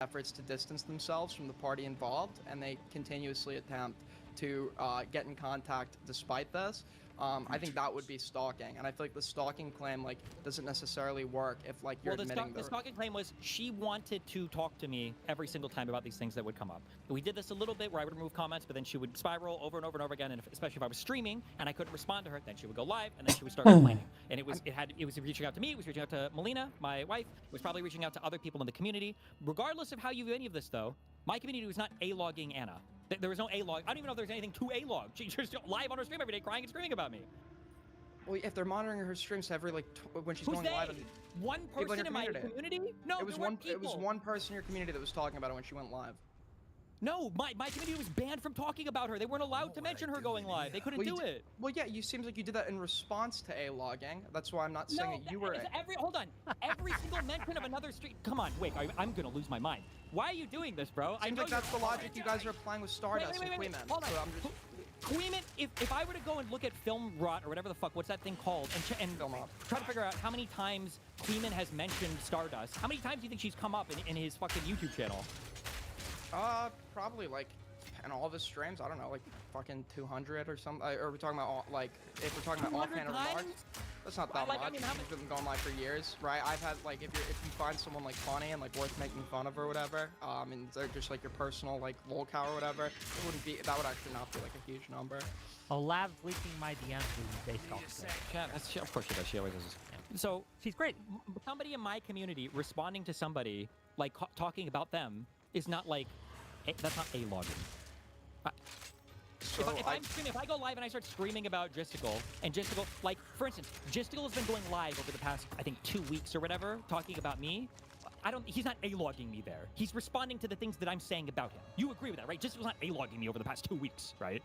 efforts to distance themselves from the party involved, and they continuously attempt to get in contact despite this. I think that would be stalking, and I feel like the stalking claim like doesn't necessarily work if like you're admitting the stalking claim was she wanted to talk to me every single time about these things that would come up. We did this a little bit where I would remove comments, but then she would spiral over and over and over again, and especially if I was streaming and I couldn't respond to her, then she would go live and then she would start complaining. And it was reaching out to me, it was reaching out to Melina, my wife, it was probably reaching out to other people in the community. Regardless of how you view any of this though, my community was not A-logging Anna. There was no A-log. I don't even know if there's anything to A-log. She's just live on her stream every day crying and screaming about me. Well, if they're monitoring her streams every like when she's Who's going they? live, and One person in my community? No, it was one person in your community that was talking about it when she went live. No, my community was banned from talking about her. They weren't allowed to mention her going live. They couldn't do it. Well, yeah, you seems like you did that in response to A-logging. That's why I'm not saying that you were. Hold on. Every single mention of another stream. Come on, wait. I'm gonna lose my mind. Why are you doing this, bro? Seems like that's the logic you guys are applying with Stardust and Queeman. Hold on. So I'm just... Queeman, if I were to go and look at Film Rot or whatever the fuck, what's that thing called, and try to figure out how many times Queeman has mentioned Stardust, how many times do you think she's come up in his fucking YouTube channel? Probably like in all of his streams, I don't know, like fucking 200 or something. Or we're talking about like if we're talking about offhand remarks. That's not that much. I mean, he's been going live for years, right? I've had like if you find someone like funny and like worth making fun of or whatever, and they're just like your personal like lolcow or whatever, it wouldn't be that would actually not be like a huge number. Oh, Lav's leaking my DMs based off. Yeah, of course she does. She always does. So she's great. Somebody in my community responding to somebody like talking about them is not like that's not A-logging. So if I go live and I start screaming about Gisticle, and Gisticle, like, for instance, Gisticle has been going live over the past, I think, 2 weeks or whatever, talking about me. He's not A-logging me there. He's responding to the things that I'm saying about him. You agree with that, right? Justicle's not A-logging me over the past 2 weeks, right?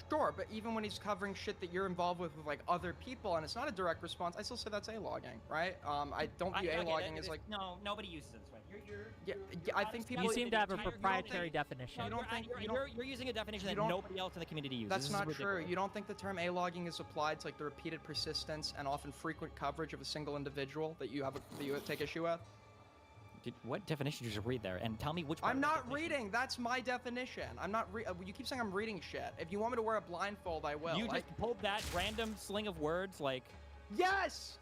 Sure, but even when he's covering shit that you're involved with like other people and it's not a direct response, I still say that's A-logging, right? I don't view A-logging as like... No, nobody uses it this way. Yeah, I think people... You seem to have a proprietary definition. You're using a definition that nobody else in the community uses. That's not true. You don't think the term A-logging is applied to like the repeated persistence and often frequent coverage of a single individual that you take issue with? What definition did you just read there? And tell me which one. I'm not reading. That's my definition. I'm not you keep saying I'm reading shit. If you want me to wear a blindfold, I will. You just pulled that random sling of words like... Yes!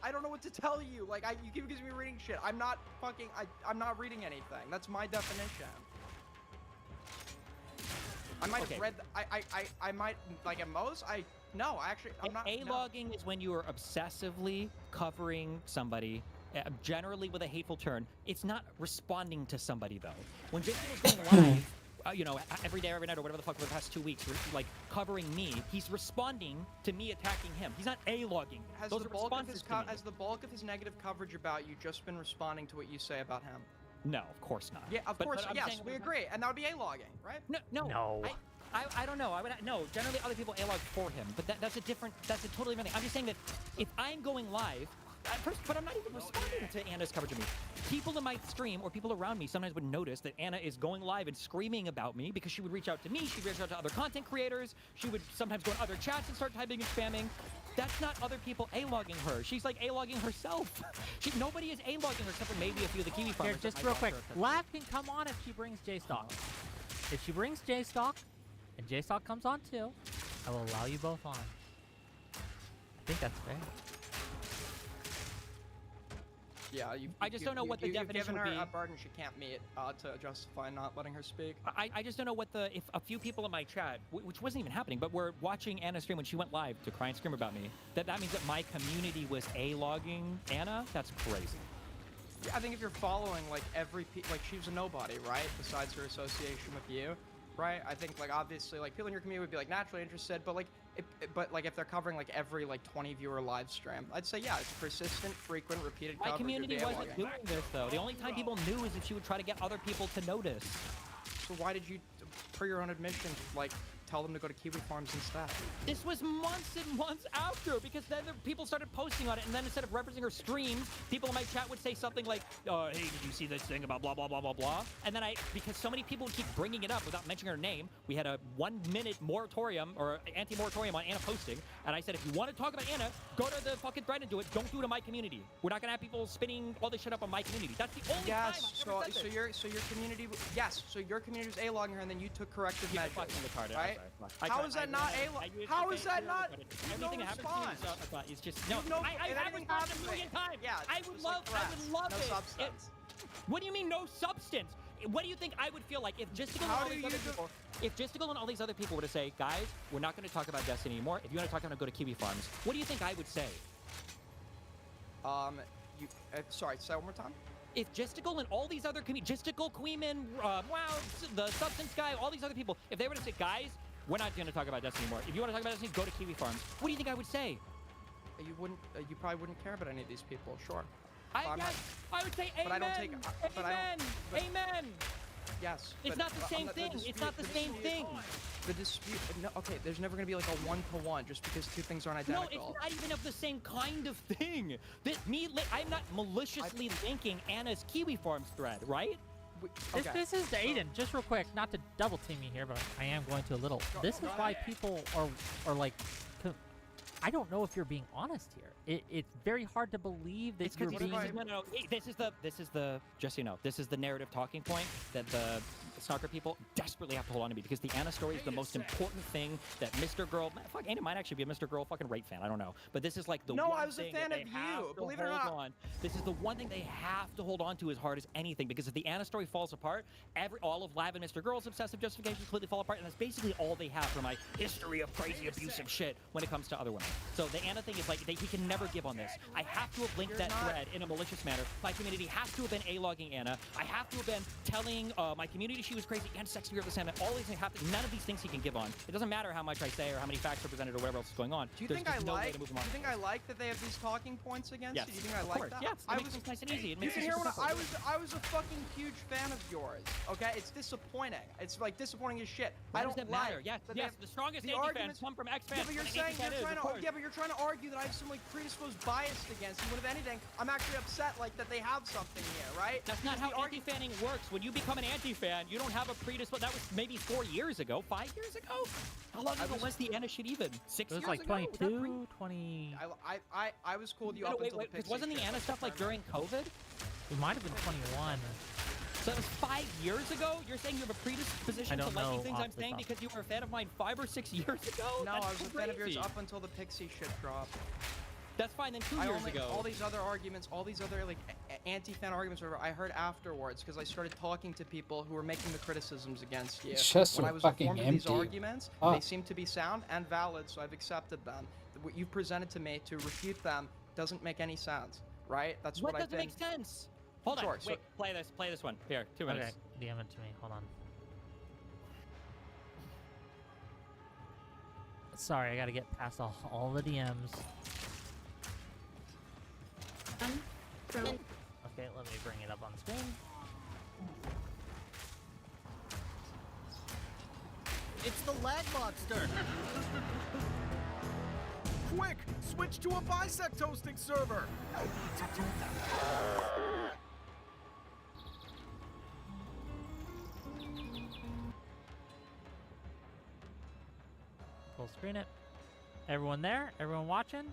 I don't know what to tell you. Like, you keep accusing me of reading shit. I'm not fucking... I'm not reading anything. That's my definition. I might have read... I might... Like, at most, No, actually, I'm not... A-logging is when you are obsessively covering somebody... generally with a hateful turn. It's not responding to somebody though. When Jason was going live, every day, every night, or whatever the fuck for the past 2 weeks, like covering me, he's responding to me attacking him. He's not A-logging. Has the bulk of his negative coverage about you just been responding to what you say about him? No, of course not. Yeah, of course. Yes, we agree, and that would be A-logging, right? No. I don't know. No, generally other people A-log for him, but that's a totally different thing. I'm just saying that if I'm going live. But I'm not even responding to Anna's coverage of me. People in my stream or people around me sometimes would notice that Anna is going live and screaming about me because she would reach out to me, she'd reach out to other content creators, she would sometimes go in other chats and start typing and spamming. That's not other people A-logging her. She's like A-logging herself. Nobody is A-logging her except for maybe a few of the Kiwi farmers. Here, just real quick, Lav can come on if she brings J-Stock. If she brings J-Stock, and J-Stock comes on too, I will allow you both on. I think that's fair. Yeah, I just don't know what the definition would be. Given her a burden she can't meet to justify not letting her speak. I just don't know what if a few people in my chat, which wasn't even happening, but were watching Anna's stream when she went live to cry and scream about me, that means that my community was A-logging Anna? That's crazy. Yeah, I think if you're following like like she's a nobody, right? Besides her association with you, right? I think like obviously like people in your community would be like naturally interested, but like if they're covering like every like 20 viewer live stream, I'd say yeah, it's persistent, frequent, repeated coverage. My community wasn't doing this though. The only time people knew is if she would try to get other people to notice. So why did you, per your own admission, like tell them to go to Kiwi Farms instead. This was months and months after, because then people started posting on it, and then instead of referencing her streams, people in my chat would say something like, hey, did you see this thing about blah, blah, blah, blah, blah? And then because so many people would keep bringing it up without mentioning her name, we had a 1-minute moratorium, or anti-moratorium on Anna posting, and I said, if you want to talk about Anna, go to the fucking thread and do it. Don't do it in my community. We're not going to have people spinning all this shit up on my community. That's the only time I've ever said this. So your community, so your community was A-logging her, and then you took corrective measures, right? How is that not A-log? How is that not? Everything that happens to you is just no. I have responded a million times. Yeah, I would love no it. Substance. What do you mean no substance? What do you think I would feel like if Justical and all these other people were to say, guys, we're not going to talk about Destiny anymore. If you want to talk about it, go to Kiwi Farms. What do you think I would say? Sorry, say it one more time. If Justical and all these other Justical, Queeman, wow, the Substance guy, all these other people, if they were to say, guys, we're not going to talk about Destiny anymore. If you want to talk about Destiny, go to Kiwi Farms. What do you think I would say? You wouldn't. You probably wouldn't care about any of these people. Sure. I would say amen. But I don't take. Amen. Yes. It's not the same thing. It's not the same thing. The dispute. No, okay, there's never gonna be like a 1-to-1 just because two things aren't identical. No, it's not even of the same kind of thing. I'm not maliciously linking Anna's Kiwi Farms thread, right? Okay. This is Aiden. Just real quick, not to double team you here, but I am going to a little. This is why people are like. I don't know if you're being honest here. It's very hard to believe that you're being. No. This is the. Just so you know, this is the narrative talking point that the soccer people desperately have to hold on to me, because the Anna story is the most important thing that Mr. Girl. Fuck, Anna might actually be a Mr. Girl fucking rape fan. I don't know, but this is like the. No, one I was a thing fan that of they you. have to Believe it or hold not. on. This is the one thing they have to hold on to as hard as anything, because if the Anna story falls apart, all of Lav and Mr. Girl's obsessive justifications completely fall apart, and that's basically all they have for my history of crazy abusive shit when it comes to other women. So the Anna thing is like he can never give on this. I have to have linked that thread in a malicious manner. My community has to have been A-logging Anna. I have to have been telling my community she was crazy and sexier of the salmon. All these things have to. None of these things he can give on. It doesn't matter how much I say or how many facts are presented or whatever else is going on. Do you think I like that they have these talking points against yes. you? Do you think I like that? Yes. It makes it nice and easy. It You makes can it hear super what simple. I was a fucking huge fan of yours. Okay, it's disappointing. It's like disappointing as shit. Why I does don't that matter? like. Yes. The strongest the anti-fans arguments come from X-fans. Yeah, but you're saying you're trying to argue that I have some like predisposed bias against you. When if anything, I'm actually upset like that they have something here, right? That's not how anti-fanning works. When you become an anti-fan, you don't have a predisposed. That was maybe 4 years ago, 5 years ago. How long ago was the Anna shit even? 6 years ago? It was like ago? 22, 20. I was cool with you up until the Pixie wasn't the shit, Anna stuff like during COVID? It might have been 21. So it was 5 years ago? You're saying you have a predisposition to liking things I'm saying because you were a fan of mine 5 or 6 years ago? No, I was a fan of yours up until the Pixie shit dropped. That's fine, then 2 years ago. All these other arguments, all these other like anti-fan arguments, whatever, I heard afterwards because I started talking to people who were making the criticisms against you. It's just when so I was fucking informed of these empty. arguments, they seem to be sound and valid, so I've accepted them. What you've presented to me to refute them doesn't make any sense, right? That's what I've been. What doesn't make sense? Hold on, wait, play this one. Here, 2 minutes. Okay, DM it to me, hold on. Sorry, I gotta get past all the DMs. Okay, let me bring it up on screen. It's the lag monster! Quick! Switch to a bisect hosting server! Full screen it. Everyone there? Everyone watching?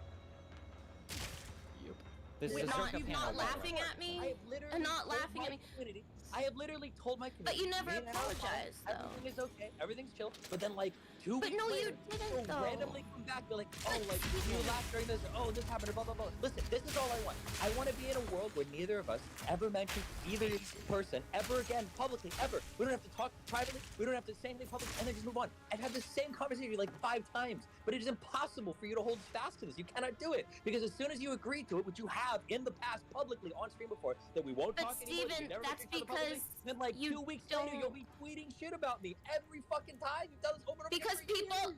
This Wait, is are you not laughing at me? And not laughing at me? I have literally told my community. But you never apologized, though. Everything is okay. Everything's chill. But then, like, 2 But weeks no, later, you didn't, you'll though. randomly come back, be like, oh, like, you laughed during this, or, oh, this happened, or blah, blah, blah. Listen, this is all I want. I want to be in a world where neither of us ever mentions either person ever again, publicly, ever. We don't have to talk privately. We don't have to say anything publicly, and then just move on. I've had the same conversation like 5 times, but it is impossible for you to hold fast to this. You cannot do it, because as soon as you agree to it, which you have in the past publicly on stream before, that we won't talk anymore. Steven, we never that's mention each other publicly, because then like you 2 weeks don't- later, you'll be tweeting shit about me every fucking time. You've done this over and over again.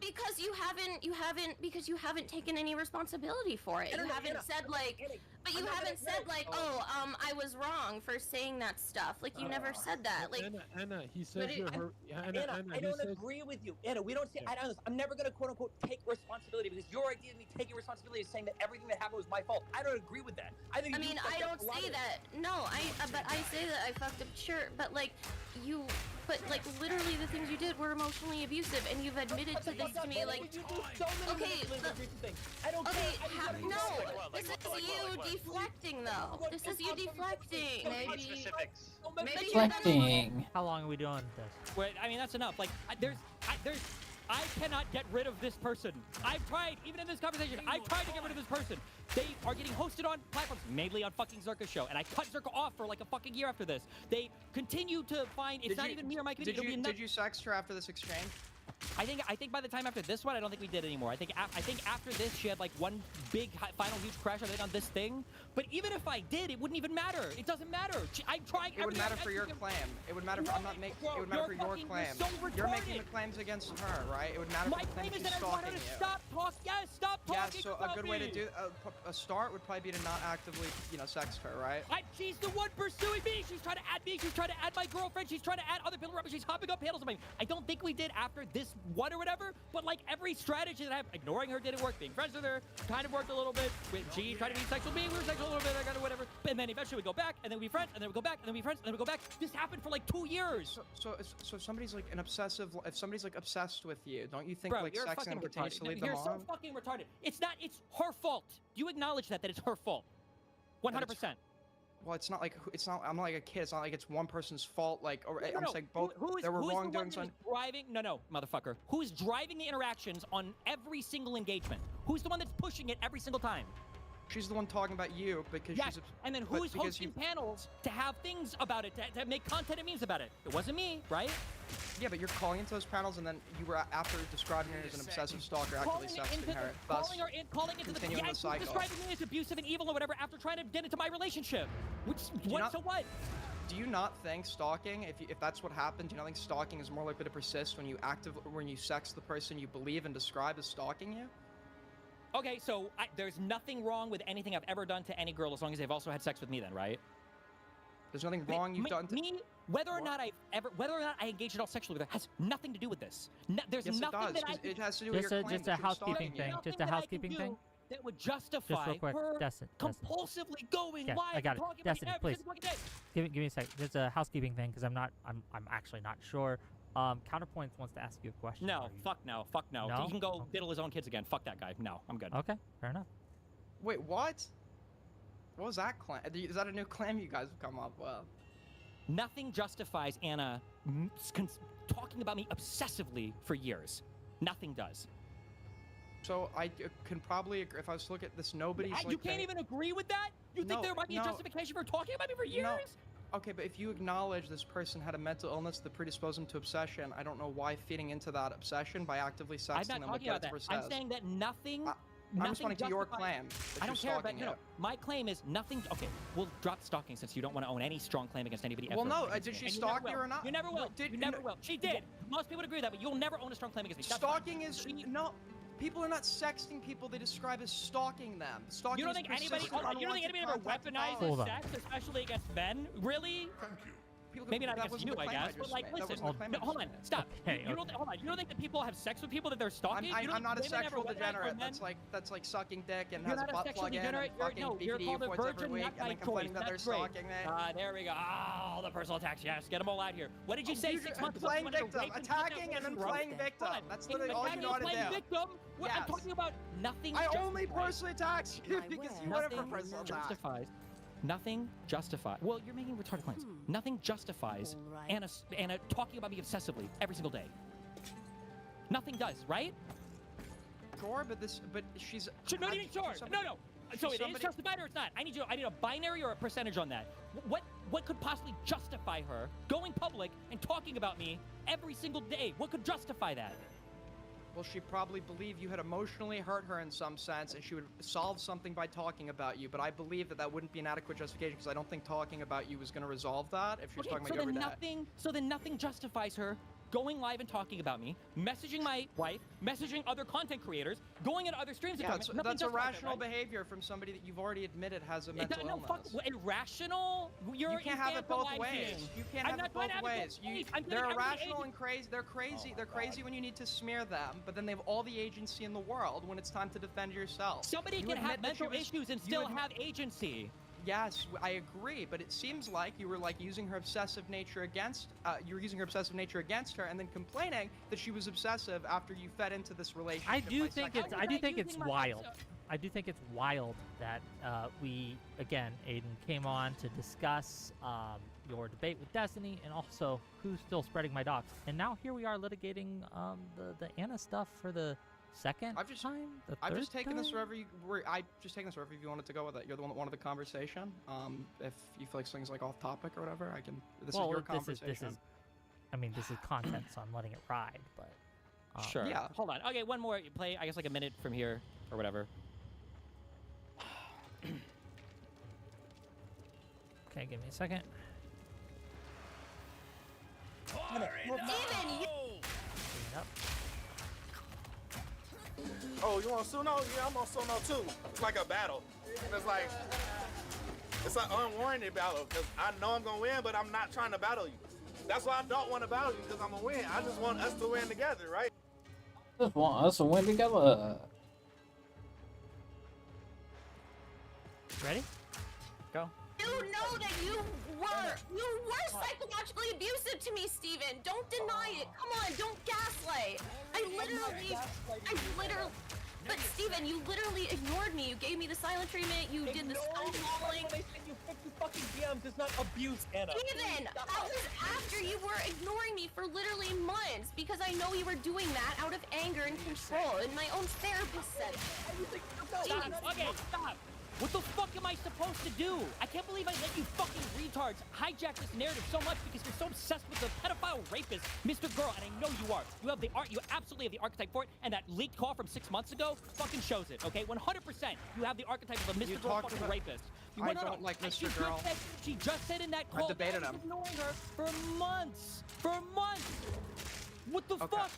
because you haven't taken any responsibility for it. You haven't said like, but you haven't said like, I was wrong for saying that stuff. Like you never said that. Like Anna, he says you're her. Anna, I don't agree with you. Anna, we don't say. I'm never gonna quote unquote take responsibility because your idea of me taking responsibility is saying that everything that happened was my fault. I don't agree with that. I don't say that. No, but I say that I fucked up. Sure, but like literally the things you did were emotionally abusive, and you've admitted to this to me. Like, okay, I don't care. No, this is you deflecting though. This is you deflecting. Maybe Deflecting. How long are we doing this? Wait, I mean that's enough. Like, I cannot get rid of this person. I've tried, even in this conversation, I've tried to get rid of this person. They are getting hosted on platforms, mainly on fucking Zerka's show, and I cut Zerka off for like a fucking year after this. They continue to find, it's not even me or my community. Did you sext her after this exchange? I think by the time after this one, I don't think we did anymore. I think after this, she had like one big final huge crash on this thing. But even if I did, it wouldn't even matter. It doesn't matter. I'm trying. It would matter for your claim. It would matter for It would matter for your claim. You're making the claims against her, right? It would matter for the claim she's stalking you. Stop talking. Yes, stop talking. Yes. So a good way to do a start would probably be to not actively, sext her, right? She's the one pursuing me. She's trying to add me. She's trying to add my girlfriend. She's trying to add other people. She's hopping up panels on me. I don't think we did after this one or whatever, but like every strategy that I have, ignoring her didn't work, being friends with her kind of worked a little bit. She tried to be sexual, we were sexual a little bit, I got whatever, and then eventually we go back, and then we be friends, and then we go back, and then we be friends, and then we go back. This happened for like 2 years. So if somebody's like if somebody's like obsessed with you, don't you think Bro, like you're sex and continues to lead them You're on? so fucking retarded. It's her fault. You acknowledge that it's her fault. 100%. Well, it's not like I'm not like a kid. It's not like it's one person's fault. Like, or No, I'm saying both. There were wrongdoings on. Driving? No, motherfucker. Who's driving the interactions on every single engagement? Who's the one that's pushing it every single time? She's the one talking about you because she's. And then who's hosting panels to have things about it, to make content and memes about it? It wasn't me, right? Yeah, but you're calling into those panels, and then you were after describing her as an obsessive stalker, actively sexting her. Calling into the cycle. Describing me as abusive and evil or whatever after trying to get into my relationship. So what? Do you not think stalking, if that's what happened, do you not think stalking is more likely to persist when you sex the person you believe and describe as stalking you? Okay, so there's nothing wrong with anything I've ever done to any girl as long as they've also had sex with me then, right? There's nothing wrong you've done to me. Whether or not I engaged at all sexually with her has nothing to do with this. There's yes, nothing it does, that it has to do with your claim. Just a housekeeping thing. Just a housekeeping thing. That would justify her compulsively going live I got it. talking Destiny, about please. every day. Give me a sec. Just a housekeeping thing because I'm actually not sure. Counterpoints wants to ask you a question. No, fuck no. No? He can go diddle his own kids again. Fuck that guy. No, I'm good. Okay, fair enough. Wait, what? What was that claim? Is that a new claim you guys have come up with? Nothing justifies Anna talking about me obsessively for years. Nothing does. So I can probably agree. If I was to look at this, nobody's You can't even agree with that? You think there might be a justification for talking about me for years? No. Okay, but if you acknowledge this person had a mental illness that predisposed them to obsession, I don't know why feeding into that obsession by actively sexting them would get it. I'm saying that nothing. I'm responding to your claim. I don't care, but my claim is nothing. Okay, we'll drop stalking since you don't want to own any strong claim against anybody ever. Well, no, did she stalk you or not? You never will. You never will. She did. Most people would agree with that, but you'll never own a strong claim against me. Stalking is no. People are not sexting people they describe as stalking them. Stalking you don't think anybody ever weaponizes sex, especially against men? Really? Thank you. Maybe not against you, I guess. But like, listen, hold on, stop. Okay, you don't think that people have sex with people that they're stalking? I'm not a sexual degenerate. That's like sucking dick and has a butt plug in and fucking BPD reports every week and then complaining that they're stalking me. There we go. Oh, the personal attacks. Yes, get them all out here. What did you say 6 months ago? Playing victim, attacking and then playing victim. That's literally all you know how to do. I'm talking about nothing. I only personally attack you because you never personal justifies. Nothing justifies. Well, you're making retarded claims. Nothing justifies Anna talking about me obsessively every single day. Nothing does, right? Sure, but she's. No. So it is justified or it's not? I need a binary or a percentage on that. What could possibly justify her going public and talking about me every single day? What could justify that? Well, she probably believed you had emotionally hurt her in some sense, and she would solve something by talking about you. But I believe that wouldn't be an adequate justification because I don't think talking about you was going to resolve that if she was talking about you every day. So then nothing justifies her going live and talking about me, messaging my wife, messaging other content creators, going into other streams and Yeah, talking. that's irrational behavior from somebody that you've already admitted has a mental illness. Irrational? You can't have it both ways. You can't have it both ways. They're irrational and crazy. They're crazy. They're crazy when you need to smear them, but then they have all the agency in the world when it's time to defend yourself. Somebody can have mental issues and still have agency. Yes, I agree, but it seems like you were like using her obsessive nature against her, and then complaining that she was obsessive after you fed into this relationship. I do think it's wild. I do think it's wild that we, again, Aiden, came on to discuss your debate with Destiny and also who's still spreading my docs. And now here we are litigating the Anna stuff for the second time? I've just taken this wherever you wanted to go with it. You're the one that wanted the conversation. If you feel like something's like off topic or whatever, this is your conversation. This is content, so I'm letting it ride, but... Sure. Yeah. Hold on. Okay, one more. Play, I guess, like a minute from here or whatever. Okay, give me a second. Oh, you want Suno? Yeah, I'm on Suno too. It's like a battle. It's an unwarranted battle because I know I'm gonna win, but I'm not trying to battle you. That's why I don't want to battle you, because I'm gonna win. I just want us to win together, right? Just want us to win together. Ready? Go. You know that you were psychologically abusive to me, Steven. Don't deny it. Come on, don't gaslight. But Steven, you literally ignored me. You gave me the silent treatment. You did the stonewalling. You fucking DM does not abuse Anna. Steven, that was after you were ignoring me for literally months because I know you were doing that out of anger and control, and my own therapist said it. Stop. Okay, stop. What the fuck am I supposed to do? I can't believe I let you fucking retards hijack this narrative so much because you're so obsessed with the pedophile rapist, Mr. Girl, and I know you are. You absolutely have the archetype for it, and that leaked call from 6 months ago fucking shows it, okay? 100%, you have the archetype of a Mr. Girl fucking rapist. I don't like Mr. Girl. She just said in that call I've debated that I was him. ignoring her for months. What the fuck?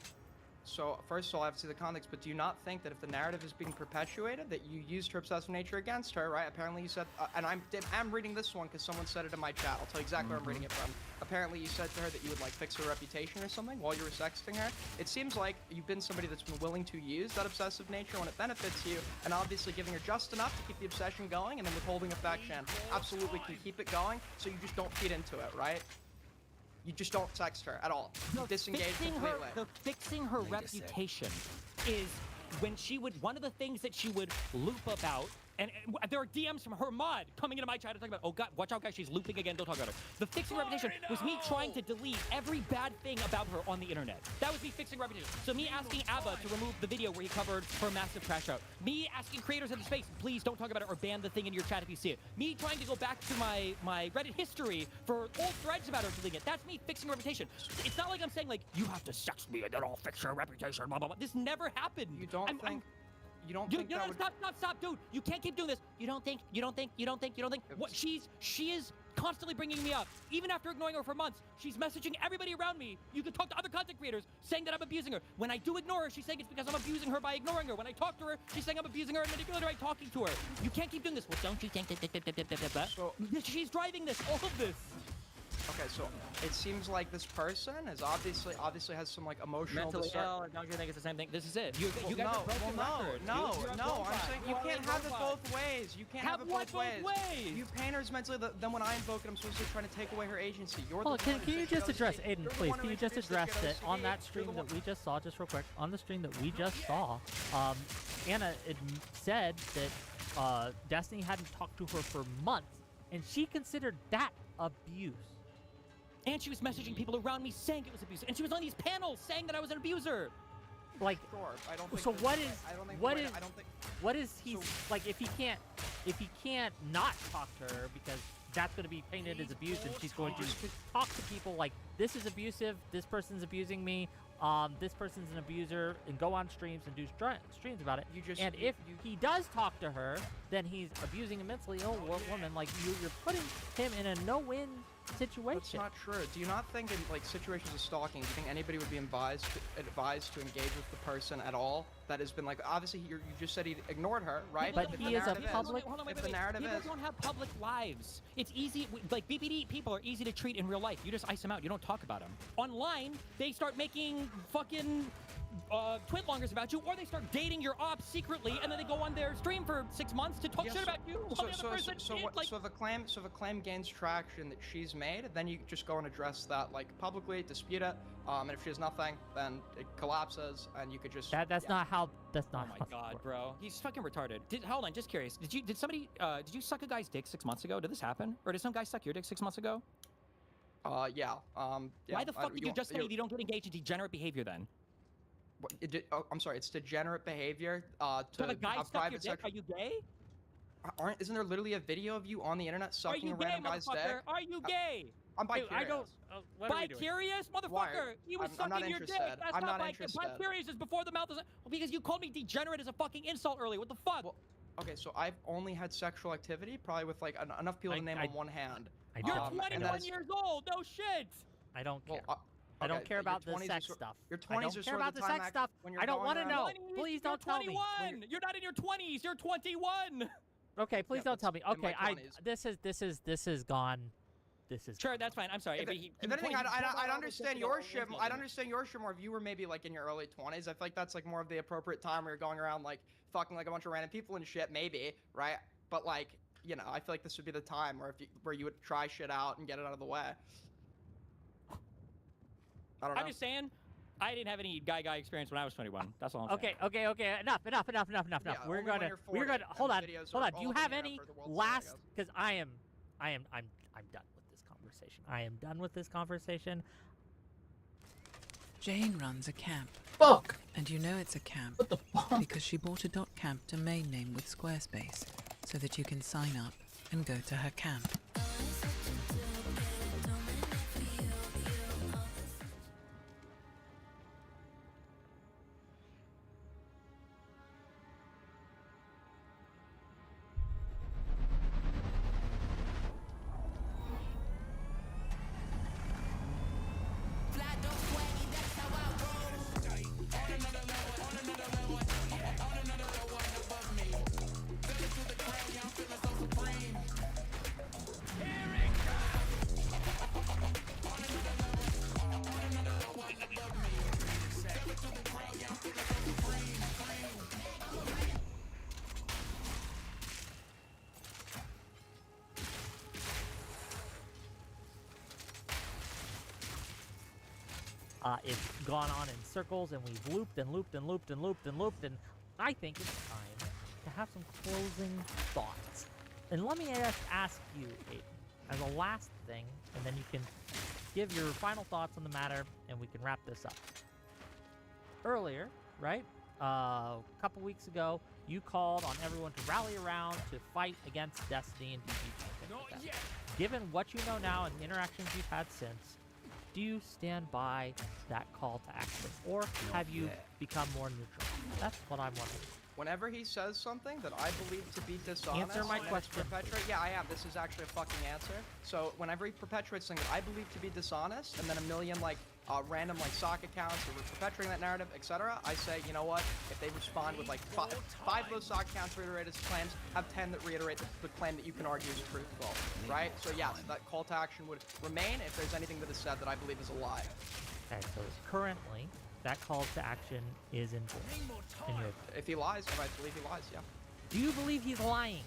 So, first of all, I have to see the context, but do you not think that if the narrative is being perpetuated, that you used her obsessive nature against her, right? Apparently you said, and I'm reading this one because someone said it in my chat. I'll tell you exactly where I'm reading it from. Apparently you said to her that you would, like, fix her reputation or something while you were sexting her. It seems like you've been somebody that's been willing to use that obsessive nature when it benefits you, and obviously giving her just enough to keep the obsession going, and then withholding affection absolutely can keep it going, so you just don't feed into it, right? You just don't text her at all. You disengage completely. Fixing her reputation is when she would, one of the things that she would loop about, and there are DMs from her mod coming into my chat to talk about, oh god, watch out guys, she's looping again, don't talk about her. The fixing reputation was me trying to delete every bad thing about her on the internet. That was me fixing reputation. So me asking Abba to remove the video where he covered her massive crash out. Me asking creators of the space, please don't talk about it or ban the thing in your chat if you see it. Me trying to go back to my Reddit history for old threads about her deleting it. That's me fixing reputation. It's not like I'm saying like, you have to sex me and then I'll fix your reputation, blah, blah, blah. This never happened. You don't think stop, dude. You can't keep doing this. You don't think. What? She is constantly bringing me up. Even after ignoring her for months, she's messaging everybody around me. You can talk to other content creators saying that I'm abusing her. When I do ignore her, she's saying it's because I'm abusing her by ignoring her. When I talk to her, she's saying I'm abusing her and manipulating her by talking to her. You can't keep doing this. Well, don't you think that? So, she's driving this, all of this. Okay, so it seems like this person is obviously has some like emotional Mentally ill. Don't you think it's the same thing? This is it. You guys are broken records. No. I'm saying you can't have it both ways. You can't have it both ways. You paint her as mentally. Then when I invoke it, I'm supposed to be trying to take away her agency. You're the one Can who you just address, investigate- Aiden, you're the please? one Can who you just address it investigate- on that you're stream the that one- we just saw, just real quick? On the stream that we just saw, Anna said that Destiny hadn't talked to her for months, and she considered that abuse. And she was messaging people around me saying it was abuse. And she was on these panels saying that I was an abuser. Like, Sure, I don't think so that- what is I don't think what the way- is I don't think what is he so- like if he can't not talk to her because that's going to be painted as abuse, and she's going to talk to people like, this is abusive, this person's abusing me, this person's an abuser, and go on streams and do streams about it. If he does talk to her, then he's abusing a mentally ill woman. Like, you're putting him in a no-win situation. That's not true. Do you not think in like situations of stalking, do you think anybody would be advised to engage with the person at all? That has been like, obviously you just said he ignored her, right? But if he the is a narrative public- Hold on, wait, if the wait. narrative People is don't have public lives. It's easy, like BBD people are easy to treat in real life. You just ice them out. You don't talk about them. Online, they start making fucking twit-longers about you, or they start dating your ops secretly, and then they go on their stream for 6 months to talk shit about you. While the other person is, like, so the claim gains traction that she's made, then you just go and address that like publicly, dispute it, and if she has nothing, then it collapses, and you could just That's not how. That's oh not. my how it god, works. bro, he's fucking retarded. Hold on, just curious. Did you suck a guy's dick 6 months ago? Did this happen, or did some guy suck your dick 6 months ago? yeah. Why the fuck did you just say you don't get engaged in degenerate behavior then? I'm sorry, it's degenerate behavior So to the guy have suck your private dick? sexual. Are you gay? Isn't there literally a video of you on the internet Are sucking you a gay, random guy's dick? motherfucker? Are you gay? I'm bi-curious. Dude, I don't. What are we doing? Bi-curious, motherfucker. Why? He was I'm not sucking your dick. interested. That's I'm not not bi- interested. Bi-curious is before the mouth is. Well, because you called me degenerate as a fucking insult earlier. What the fuck? Well, okay, so I've only had sexual activity probably with like enough people to name on one hand. I You're don't. and 21 that's- years old. No shit. I don't care. Well, I don't okay, care your about the 20s sex are stuff. Your I 20s don't are care sort about of the time sex stuff. when you're I don't going want to around- know. 20s, Please you're don't tell me. 21. You're not in your 20s. You're 21. Okay, please Yeah, don't tell me. that's in my Okay, 20s. this is gone. This is Sure, gone. that's fine. I'm sorry. If anything, I'd understand your shit. I'd understand your shit more if you were maybe like in your early 20s. I feel like that's like more of the appropriate time where you're going around like fucking like a bunch of random people and shit, maybe, right? But like, you know, I feel like this would be the time where you would try shit out and get it out of the way. I don't know. I'm just saying, I didn't have any guy experience when I was 21. That's all I'm saying. Okay. Enough. Yeah, We're only when gonna. you're We're 40 gonna. and Hold the on. videos Hold are on. Do you all up have in the air any for the world to see, I last? guess. Because I'm done with this conversation. I am done with this conversation. Jane runs a camp, Fuck! and you know it's a camp What the fuck? because she bought a .camp domain name with Squarespace so that you can sign up and go to her camp. It's gone on in circles, and we've looped and looped and looped and looped and looped, and I think it's time to have some closing thoughts. And let me just ask you, Aiden, as a last thing, and then you can give your final thoughts on the matter, and we can wrap this up. Earlier, right, a couple weeks ago, you called on everyone to rally around to fight against Destiny and DBG. Like that. Given what you know now and the interactions you've had since, do you stand by that call to action, or have you become more neutral? That's what I'm wondering. Whenever he says something that I believe to be dishonest, Answer my and it's question, yeah, I have. This is actually a fucking answer. So whenever he perpetuates something that I believe to be dishonest, and then a million like random like sock accounts are perpetuating that narrative, etc., I say, you know what? If they respond with like five of those sock accounts reiterate his claims, have 10 that reiterate the claim that you can argue is truthful, right? So yes, that call to action would remain if there's anything that is said that I believe is a lie. Okay, so currently, that call to action is in force. If he lies, if I believe he lies, yeah. Do you believe he's lying?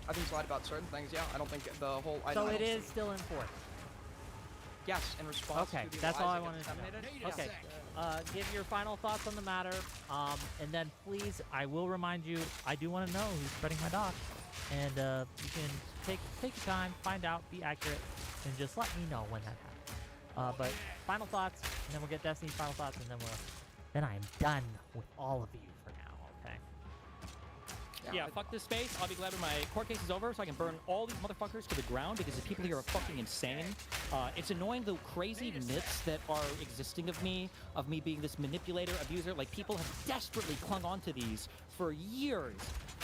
I think he's lied about certain things, yeah. I don't think the whole... So it is still in force. Yes, in response Okay, to the that's lies all I that get wanted to know. disseminated. Okay, give your final thoughts on the matter, and then please, I will remind you, I do want to know who's spreading my docs, and you can take your time, find out, be accurate, and just let me know when that happens. But final thoughts, and then we'll get Destiny's final thoughts, and then I am done with all of you for now. Okay. Yeah, fuck this space. I'll be glad when my court case is over so I can burn all these motherfuckers to the ground because the people here are fucking insane. It's annoying the crazy myths that are existing of me being this manipulator, abuser. Like, people have desperately clung on to these for years.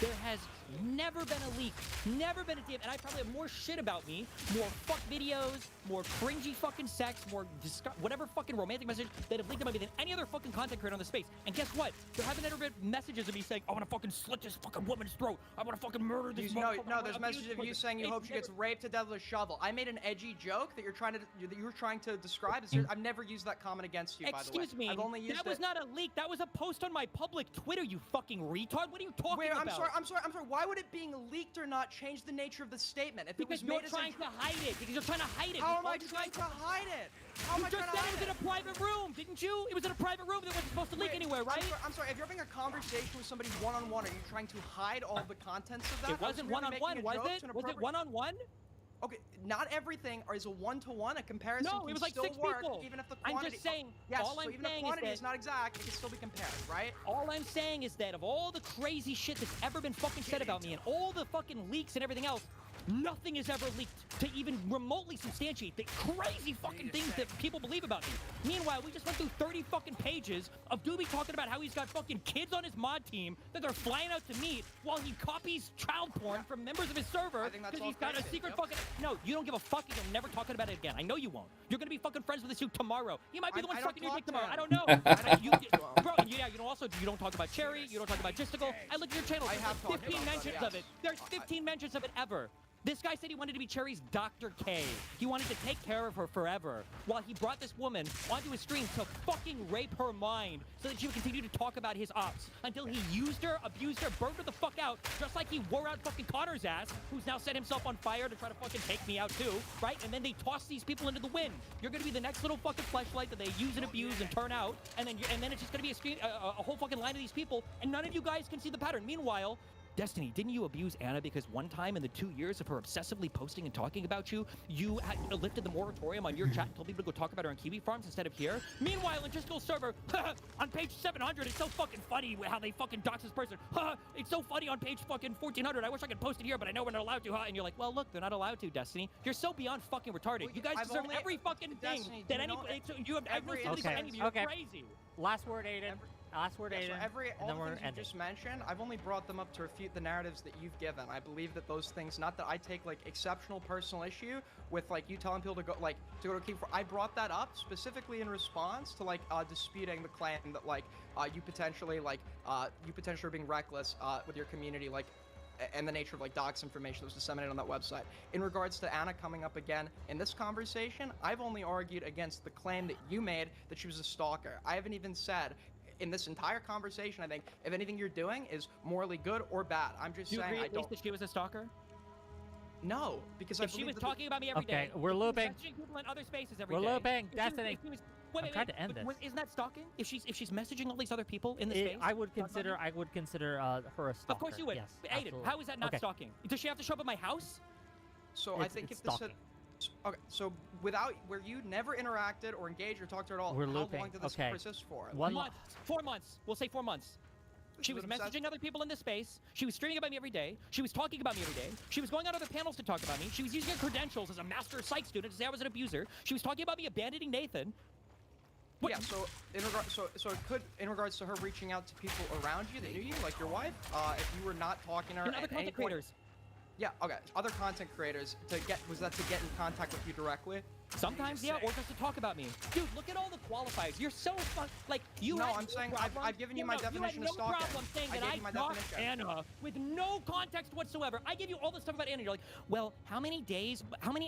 There has never been a leak, never been a DM, and I probably have more shit about me, more fuck videos, more cringy fucking sex, more whatever fucking romantic message that have leaked about me than any other fucking content creator on the space. And guess what? There haven't ever been messages of me saying, I want to fucking slit this fucking woman's throat. I want to fucking murder this motherfucker. No, there's messages of you saying you hope she gets raped to death with a shovel. I made an edgy joke that you were trying to describe. I've never used that comment against you, by the way. Excuse me, I've only used that was not a leak. That was a post on my public Twitter, you fucking retard. What are you talking about? I'm sorry. Why would it being leaked or not change the nature of the statement? If because it was you're trying to hide it. Because you're trying to hide it. How am I trying to hide it? How am I trying to hide it? You just said it was in a private room, didn't you? It was in a private room that wasn't supposed to leak anywhere, right? I'm sorry. If you're having a conversation with somebody one-on-one, are you trying to hide all the contents of that? It wasn't one-on-one, was it? Was it one-on-one? Okay, not everything is a one-to-one. A comparison no, can it was like still 6 work, people. even if the quantity. I'm just saying. Yes, all I'm even if the saying quantity is not exact, it can still be compared, right? All I'm saying is that of all the crazy shit that's ever been fucking said about me and all the fucking leaks and everything else, nothing is ever leaked to even remotely substantiate the crazy fucking things that people believe about me. Meanwhile, we just went through 30 fucking pages of Doobie talking about how he's got fucking kids on his mod team that they're flying out to meet while he copies child porn from members of his server because he's got a secret fucking... No, you don't give a fuck and you'll never talk about it again. I know you won't. You're gonna be fucking friends with this dude tomorrow. He might be the one sucking your dick tomorrow. I don't know. Bro, you don't talk about Cherry, you don't talk about Jistical. I look at your channel, there's 15 mentions of it. There's 15 mentions of it ever. This guy said he wanted to be Cherry's Dr. K. He wanted to take care of her forever, while he brought this woman onto his stream to fucking rape her mind so that she would continue to talk about his ops until he used her, abused her, burned her the fuck out, just like he wore out fucking Connor's ass, who's now set himself on fire to try to fucking take me out too, right? And then they toss these people into the wind. You're gonna be the next little fucking fleshlight that they use and abuse and turn out, and then it's just gonna be a whole fucking line of these people, and none of you guys can see the pattern. Meanwhile, Destiny, didn't you abuse Anna because one time in the 2 years of her obsessively posting and talking about you, you had lifted the moratorium on your chat and told people to go talk about her on Kiwi Farms instead of here? Meanwhile, in Jistikal's server, on page 700, it's so fucking funny how they fucking dox this person. It's so funny on page fucking 1400. I wish I could post it here, but I know we're not allowed to, And you're like, well, look, they're not allowed to, Destiny. You're so beyond fucking retarded. You guys deserve every fucking thing that anybody... You have no sympathy for any of you. You're crazy. Last word, Aiden. Last word, Aiden. All the things you just mentioned, I've only brought them up to refute the narratives that you've given. I believe that those things, not that I take like exceptional personal issue with like you telling people to go to keep. I brought that up specifically in response to like disputing the claim that like you potentially are being reckless with your community, like, and the nature of like docs information that was disseminated on that website. In regards to Anna coming up again in this conversation, I've only argued against the claim that you made that she was a stalker. I haven't even said in this entire conversation, I think, if anything you're doing is morally good or bad. I'm just saying, I don't... that she was a stalker? No, because if she was talking about me every day. Okay, we're looping. Messaging people in other spaces every day. We're looping. Destiny. I'm trying to end this. Isn't that stalking? If she's messaging all these other people in the space? I would consider her a stalker. Of course you would. Yes, Aiden, absolutely. how is that not stalking? Does she have to show up at my house? So I think if this had... Okay, so where you never interacted or engaged or talked to her at all, how long did this persist for? 1 month. 4 months. We'll say 4 months. She was messaging other people in this space. She was streaming about me every day. She was talking about me every day. She was going on other panels to talk about me. She was using her credentials as a master psych student to say I was an abuser. She was talking about me abandoning Nathan. Yeah, so in regards to her reaching out to people around you that knew you, like your wife, if you were not talking to her and other content creators. Yeah, okay. Other content creators was that to get in contact with you directly? Sometimes, yeah, or just to talk about me. Dude, look at all the qualifiers. You're so I'm saying I've given you my definition of stalking. You had no problem saying that I stalked Anna with no context whatsoever. I gave you all this stuff about Anna. You're like, well, how many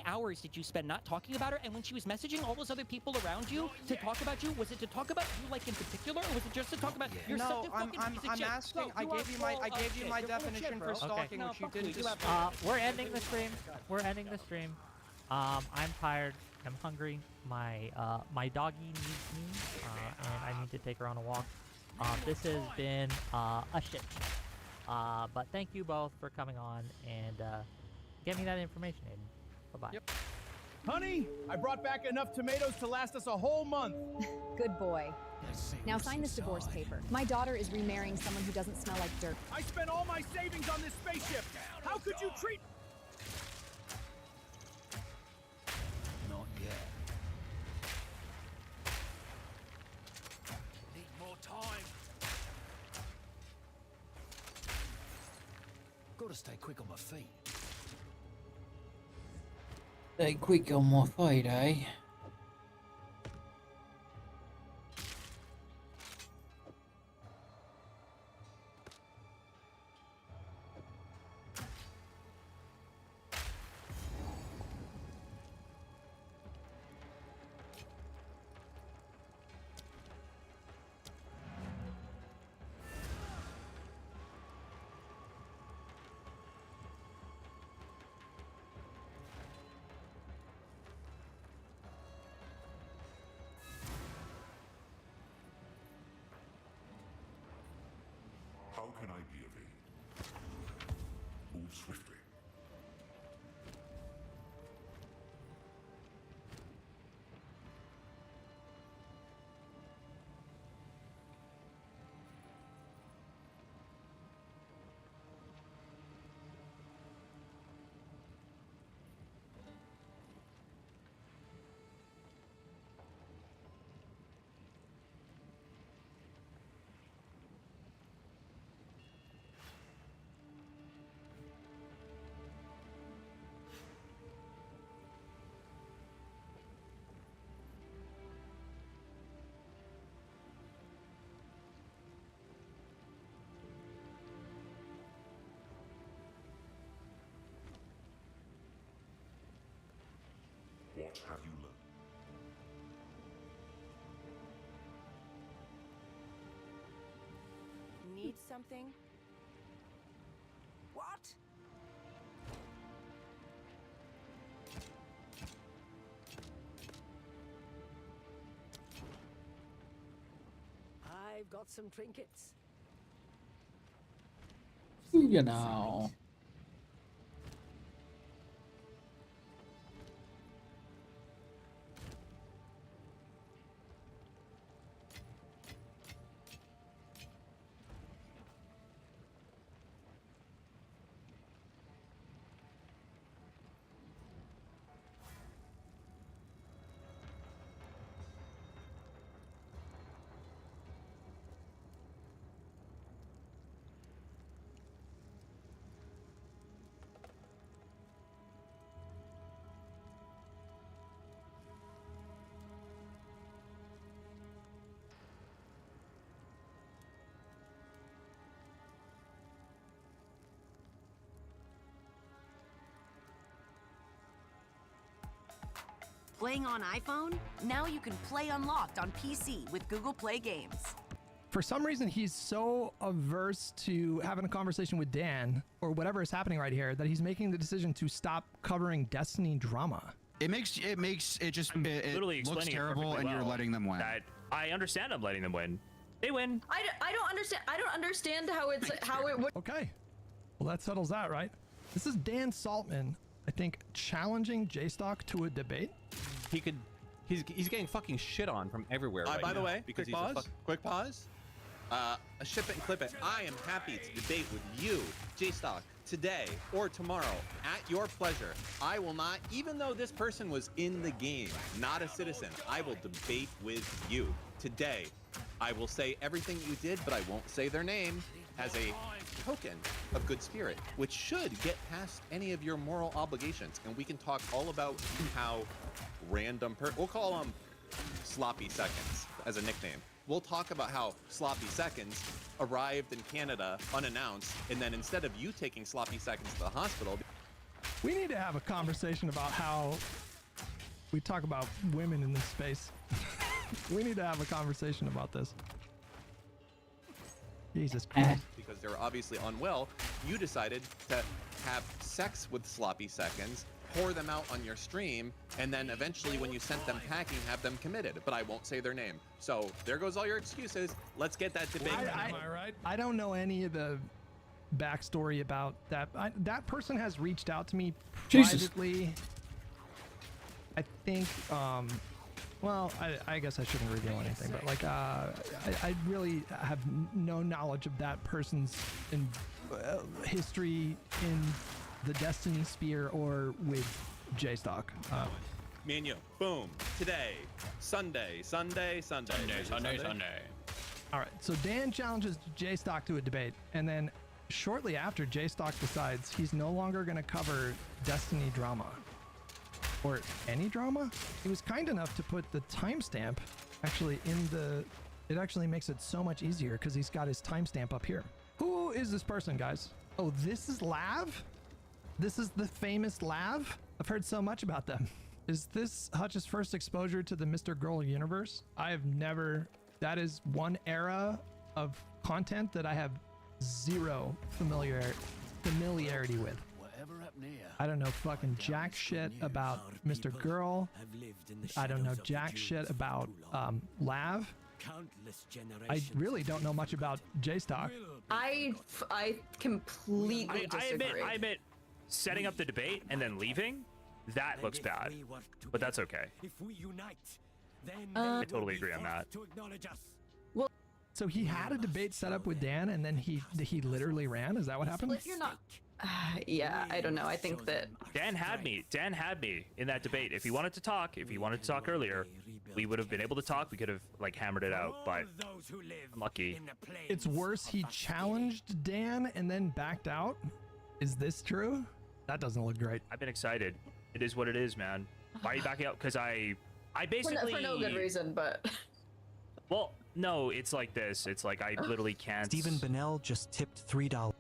hours did you spend not talking about her? And when she was messaging all those other people around you to talk about you, was it to talk about you like in particular, or was it just to talk about you're such a fucking piece of shit? Asking. I gave you my definition for stalking, which you didn't dispute. We're ending the stream. I'm tired. I'm hungry. My doggy needs me, and I need to take her on a walk. This has been a shit. But thank you both for coming on and get me that information, Aiden. Bye-bye. Yep. Honey, I brought back enough tomatoes to last us a whole month. Good boy. Now sign this divorce paper. My daughter is remarrying someone who doesn't smell like dirt. I spent all my savings on this spaceship. How could you treat... Not yet. Need more time. got to stay quick on my feet. Stay quick on my feet, eh? How can I be of aid? Move swiftly. What have you learned? Need something? What? I've got some trinkets. You know. Playing on iPhone? Now you can play Unlocked on PC with Google Play Games. For some reason, he's so averse to having a conversation with Dan or whatever is happening right here that he's making the decision to stop covering Destiny drama. It makes it looks terrible, and you're letting them win. I understand I'm letting them win. They win. I don't understand. I don't understand how it would. Okay, well that settles that, right? This is Dan Saltman, I think, challenging J-Stock to a debate. He's getting fucking shit on from everywhere right By the now way, because quick pause. Ship it and clip it. I am happy to debate with you, J-Stock, today or tomorrow at your pleasure. I will not, even though this person was in the game, not a citizen, I will debate with you today. I will say everything you did, but I won't say their name as a token of good spirit, which should get past any of your moral obligations. And we can talk all about how we'll call them Sloppy Seconds as a nickname. We'll talk about how Sloppy Seconds arrived in Canada unannounced, and then instead of you taking Sloppy Seconds to the hospital... We need to have a conversation about how we talk about women in this space. We need to have a conversation about this. Jesus Christ. Because they're obviously unwell, you decided to have sex with Sloppy Seconds, pour them out on your stream, and then eventually when you sent them packing, have them committed. But I won't say their name. So there goes all your excuses. Let's get that debate. Am I right? I don't know any of the backstory about that. That person has reached out to me privately. I think, well, I guess I shouldn't reveal anything, but like, I really have no knowledge of that person's history in the Destiny sphere or with J-Stock. Me and you, boom, today, Sunday. All right, so Dan challenges J-Stock to a debate, and then shortly after, J-Stock decides he's no longer going to cover Destiny drama. Or any drama? He was kind enough to put the timestamp actually in the... It actually makes it so much easier because he's got his timestamp up here. Who is this person, guys? Oh, this is Lav? This is the famous Lav? I've heard so much about them. Is this Hutch's first exposure to the Mr. Girl universe? I have never... That is one era of content that I have zero familiarity with. I don't know fucking jack shit about Mr. Girl. I don't know jack shit about Lav. I really don't know much about J-Stock. I completely disagree. I admit, setting up the debate and then leaving, that looks bad. But that's okay. I totally agree on that. Well, so he had a debate set up with Dan, and then he literally ran. Is that what happened? well, if you're not, yeah, I don't know. I think that Dan had me in that debate. If he wanted to talk earlier, we would have been able to talk. We could have like hammered it out, but I'm lucky. It's worse. He challenged Dan and then backed out. Is this true? That doesn't look great. I've been excited. It is what it is, man. Why are you backing out? Because I basically for no good reason, but well, no, it's like this. It's like I literally can't. Stephen Bennell just tipped $3.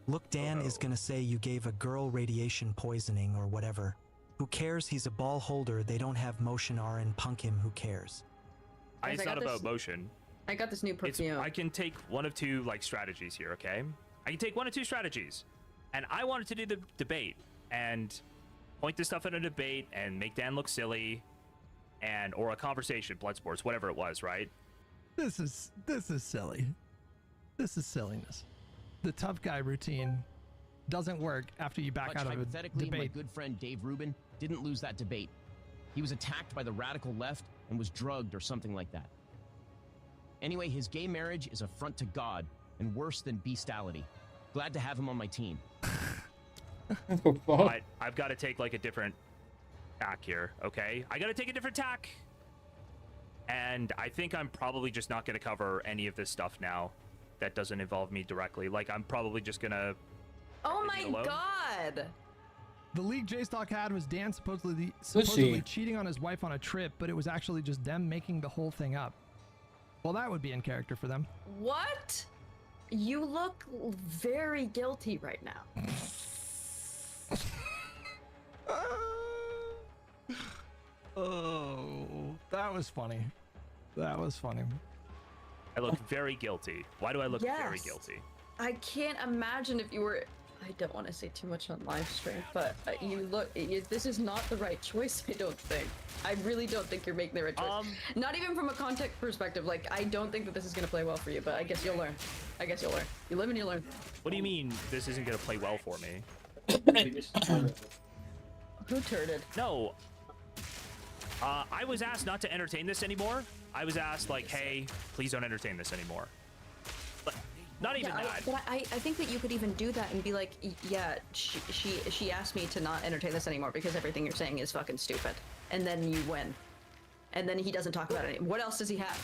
Look, Dan is gonna say you gave a girl radiation poisoning or whatever. Who cares? He's a ball holder. They don't have motion R and punk him. Who cares? It's not about motion. I got this new perfume. I can take one of two like strategies here, okay? I can take one of two strategies. And I wanted to do the debate and point this stuff in a debate and make Dan look silly or a conversation, blood sports, whatever it was, right? This is silly. This is silliness. The tough guy routine doesn't work after you back out of a hypothetically, debate. my good friend Dave Rubin didn't lose that debate. He was attacked by the radical left and was drugged or something like that. Anyway, his gay marriage is affront to God and worse than bestiality. Glad to have him on my team. But I've got to take like a different tack here, okay? I got to take a different tack. And I think I'm probably just not going to cover any of this stuff now that doesn't involve me directly. Like, I'm probably just going to... Oh my god! The league J-Stock had was Dan supposedly cheating on his wife on a trip, but it was actually just them making the whole thing up. Well, that would be in character for them. What? You look very guilty right now. Oh, that was funny. That was funny. I look very guilty. Why do I look very guilty? I can't imagine if you were... I don't want to say too much on live stream, but this is not the right choice, I don't think. I really don't think you're making the right choice. Not even from a context perspective, like, I don't think that this is going to play well for you, but I guess you'll learn. You live and you learn. What do you mean this isn't going to play well for me? Who turded? No. I was asked not to entertain this anymore. I was asked, like, hey, please don't entertain this anymore. But not even that. But I think that you could even do that and be like, yeah, she asked me to not entertain this anymore because everything you're saying is fucking stupid. And then you win. And then he doesn't talk about it. What else does he have?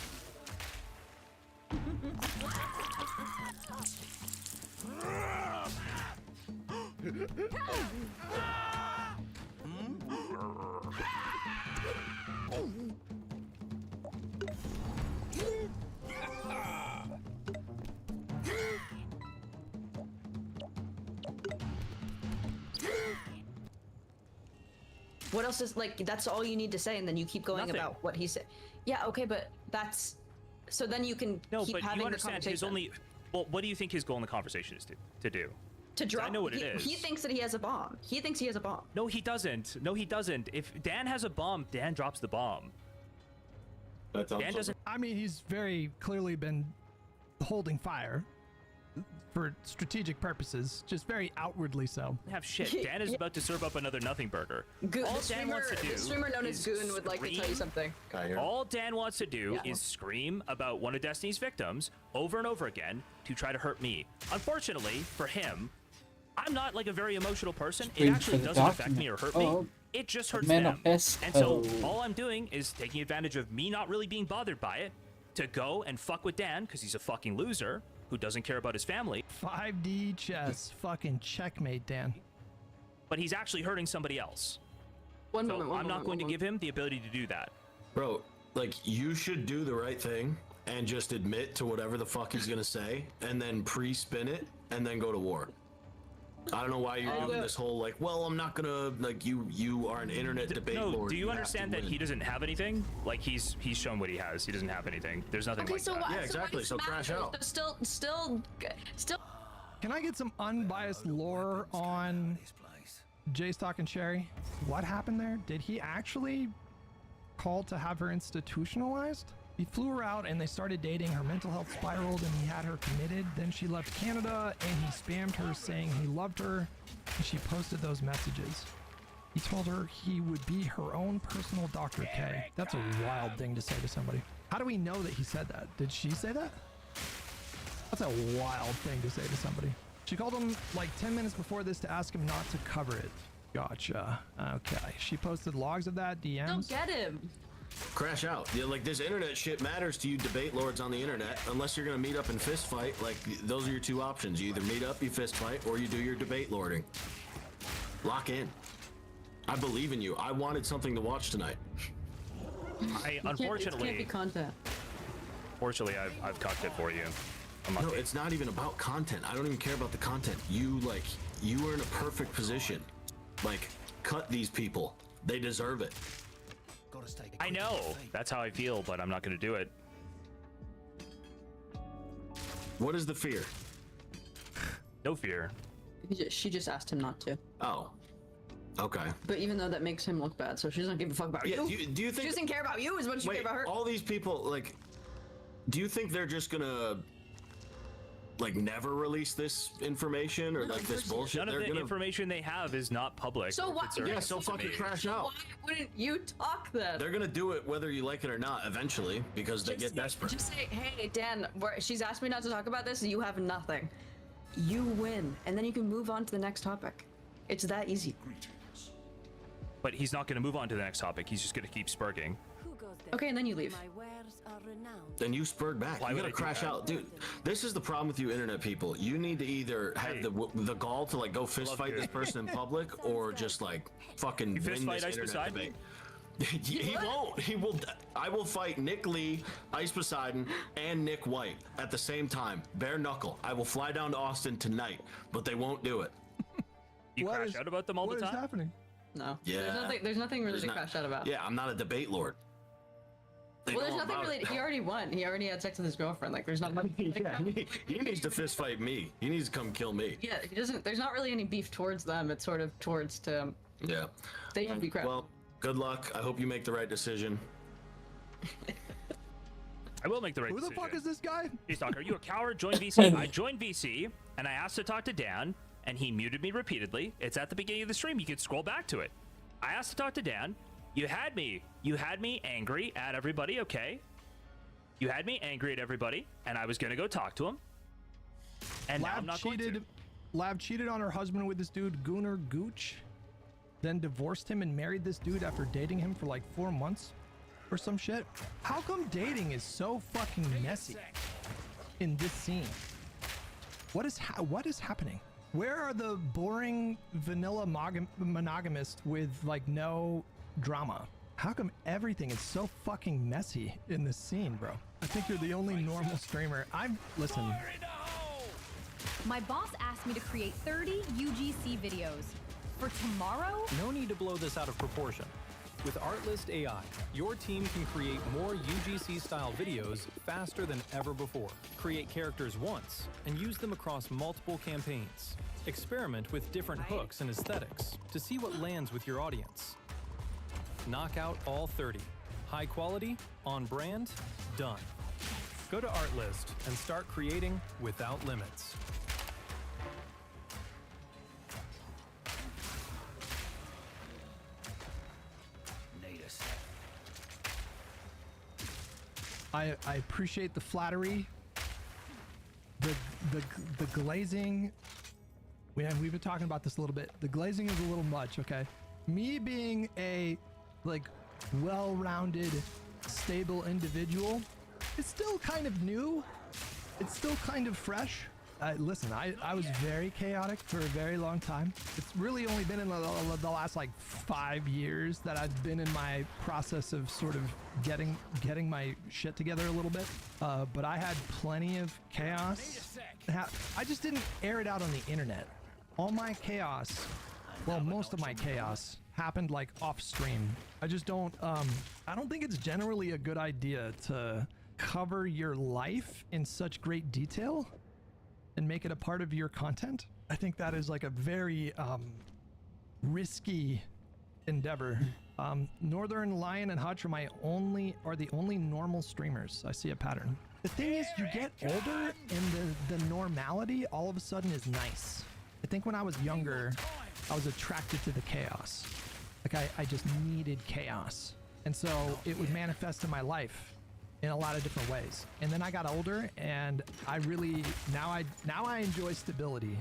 What else is, like, that's all you need to say, and then you keep going about what he said. Yeah, okay, but that's... So then you can keep having the conversation. His only... Well, what do you think his goal in the conversation is to do? To drop... I know what it is. He thinks that he has a bomb. He thinks he has a bomb. No, he doesn't. No, he doesn't. If Dan has a bomb, Dan drops the bomb. Dan doesn't... I mean, he's very clearly been holding fire for strategic purposes, just very outwardly so. Have shit. Dan is about to serve up another nothing burger. The streamer known as Goon would like to tell you something. All Dan wants to do is scream about one of Destiny's victims over and over again to try to hurt me. Unfortunately for him, I'm not like a very emotional person. It actually doesn't affect me or hurt me. It just hurts them. And so all I'm doing is taking advantage of me not really being bothered by it to go and fuck with Dan because he's a fucking loser. who doesn't care about his family. 5D chess, fucking checkmate, Dan. But he's actually hurting somebody else. I'm not going to give him the ability to do that. Bro, like, you should do the right thing and just admit to whatever the fuck he's gonna say, and then pre-spin it, and then go to war. I don't know why you're doing this whole, like, well, I'm not gonna, like, you are an internet debate lord. Do you understand that he doesn't have anything? Like, he's shown what he has. He doesn't have anything. There's nothing like that. Yeah, exactly. So crash out. Still. Can I get some unbiased lore on J-Stock and Sherry? What happened there? Did he actually call to have her institutionalized? He flew her out and they started dating. Her mental health spiraled and he had her committed. Then she left Canada and he spammed her saying he loved her. And she posted those messages. He told her he would be her own personal Dr. K. That's a wild thing to say to somebody. How do we know that he said that? Did she say that? That's a wild thing to say to somebody. She called him like 10 minutes before this to ask him not to cover it. Gotcha. Okay. She posted logs of that, DMs. Don't get him. Crash out. Yeah, like, this internet shit matters to you debate lords on the internet. Unless you're gonna meet up and fist fight, like, those are your two options. You either meet up, you fist fight, or you do your debate lording. Lock in. I believe in you. I wanted something to watch tonight. Unfortunately, it can't be content. Fortunately, I've cocked it for you. No, it's not even about content. I don't even care about the content. You are in a perfect position. Like, cut these people. They deserve it. I know. That's how I feel, but I'm not going to do it. What is the fear? No fear. She just asked him not to. Oh. Okay. But even though that makes him look bad, so she doesn't give a fuck about you. Do you think she doesn't care about you as much as you care about her? All these people, like, do you think they're just gonna, like, never release this information or like this bullshit? None of the information they have is not public. So what? Yeah, so fucking crash out. Why wouldn't you talk then? They're gonna do it whether you like it or not eventually because they get desperate. Just say, hey, Dan, she's asked me not to talk about this. You have nothing. You win, and then you can move on to the next topic. It's that easy. But he's not going to move on to the next topic. He's just going to keep spurging. Okay, and then you leave. Then you spurred back. You gotta crash out, dude. This is the problem with you internet people. You need to either have the gall to like go fist fight this person in public, or just like fucking win this internet debate. He won't. He will. I will fight Nick Lee, Ice Poseidon, and Nick White at the same time, bare knuckle. I will fly down to Austin tonight, but they won't do it. You crash out about them all the time. What is happening? No. Yeah. There's nothing really to crash out about. Yeah, I'm not a debate lord. Well, there's nothing really. He already won. He already had sex with his girlfriend. Like, there's not much. Yeah, he needs to fist fight me. He needs to come kill me. Yeah, he doesn't. There's not really any beef towards them. It's sort of towards to. Yeah. They should be crap. Well, good luck. I hope you make the right decision. I will make the right decision. Who the fuck is this guy? J-Stock, are you a coward? Join VC. I joined VC, and I asked to talk to Dan, and he muted me repeatedly. It's at the beginning of the stream. You can scroll back to it. I asked to talk to Dan. You had me angry at everybody, okay? You had me angry at everybody, and I was going to go talk to him. And now I'm not going to. Lab cheated on her husband with this dude, Gunnar Gooch, then divorced him and married this dude after dating him for like 4 months or some shit. How come dating is so fucking messy in this scene? What is happening? Where are the boring vanilla monogamists with like no drama? How come everything is so fucking messy in this scene, bro? I think you're the only normal streamer. Listen. My boss asked me to create 30 UGC videos. For tomorrow? No need to blow this out of proportion. With Artlist AI, your team can create more UGC-style videos faster than ever before. Create characters once and use them across multiple campaigns. Experiment with different hooks and aesthetics to see what lands with your audience. Knock out all 30. High quality, on brand, done. Go to Artlist and start creating without limits. I appreciate the flattery, the glazing. We've been talking about this a little bit. The glazing is a little much, okay? Me being a like well-rounded, stable individual is still kind of new it's still kind of fresh. Listen, I was very chaotic for a very long time. It's really only been in the last like 5 years that I've been in my process of sort of getting my shit together a little bit. But I had plenty of chaos. I just didn't air it out on the internet. All my chaos, well, most of my chaos happened like off stream. I just don't, I don't think it's generally a good idea to cover your life in such great detail and make it a part of your content. I think that is like a very risky endeavor. Northern Lion and Hutch are the only normal streamers. I see a pattern. The thing is, you get older and the normality all of a sudden is nice. I think when I was younger, I was attracted to the chaos. Like I just needed chaos. And so it would manifest in my life in a lot of different ways. And then I got older and I really, now I enjoy stability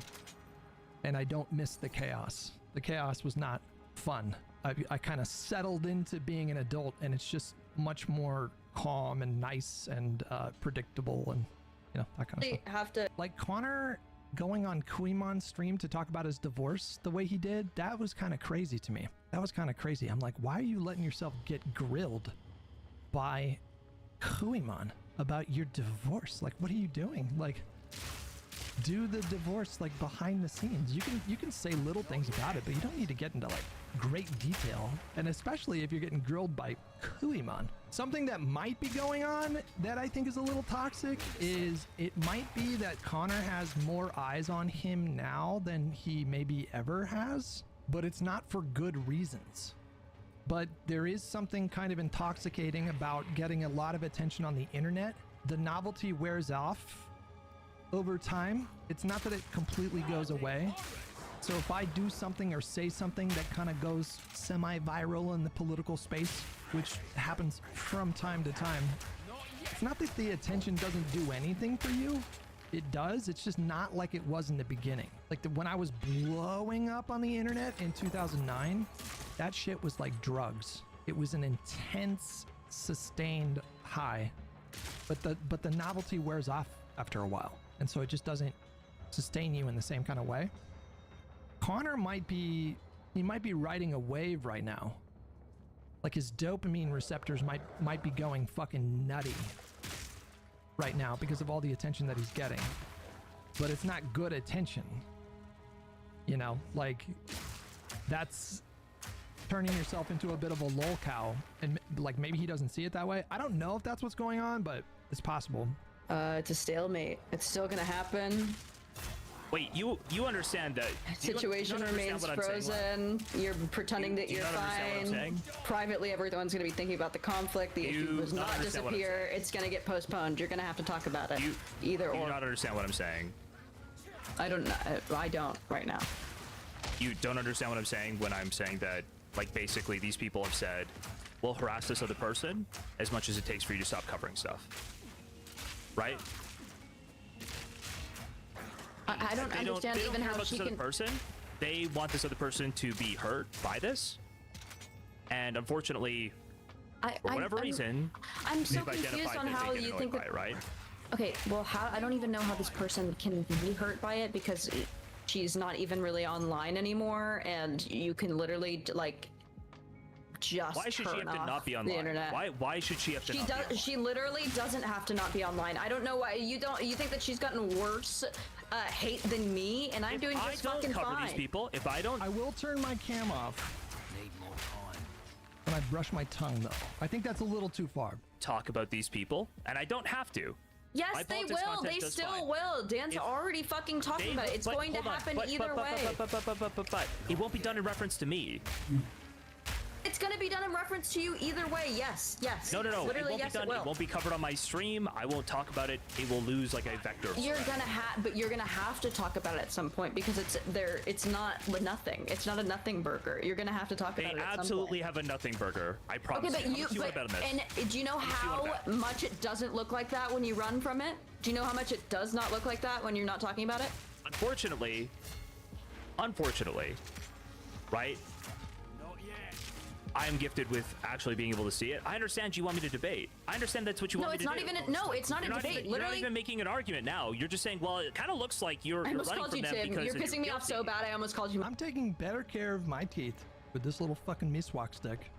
and I don't miss the chaos. The chaos was not fun. I kind of settled into being an adult and it's just much more calm and nice and predictable and, you know, that kind of stuff. Like Connor going on Kuimon's stream to talk about his divorce the way he did, that was kind of crazy to me. That was kind of crazy. I'm like, why are you letting yourself get grilled by Kuimon about your divorce? Like, what are you doing? Like, do the divorce like behind the scenes. You can say little things about it, but you don't need to get into like great detail. And especially if you're getting grilled by Kuimon. Something that might be going on that I think is a little toxic is it might be that Connor has more eyes on him now than he maybe ever has, but it's not for good reasons. But there is something kind of intoxicating about getting a lot of attention on the internet. The novelty wears off over time. It's not that it completely goes away. So if I do something or say something that kind of goes semi-viral in the political space, which happens from time to time, it's not that the attention doesn't do anything for you. It does. It's just not like it was in the beginning. Like when I was blowing up on the internet in 2009, that shit was like drugs. It was an intense, sustained high, but the novelty wears off after a while. And so it just doesn't sustain you in the same kind of way. Connor might be riding a wave right now. Like his dopamine receptors might be going fucking nutty right now because of all the attention that he's getting. But it's not good attention. You know, like that's turning yourself into a bit of a lol cow, and like maybe he doesn't see it that way. I don't know if that's what's going on, but it's possible. It's a stalemate. It's still gonna happen. Wait, you understand that situation remains frozen. You're pretending that you're fine. Privately, everyone's gonna be thinking about the conflict. The issue does not disappear. It's gonna get postponed. You're gonna have to talk about it. Either or. You do not understand what I'm saying. I don't right now. You don't understand what I'm saying when I'm saying that, like, basically these people have said, we'll harass this other person as much as it takes for you to stop covering stuff. Right? I don't understand even how she can. They want this other person to be hurt by this, and unfortunately, for whatever reason, I'm so confused on how you think that. Right? Okay, well, I don't even know how this person can be hurt by it because she's not even really online anymore, and you can literally like just why should she have to not be online? The internet. Why should she have to? She literally doesn't have to not be online. I don't know why you think that she's gotten worse hate than me, and I'm doing just fucking fine. I don't cover these people. If I don't, I will turn my cam off when I brush my tongue, though. I think that's a little too far. Talk about these people, and I don't have to. Yes, they will. They still will. Dan's already fucking talking about it. It's going to happen either way. But it won't be done in reference to me. It's going to be done in reference to you either way. Yes. No. Literally, it won't yes, be done. It won't be covered on my stream. I won't talk about it. It will lose like a vector. You're gonna have to talk about it at some point because it's not nothing. It's not a nothing burger. You're gonna have to talk about it. They absolutely have a nothing burger. I promise. Okay, and do you know how much it doesn't look like that when you run from it? Do you know how much it does not look like that when you're not talking about it? Unfortunately, right? I'm gifted with actually being able to see it. I understand you want me to debate. I understand that's what you want me to do. No, it's not a debate. You're not even making an argument now. You're just saying, well, it kind of looks like you're I almost running called from you them Tim. because You're pissing me off so bad. I almost called you. I'm taking better care of my teeth with this little fucking miswak stick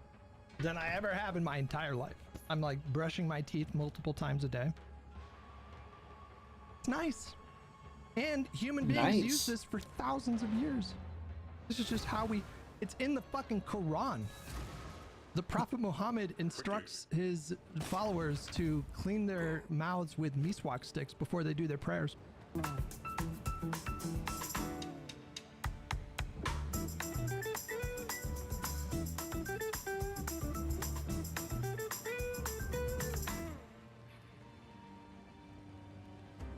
than I ever have in my entire life. I'm like brushing my teeth multiple times a day. It's nice. And human beings use this for thousands of years. This is just how it's in the fucking Quran. The Prophet Muhammad instructs his followers to clean their mouths with miswak sticks before they do their prayers.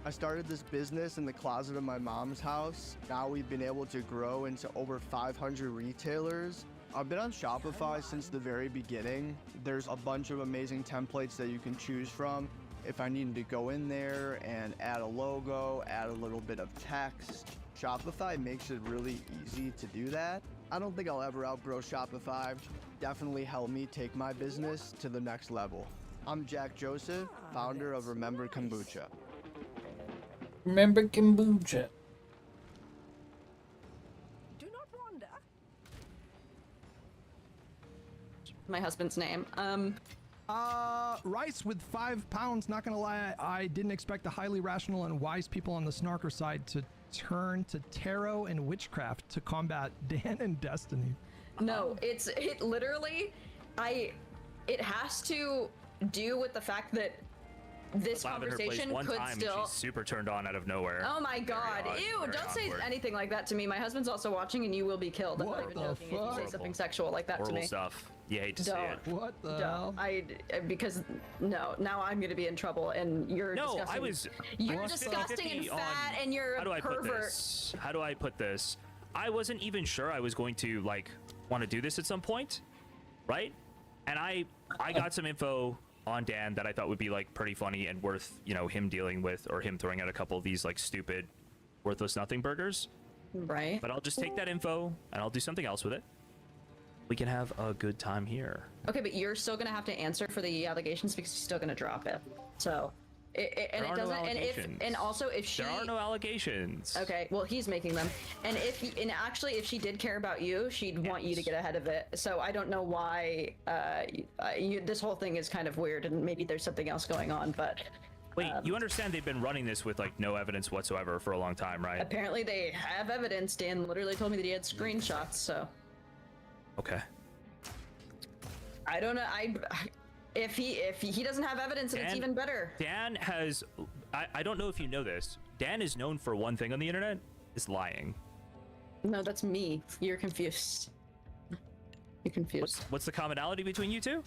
I started this business in the closet of my mom's house. Now we've been able to grow into over 500 retailers. I've been on Shopify since the very beginning. There's a bunch of amazing templates that you can choose from. If I needed to go in there and add a logo, add a little bit of text, Shopify makes it really easy to do that. I don't think I'll ever outgrow Shopify. Definitely helped me take my business to the next level. I'm Jack Joseph, founder of Remember Kombucha. Remember kombucha. Do not wander. My husband's name. Rice with 5 pounds. Not gonna lie, I didn't expect the highly rational and wise people on the Snarker side to turn to tarot and witchcraft to combat Dan and Destiny. No, it literally, it has to do with the fact that this conversation could still. She's super turned on out of nowhere. Oh my god! Ew! Don't say anything like that to me. My husband's also watching, and you will be killed. I'm not even joking if you say something sexual like that to me. Horrible stuff. You hate to see it. What the hell? Because no, now I'm gonna be in trouble, and you're disgusting. You're disgusting and fat, and you're a pervert. How do I put this? I wasn't even sure I was going to want to do this at some point, right? And I got some info on Dan that I thought would be pretty funny and worth him dealing with, or him throwing out a couple of these stupid worthless nothing burgers, right? But I'll just take that info and I'll do something else with it. We can have a good time here. Okay, but you're still gonna have to answer for the allegations because she's still gonna drop it. So and it doesn't, and also if she, there are no allegations. Okay, well he's making them, and actually if she did care about you, she'd want you to get ahead of it. So I don't know why this whole thing is kind of weird, and maybe there's something else going on. But wait, you understand they've been running this with no evidence whatsoever for a long time, right? Apparently they have evidence. Dan literally told me that he had screenshots. So okay, I don't know. If he doesn't have evidence, then it's even better. Dan has, I don't know if you know this, Dan is known for one thing on the internet, is lying. No, that's me. You're confused. You're confused. What's the commonality between you two?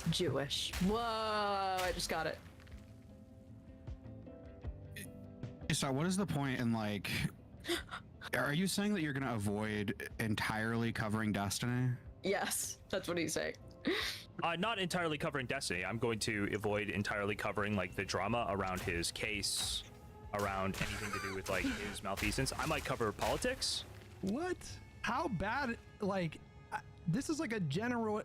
Jewish. Whoa, I just got it. So what is the point in are you saying that you're gonna avoid entirely covering Destiny? Yes, that's what he's saying. Not entirely covering Destiny. I'm going to avoid entirely covering the drama around his case, around anything to do with his malfeasance. I might cover politics. What? How bad? This is a generational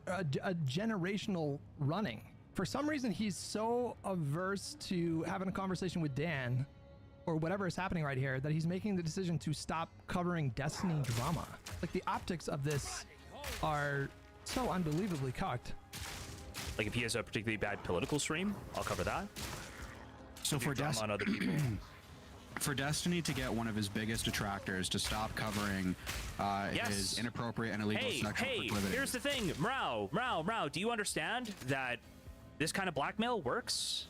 running. For some reason, he's so averse to having a conversation with Dan, or whatever is happening right here, that he's making the decision to stop covering Destiny drama. The optics of this are so unbelievably cocked. If he has a particularly bad political stream, I'll cover that. So for for Destiny to get one of his biggest detractors to stop covering his inappropriate and illegal sexual proclivity. Here's the thing, Mrao, do you understand that this kind of blackmail works?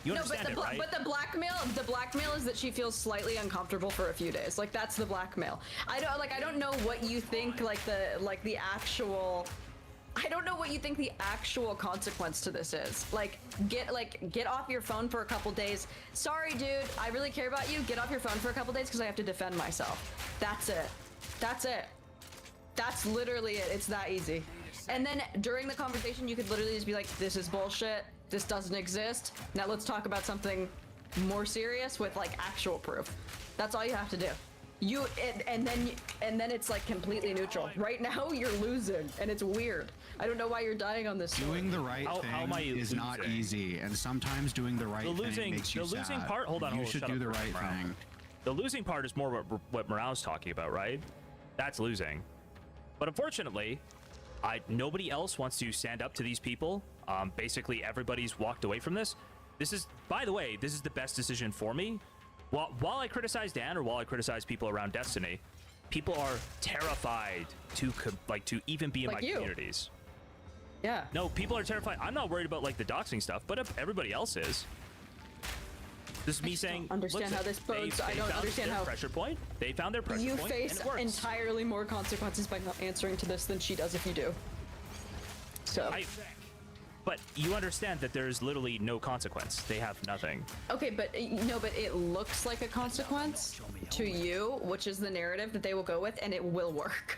You understand it, right? But the blackmail is that she feels slightly uncomfortable for a few days. That's the blackmail. I don't know what you think the actual. I don't know what you think the actual consequence to this is. Get off your phone for a couple days. Sorry, dude, I really care about you. Get off your phone for a couple days because I have to defend myself. That's it. That's literally it. It's that easy. And then during the conversation, you could literally just be like, this is bullshit. This doesn't exist. Now let's talk about something more serious with actual proof. That's all you have to do. and then it's like completely neutral. Right now you're losing, and it's weird. I don't know why you're dying on this. Doing the right thing is not easy, and sometimes doing the right thing makes you sad. The losing part. Hold on. You should do the right thing. The losing part is more what Morale's talking about, right? That's losing. But unfortunately, nobody else wants to stand up to these people. Basically, everybody's walked away from this. This is, by the way, this is the best decision for me. While I criticize Dan or while I criticize people around Destiny, people are terrified to even be in my communities. Yeah. No, people are terrified. I'm not worried about like the doxing stuff, but if everybody else is. This is me saying, understand how this bodes. I don't understand how pressure point. They found their pressure you point. face and it works. entirely more consequences by not answering to this than she does if you do. So. But you understand that there's literally no consequence. They have nothing. Okay, but no, but it looks like a consequence to you, which is the narrative that they will go with, and it will work.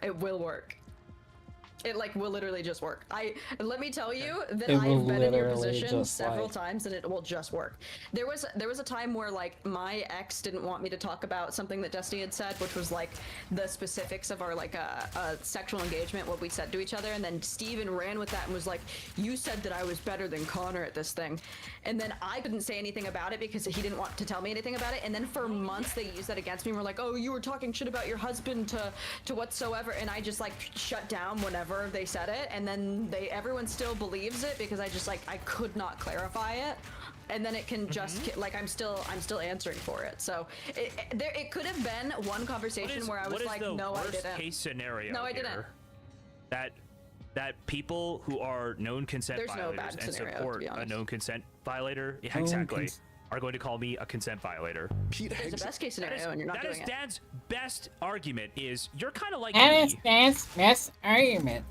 It will work. It like will literally just work. Let me tell you that I've been in your position several times, and it will just work. There was a time where like my ex didn't want me to talk about something that Destiny had said, which was like the specifics of our like sexual engagement, what we said to each other, and then Steven ran with that and was like, "You said that I was better than Connor at this thing," and then I couldn't say anything about it because he didn't want to tell me anything about it, and then for months they used that against me and were like, "Oh, you were talking shit about your husband to whatsoever," and I just like shut down whenever they said it, and then everyone still believes it because I could not clarify it, and then it can just like I'm still answering for it. So it could have been one conversation where I was like, no, I didn't. What is the worst case scenario? No, I didn't. That people who are known consent violators and support a known consent violator, yeah, exactly, are going to call me a consent violator. There's a best case scenario, and you're not doing it. That is Dan's best argument. Is you're kind of like That me. is Dan's best argument.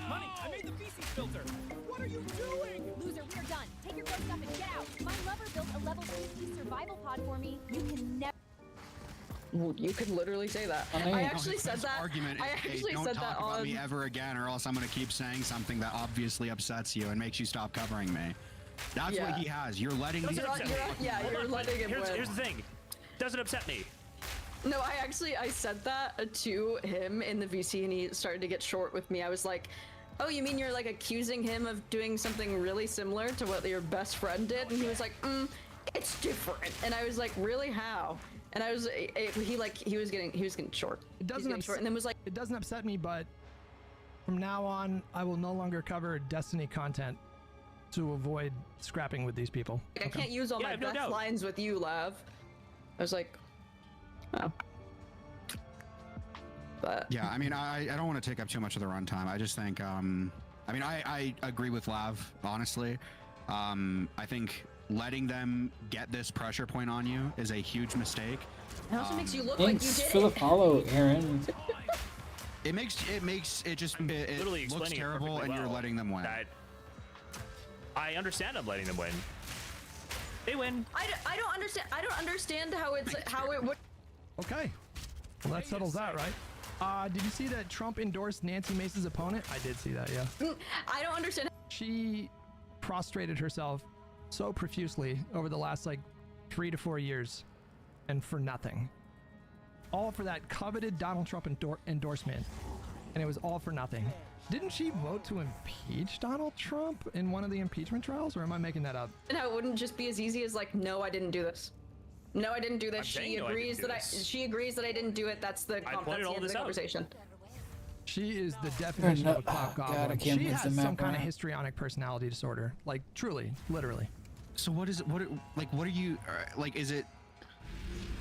Money, I made the feces filter. What are you doing? Loser, we're done. Take your gross stuff and get out. My lover built a level 50 survival pod for me. You can never. You could literally say that. I actually said that. I actually don't said talk that about on. me ever again, or else I'm gonna keep saying something that obviously upsets you and makes you stop covering me. That's what he has. You're letting these. You're letting him win. Here's the thing. Doesn't upset me. No, I said that to him in the VC, and he started to get short with me. I was like, "Oh, you mean you're like accusing him of doing something really similar to what your best friend did?" And he was like, "It's different." And I was like, "Really? How?" And I was he was getting short. It doesn't upset, and then was like, it doesn't upset me, but from now on, I will no longer cover Destiny content to avoid scrapping with these people. I can't use all my best lines with you, Lav. I was like, oh. But yeah, I mean, I don't want to take up too much of the runtime. I just think, I mean, I agree with Lav, honestly. I think letting them get this pressure point on you is a huge mistake. It also makes you look like you did Thanks for the follow, Aaron. It looks terrible, and you're letting them win. I understand I'm letting them win. They win. I don't understand how it would. Okay, well that settles that, right? Did you see that Trump endorsed Nancy Mace's opponent? I did see that, yeah. I don't understand. She prostrated herself so profusely over the last like 3 to 4 years, and for nothing. All for that coveted Donald Trump endorsement, and it was all for nothing. Didn't she vote to impeach Donald Trump in one of the impeachment trials, or am I making that up? And how it wouldn't just be as easy as like, no, I didn't do this. No, I didn't do this. She agrees that she agrees that I didn't do it. That's the end of the conversation. She is the definition of a clock goblin. She has some kind of histrionic personality disorder. Like, truly, literally. So what is it? What are you, like, is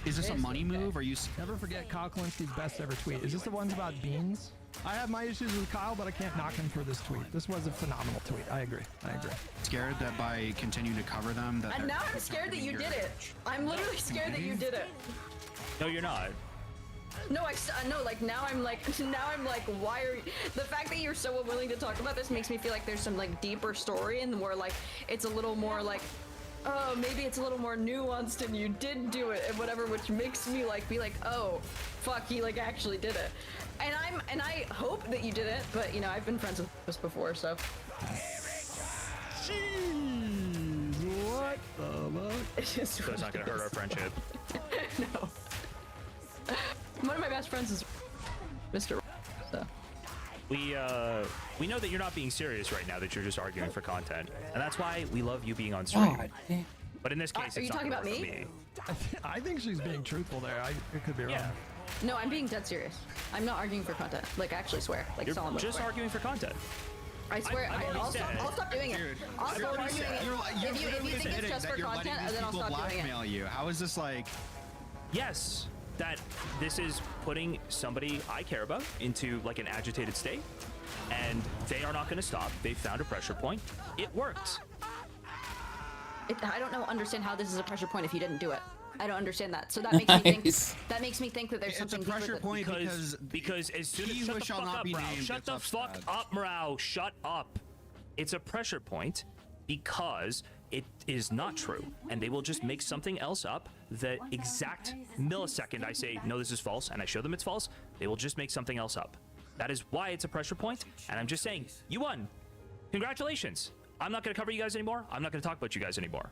this a money move? Are you... Never forget Kyle Kalinski's best ever tweet. Is this the ones about beans? I have my issues with Kyle, but I can't knock him for this tweet. This was a phenomenal tweet. I agree. Scared that by continuing to cover them... And now I'm scared that you did it. I'm literally scared that you did it. No, you're not. No, now I'm like, why are you, the fact that you're so willing to talk about this makes me feel like there's some like deeper story and where like it's a little more like, oh, maybe it's a little more nuanced and you did do it and whatever, which makes me like be like, oh, fuck, he like actually did it. And I hope that you did it, but you know, I've been friends with this before, so. Jeez, what So it's not gonna hurt our friendship. No. One of my best friends is Mr. So. We know that you're not being serious right now, that you're just arguing for content. And that's why we love you being on stream. But in this case, are you talking about me? I think she's being truthful there. It could be wrong. Yeah. No, I'm being dead serious. I'm not arguing for content. Like, I actually swear. Like, You're solemnly just swear. arguing for content. I swear. I'll stop doing it. I'll stop arguing it. If you think it's just for content, then I'll stop doing it. You. How is this like? Yes, that this is putting somebody I care about into like an agitated state, and they are not going to stop. They found a pressure point. It works. I don't understand how this is a pressure point if you didn't do it. I don't understand that. So that makes me think. That makes me think that there's something. It's a pressure point because as soon as shut the fuck up, Mrao. Shut the fuck up, Mrao. Shut up. It's a pressure point because it is not true, and they will just make something else up. The exact millisecond I say no, this is false, and I show them it's false, they will just make something else up. That is why it's a pressure point, and I'm just saying, you won. Congratulations. I'm not going to cover you guys anymore. I'm not going to talk about you guys anymore.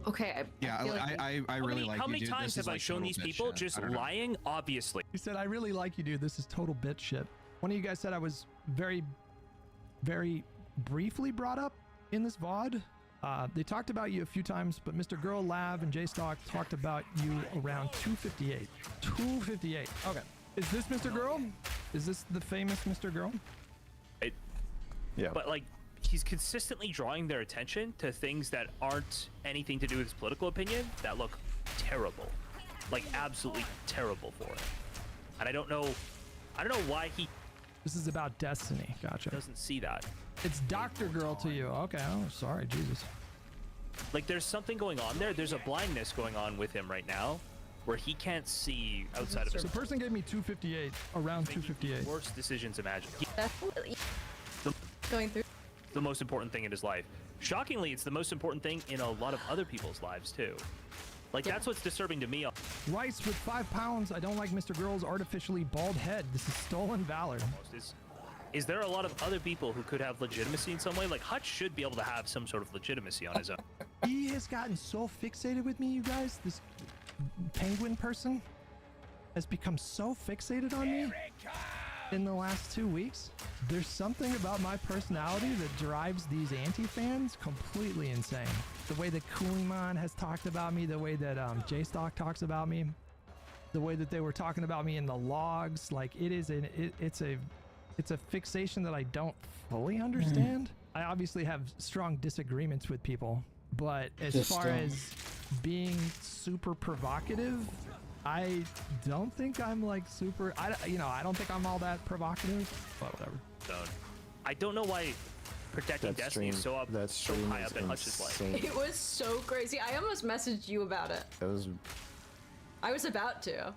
Okay. I really like you, dude. How many times have I shown these people just lying? Obviously. He said, I really like you, dude. This is total bitch shit. One of you guys said I was very, very briefly brought up in this VOD. They talked about you a few times, but Mr. Girl, Lav, and J-Stock talked about you around 258. 258. Okay. Is this Mr. Girl? Is this the famous Mr. Girl? Yeah. But like, he's consistently drawing their attention to things that aren't anything to do with his political opinion that look terrible, like absolutely terrible for him. And I don't know why he. This is about Destiny. Gotcha. Doesn't see that. It's Dr. Girl to you. Okay. Oh, sorry. Jesus. Like, there's something going on there. There's a blindness going on with him right now, where he can't see outside of his. The person gave me 258. Around 258. Worst decisions imaginable. Going through. The most important thing in his life. Shockingly, it's the most important thing in a lot of other people's lives too. Like, that's what's disturbing to me. Rice with 5 pounds. I don't like Mr. Girl's artificially bald head. This is stolen valor. Is there a lot of other people who could have legitimacy in some way? Like, Hutch should be able to have some sort of legitimacy on his own. He has gotten so fixated with me, you guys. This penguin person has become so fixated on me in the last 2 weeks. There's something about my personality that drives these anti-fans completely insane. The way that Kuliman has talked about me, the way that J-Stock talks about me, the way that they were talking about me in the logs, like it's a fixation that I don't fully understand. I obviously have strong disagreements with people, but as far as being super provocative, I don't think I'm like super. I don't think I'm all that provocative. But whatever. I don't know why protecting Destiny is so high up in Hutch's life. It was so crazy. I almost messaged you about it. I was about to.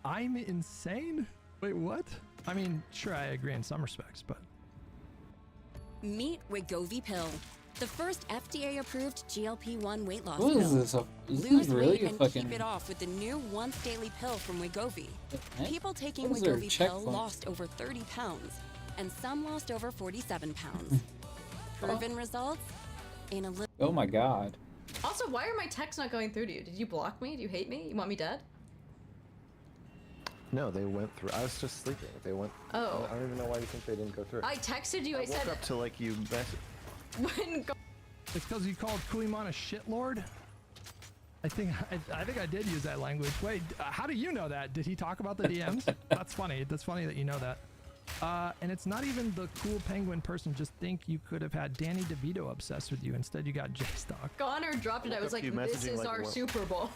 I'm insane? Wait, what? I mean, sure, I agree in some respects, but. Meet Wegovy Pill, the first FDA-approved GLP-1 weight loss What pill. is this? Is Lose this really weight a and fucking? keep it off with the new once-daily pill from Wegovy. People taking What is their Wegovy check Pill point? lost over 30 pounds, and some lost over 47 pounds. Proven results in a little. Oh my god. Also, why are my texts not going through to you? Did you block me? Do you hate me? You want me dead? No, they went through. I was just sleeping. They went. Oh. I don't even know why you think they didn't go through. I texted you. I woke said. up to like you message. When It's because you called Kuliman a shitlord? I think I did use that language. Wait, how do you know that? Did he talk about the DMs? That's funny. That's funny that you know that. And it's not even the cool penguin person. Just think you could have had Danny DeVito obsessed with you. Instead, you got J-Stock. Connor dropped it. I was like, this is our Super Bowl.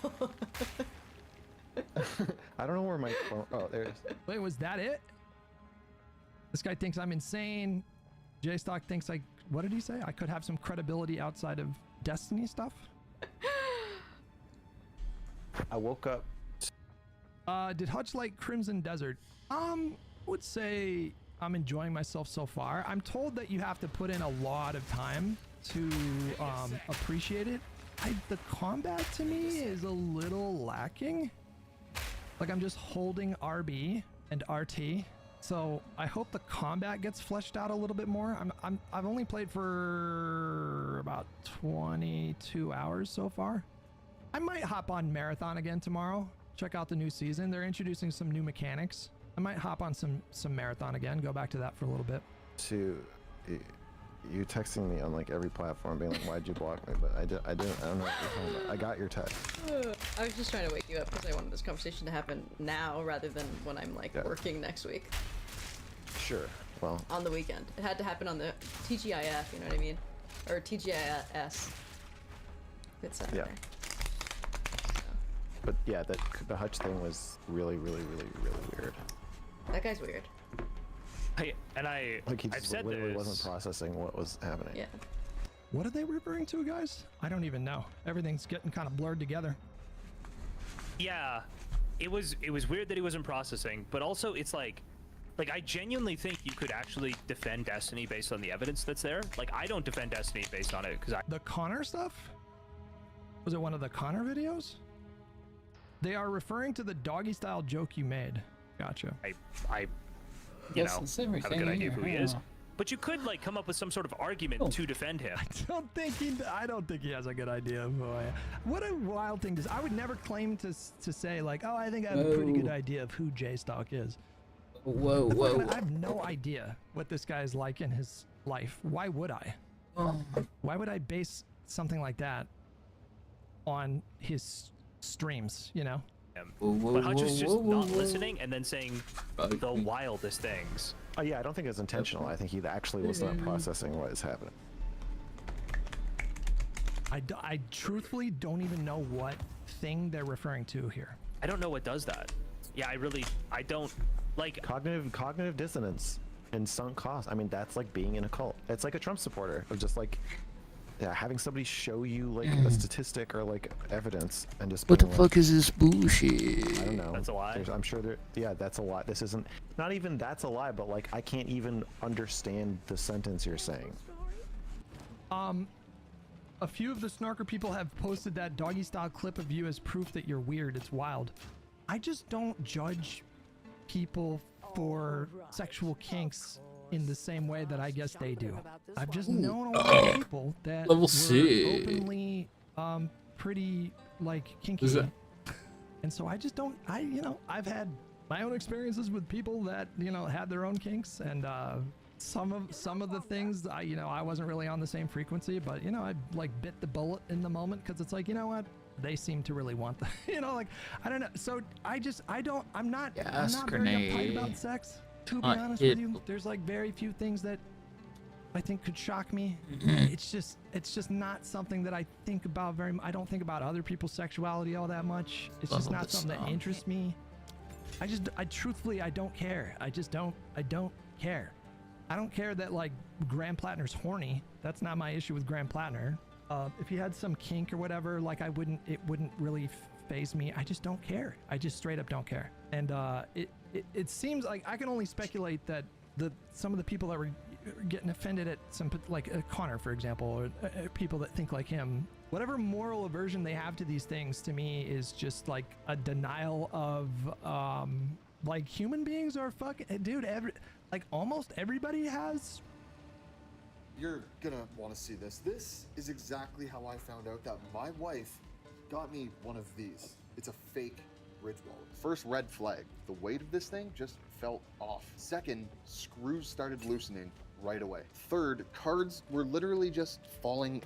I don't know where my phone. Oh, there it is. Wait, was that it? This guy thinks I'm insane. J-Stock thinks what did he say? I could have some credibility outside of Destiny stuff? I woke up. Did Hutch like Crimson Desert? Would say I'm enjoying myself so far. I'm told that you have to put in a lot of time to appreciate it. The combat to me is a little lacking. Like I'm just holding RB and RT So I hope the combat gets fleshed out a little bit more. I've only played for about 22 hours so far. I might hop on Marathon again tomorrow. Check out the new season. They're introducing some new mechanics. I might hop on some Marathon again. Go back to that for a little bit. You texting me on like every platform, being like, "Why'd you block me?" But I don't know what you're talking about. I got your text. I was just trying to wake you up because I wanted this conversation to happen now rather than when I'm like working next week. Sure. Well. On the weekend. It had to happen on the TGIF, you know what I mean? Or TGIS. Good Saturday. Yeah. But yeah, the Hutch thing was really weird. That guy's weird. Like he just literally wasn't processing what was happening. Yeah. What are they referring to, guys? I don't even know. Everything's getting kind of blurred together. Yeah, it was weird that he wasn't processing, but also it's like I genuinely think you could actually defend Destiny based on the evidence that's there. Like I don't defend Destiny based on it because The Connor stuff? Was it one of the Connor videos? They are referring to the doggy style joke you made. Gotcha. I you know, have a good idea of who he is. But you could like come up with some sort of argument to defend him. I don't think he has a good idea of who I am. What a wild thing. I would never claim to say like, oh, I think I have a pretty good idea of who J-Stock is. Whoa. I have no idea what this guy is like in his life. Why would I? Why would I base something like that on his streams, you know? But Hutch is just not listening and then saying the wildest things. Oh yeah, I don't think it was intentional. I think he actually was not processing what is happening. I truthfully don't even know what thing they're referring to here. I don't know what does that. Yeah, I don't like cognitive dissonance and sunk cost. I mean, that's like being in a cult. It's like a Trump supporter of just like, yeah, having somebody show you like a statistic or like evidence and just. What the like, fuck is this bullshit? I don't know. That's a lie. I'm sure there. Yeah, that's a lie. This isn't. Not even that's a lie, but like I can't even understand the sentence you're saying. A few of the Snarker people have posted that doggy style clip of you as proof that you're weird. It's wild. I just don't judge people for sexual kinks in the same way that I guess they do. I've just known a lot of people that were openly pretty like kinky. And so I just don't, I've had my own experiences with people that, had their own kinks, and some of the things I wasn't really on the same frequency, but I like bit the bullet in the moment because it's like, you know what? They seem to really want the, like, I don't know. So I'm not very uptight about sex. To be honest with you, there's like very few things that I think could shock me. It's just not something that I think about very much. I don't think about other people's sexuality all that much. It's just not something that interests me. I truthfully, I don't care. I don't care. I don't care that like Graham Plattner's horny. That's not my issue with Graham Plattner. If he had some kink or whatever, like it wouldn't really faze me. I just don't care. I just straight up don't care. And it seems like I can only speculate that some of the people that were getting offended at some, like Connor, for example, or people that think like him, whatever moral aversion they have to these things, to me is just like a denial of like human beings are fucking, dude, like almost everybody has. You're gonna want to see this. This is exactly how I found out that my wife got me one of these. It's a fake Ridge wallet. First red flag, the weight of this thing just felt off. Second, screws started loosening right away. Third, cards were literally just falling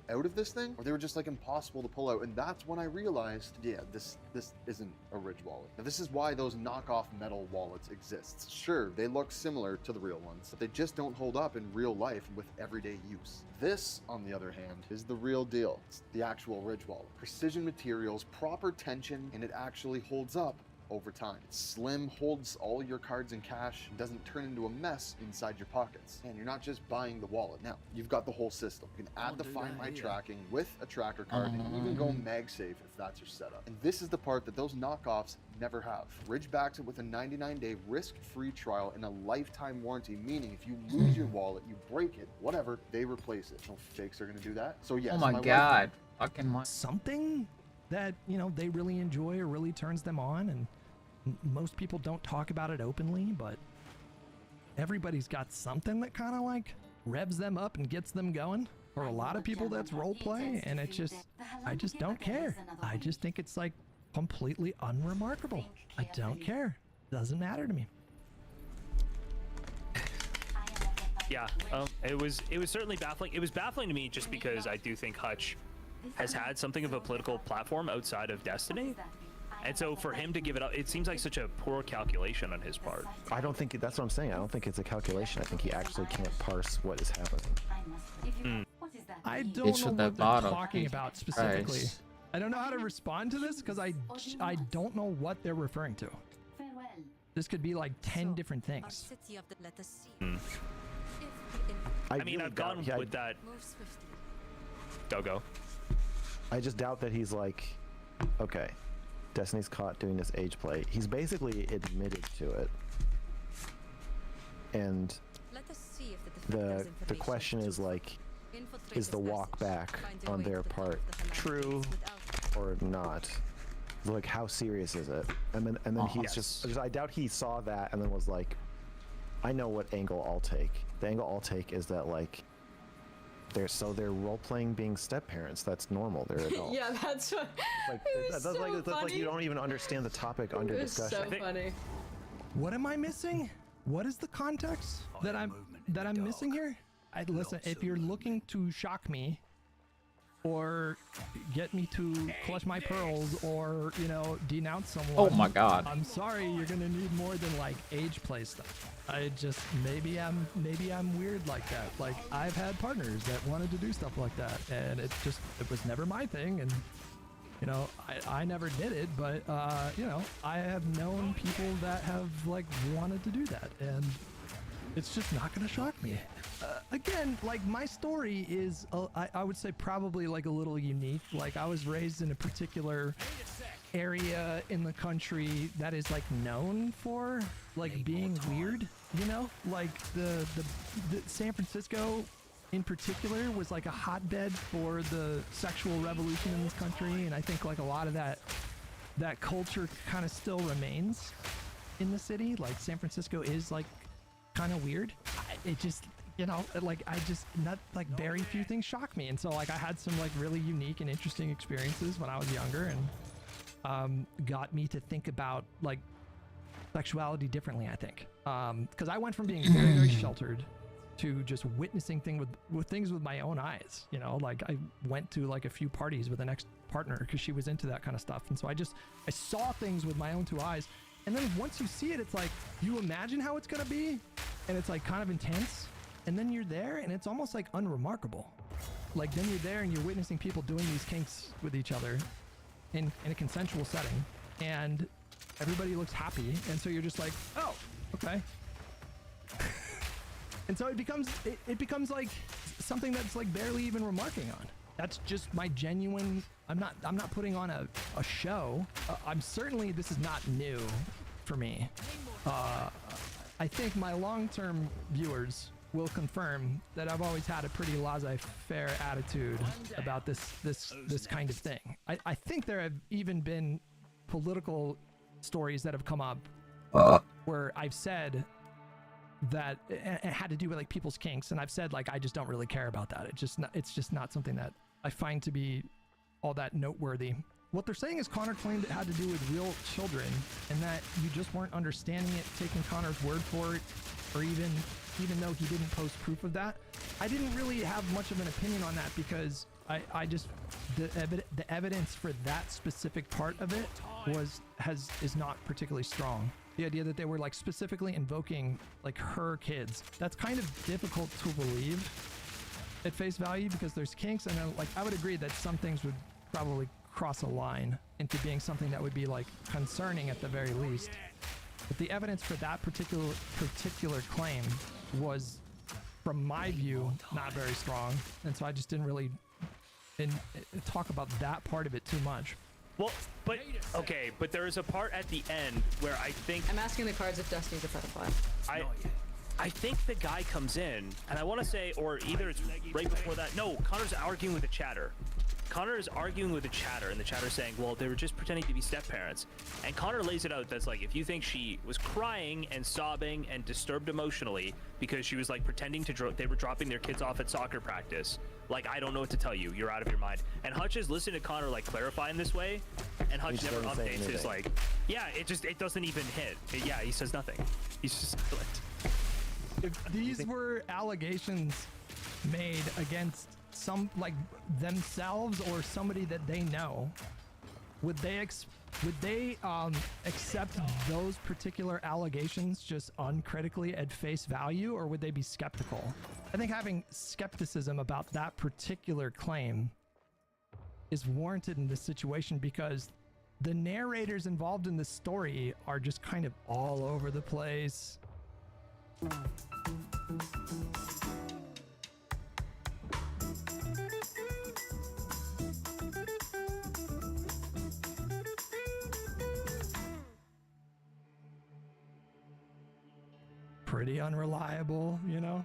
out of this thing, or they were just like impossible to pull out. And that's when I realized, yeah, this isn't a Ridge wallet. Now this is why those knockoff metal wallets exist. Sure, they look similar to the real ones, but they just don't hold up in real life with everyday use. This, on the other hand, is the real deal. It's the actual Ridge wallet. Precision materials, proper tension, and it actually holds up over time. It's slim, holds all your cards in cash, and doesn't turn into a mess inside your pockets. And you're not just buying the wallet. Now, you've got the whole system. You can add the Find My tracking with a tracker card, and even go MagSafe if that's your setup. And this is the part that those knockoffs never have. Ridge backs it with a 99-day risk-free trial and a lifetime warranty, meaning if you lose your wallet, you break it, whatever, they replace it. No fakes are gonna do that. So yes, oh my god, fucking something that they really enjoy or really turns them on, and most people don't talk about it openly, but everybody's got something that kind of like revs them up and gets them going. For a lot of people, that's role play, and it's just, I just don't care. I just think it's like completely unremarkable. I don't care. Doesn't matter to me. Yeah, it was certainly baffling. It was baffling to me just because I do think Hutch has had something of a political platform outside of Destiny. And so for him to give it up, it seems like such a poor calculation on his part. I don't think that's what I'm saying. I don't think it's a calculation. I think he actually can't parse what is happening. I don't know what they're talking about specifically. I don't know how to respond to this because I don't know what they're referring to. This could be like 10 different things. I mean, I've gone with that. Go. I just doubt that he's like, okay, Destiny's caught doing this age play. He's basically admitted to it. And the question is like, is the walk back on their part true or not? Like, how serious is it? And then he's just I doubt he saw that and then was like, I know what angle I'll take. The angle I'll take is that like they're role playing being step parents. That's normal. They're adults. Yeah, that's what. Like that's so like funny. like you don't even understand the topic under discussion. So funny. What am I missing? What is the context that I'm missing here? Listen, if you're looking to shock me or get me to clutch my pearls or, you know, denounce someone. Oh my God. I'm sorry, you're gonna need more than like age play stuff. I just maybe I'm weird like that. Like I've had partners that wanted to do stuff like that, and it was never my thing, and you know, I never did it, but you know, I have known people that have like wanted to do that, and it's just not gonna shock me. Again, like my story is, I would say probably like a little unique. Like I was raised in a particular area in the country that is like known for like being weird, you know, like the San Francisco in particular was like a hotbed for the sexual revolution in this country, and I think like a lot of that culture kind of still remains in the city. Like San Francisco is like kind of weird. It just, you know, like not like very few things shock me, and so like I had some like really unique and interesting experiences when I was younger, and got me to think about like sexuality differently, I think, because I went from being very, very sheltered to just witnessing things with my own eyes. You know, like I went to like a few parties with an ex-partner because she was into that kind of stuff, and so I saw things with my own two eyes. And then once you see it, it's like you imagine how it's gonna be, and it's like kind of intense, and then you're there and it's almost like unremarkable. Like then you're there and you're witnessing people doing these kinks with each other in a consensual setting, and everybody looks happy, and so you're just like, oh, okay. And so it becomes like something that's like barely even remarking on. That's just my genuine. I'm not putting on a show. I'm certainly, this is not new for me. I think my long-term viewers will confirm that I've always had a pretty laissez-faire attitude about this kind of thing. I think there have even been political stories that have come up where I've said that it had to do with like people's kinks, and I've said like I just don't really care about that. It's just not something that I find to be all that noteworthy. What they're saying is Connor claimed it had to do with real children, and that you just weren't understanding it, taking Connor's word for it, or even though he didn't post proof of that. I didn't really have much of an opinion on that because I just the evidence for that specific part of it is not particularly strong. The idea that they were like specifically invoking like her kids, that's kind of difficult to believe at face value because there's kinks, and like I would agree that some things would probably cross a line into being something that would be like concerning at the very least. But the evidence for that particular claim was, from my view, not very strong, and so I just didn't really talk about that part of it too much. Well, but okay, but there is a part at the end where I think I'm asking the cards if Destiny's a pedophile. I think the guy comes in, and I want to say, or either it's right before that. No, Connor's arguing with the chatter, Connor is arguing with the chatter, and the chatter saying, well, they were just pretending to be step-parents. And Connor lays it out that's like, if you think she was crying and sobbing and disturbed emotionally because she was like pretending to they were dropping their kids off at soccer practice, like, I don't know what to tell you. You're out of your mind. And Hutch is listening to Connor like clarify in this way, and Hutch never updates his like, yeah, it doesn't even hit. Yeah, he says nothing. He's just silent. If these were allegations made against some like themselves or somebody that they know, would they accept those particular allegations just uncritically at face value, or would they be skeptical? I think having skepticism about that particular claim is warranted in this situation because the narrators involved in this story are just kind of all over the place. Pretty unreliable, you know?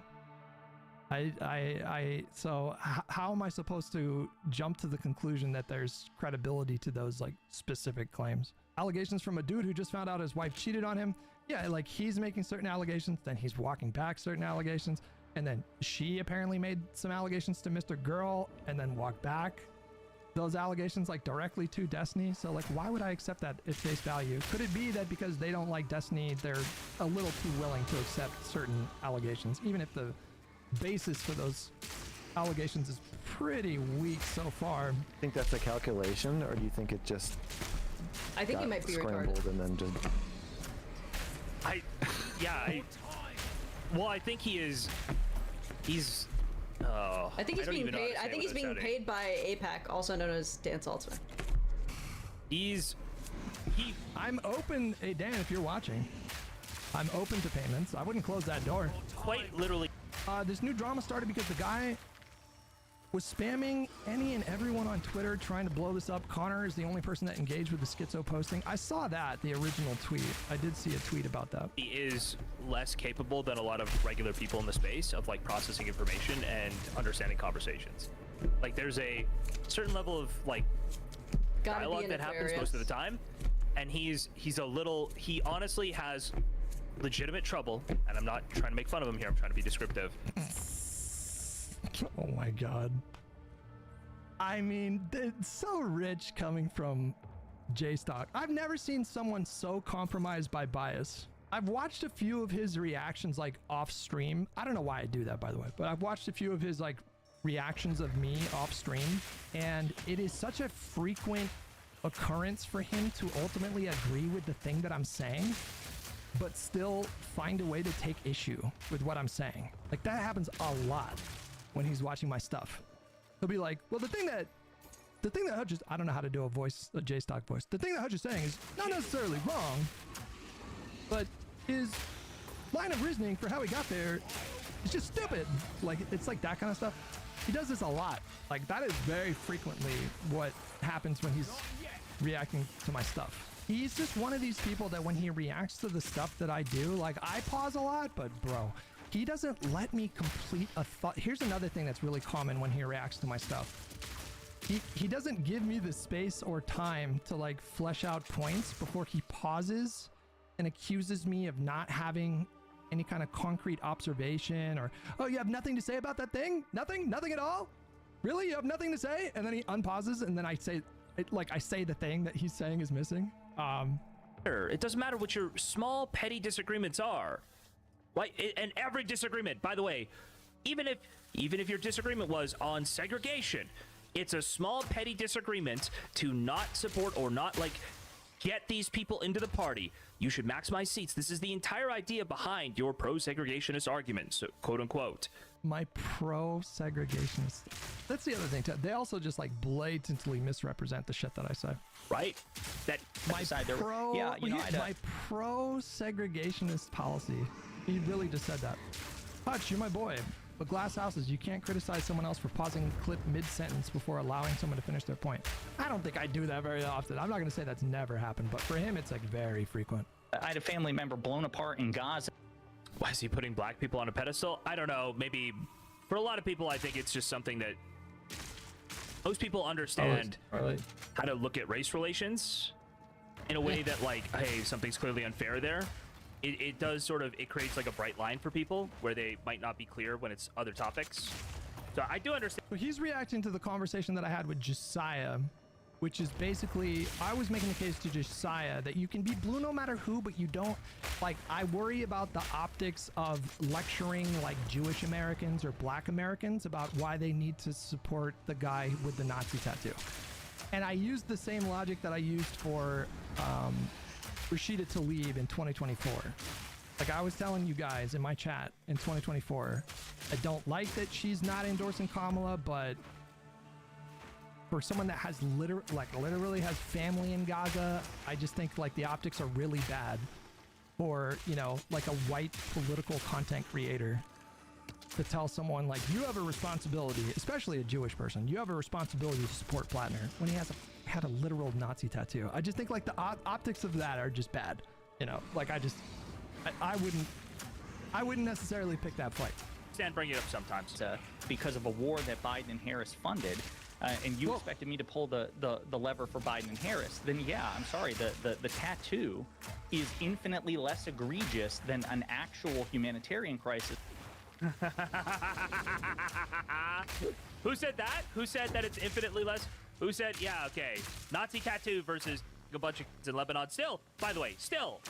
So how am I supposed to jump to the conclusion that there's credibility to those like specific claims? Allegations from a dude who just found out his wife cheated on him. Yeah, like he's making certain allegations, then he's walking back certain allegations, and then she apparently made some allegations to Mr. Girl and then walked back those allegations like directly to Destiny. So like, why would I accept that at face value? Could it be that because they don't like Destiny, they're a little too willing to accept certain allegations, even if the basis for those allegations is pretty weak so far? Think that's a calculation, or do you think it just I think he might be scrambled retarded. and then just Well, I think he's I think he's being paid. I think he's being paid by APAC, also known as Dan Saltzman. I'm open. Hey Dan, if you're watching, I'm open to payments. I wouldn't close that door. Quite literally. This new drama started because the guy was spamming any and everyone on Twitter trying to blow this up. Connor is the only person that engaged with the schizo posting. I saw that, the original tweet. I did see a tweet about that. He is less capable than a lot of regular people in the space of like processing information and understanding conversations. Like there's a certain level of like dialogue that happens most of the time, and he honestly has legitimate trouble, and I'm not trying to make fun of him here, I'm trying to be descriptive. Oh my god. I mean, it's so rich coming from J-Stock. I've never seen someone so compromised by bias. I've watched a few of his reactions like off stream. I don't know why I do that, by the way, but I've watched a few of his like reactions of me off stream, and it is such a frequent occurrence for him to ultimately agree with the thing that I'm saying, but still find a way to take issue with what I'm saying. Like that happens a lot when he's watching my stuff. He'll be like, well, the thing that Hutch is, I don't know how to do a J-Stock voice. The thing that Hutch is saying is not necessarily wrong, but his line of reasoning for how he got there is just stupid. Like, it's like that kind of stuff. He does this a lot. Like, that is very frequently what happens when he's reacting to my stuff. He's just one of these people that when he reacts to the stuff that I do, like, I pause a lot, but bro, he doesn't let me complete a thought. Here's another thing that's really common when he reacts to my stuff. He doesn't give me the space or time to like flesh out points before he pauses and accuses me of not having any kind of concrete observation, or, oh, you have nothing to say about that thing? Nothing at all? Really? You have nothing to say? And then he unpauses, and then I say the thing that he's saying is missing. It doesn't matter what your small petty disagreements are. And every disagreement, by the way, even if your disagreement was on segregation, it's a small petty disagreement to not support or not like get these people into the party. You should maximize seats. This is the entire idea behind your pro-segregationist argument, so quote unquote. My pro-segregationist. That's the other thing too. They also just like blatantly misrepresent the shit that I say. Right? That my pro-segregationist policy. He really just said that. Hutch, you're my boy. But glass houses, you can't criticize someone else for pausing the clip mid-sentence before allowing someone to finish their point. I don't think I do that very often. I'm not going to say that's never happened, but for him, it's like very frequent. I had a family member blown apart in Gaza. Why is he putting black people on a pedestal? I don't know. Maybe for a lot of people, I think it's just something that most people understand how to look at race relations in a way that, like, hey, something's clearly unfair there. It does sort of, it creates like a bright line for people where they might not be clear when it's other topics. So I do understand. So he's reacting to the conversation that I had with Josiah, which is basically, I was making the case to Josiah that you can be blue no matter who, but you don't, like, I worry about the optics of lecturing like Jewish Americans or Black Americans about why they need to support the guy with the Nazi tattoo. And I used the same logic that I used for Rashida Tlaib in 2024. Like I was telling you guys in my chat in 2024, I don't like that she's not endorsing Kamala, but for someone that has literally has family in Gaza, I just think like the optics are really bad for, you know, like a white political content creator to tell someone like, you have a responsibility, especially a Jewish person, you have a responsibility to support Plattner when he had a literal Nazi tattoo. I just think like the optics of that are just bad, you know, like I wouldn't necessarily pick that fight. Stan, bring it up sometimes. Because of a war that Biden and Harris funded, and you expected me to pull the lever for Biden and Harris, then yeah, I'm sorry, the tattoo is infinitely less egregious than an actual humanitarian crisis. Who said that? Who said that it's infinitely less? Who said, yeah, okay, Nazi tattoo versus a bunch of kids in Lebanon? Still, by the way, still.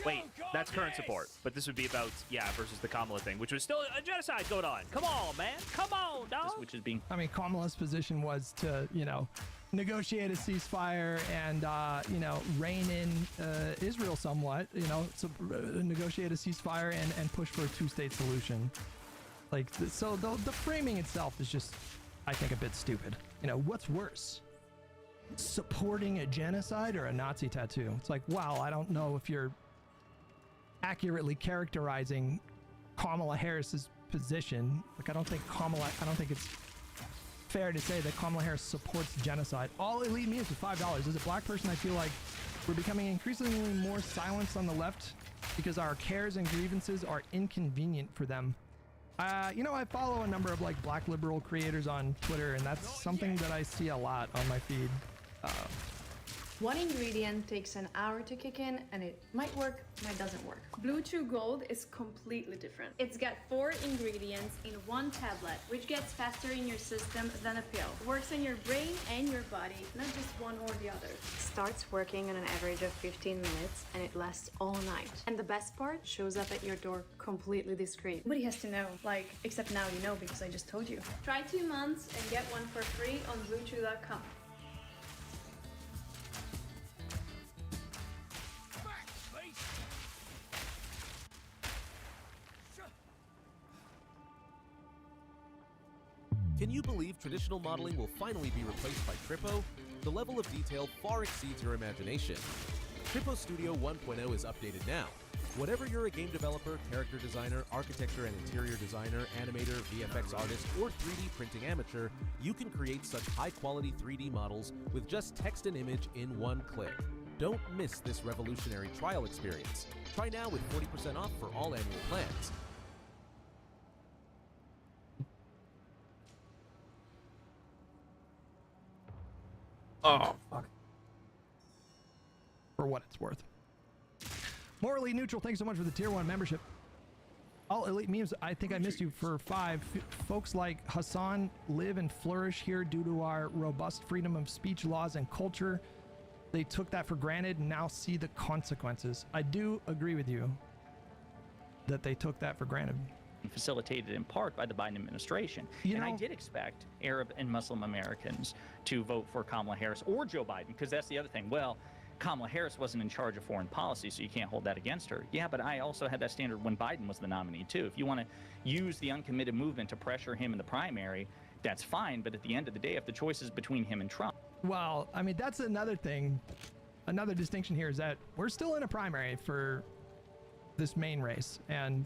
Wait, that's current support, but this would be about, yeah, versus the Kamala thing, which was still a genocide going on. Come on, man. Come on, dog. Which is being... I mean, Kamala's position was to, you know, negotiate a ceasefire and, you know, rein in Israel somewhat, you know, so, negotiate a ceasefire and push for a two-state solution. Like, so the framing itself is just, I think, a bit stupid. You know, what's worse? Supporting a genocide or a Nazi tattoo? It's like, wow, I don't know if you're accurately characterizing Kamala Harris's position. Like, I don't think it's fair to say that Kamala Harris supports genocide. All elite means is $5. As a black person, I feel like we're becoming increasingly more silenced on the left because our cares and grievances are inconvenient for them. You know, I follow a number of like black liberal creators on Twitter, and that's something that I see a lot on my feed. One ingredient takes an hour to kick in, and it might work, might doesn't work. Blue Chew Gold is completely different. It's got 4 ingredients in one tablet, which gets faster in your system than a pill. Works in your brain and your body, not just one or the other. Starts working on an average of 15 minutes, and it lasts all night. And the best part, shows up at your door completely discreet. Nobody has to know, like, except now you know because I just told you. Try 2 months and get one for free on BlueChew.com. Can you believe traditional modeling will finally be replaced by Trippo? The level of detail far exceeds your imagination. Trippo Studio 1.0 is updated now. Whatever you're a game developer, character designer, architecture and interior designer, animator, VFX artist, or 3D printing amateur, you can create such high-quality 3D models with just text and image in one click. Don't miss this revolutionary trial experience. Try now with 40% off for all annual plans. Oh, fuck. For what it's worth. Morally Neutral, thanks so much for the tier 1 membership. All elite memes, I think I missed you for 5. Folks like Hassan live and flourish here due to our robust freedom of speech laws and culture. They took that for granted and now see the consequences. I do agree with you that they took that for granted. Facilitated in part by the Biden administration. And I did expect Arab and Muslim Americans to vote for Kamala Harris or Joe Biden, because that's the other thing. Well, Kamala Harris wasn't in charge of foreign policy, so you can't hold that against her. Yeah, but I also had that standard when Biden was the nominee, too. If you want to use the uncommitted movement to pressure him in the primary, that's fine. But at the end of the day, if the choice is between him and Trump. Well, I mean, that's another thing. Another distinction here is that we're still in a primary for this main race. And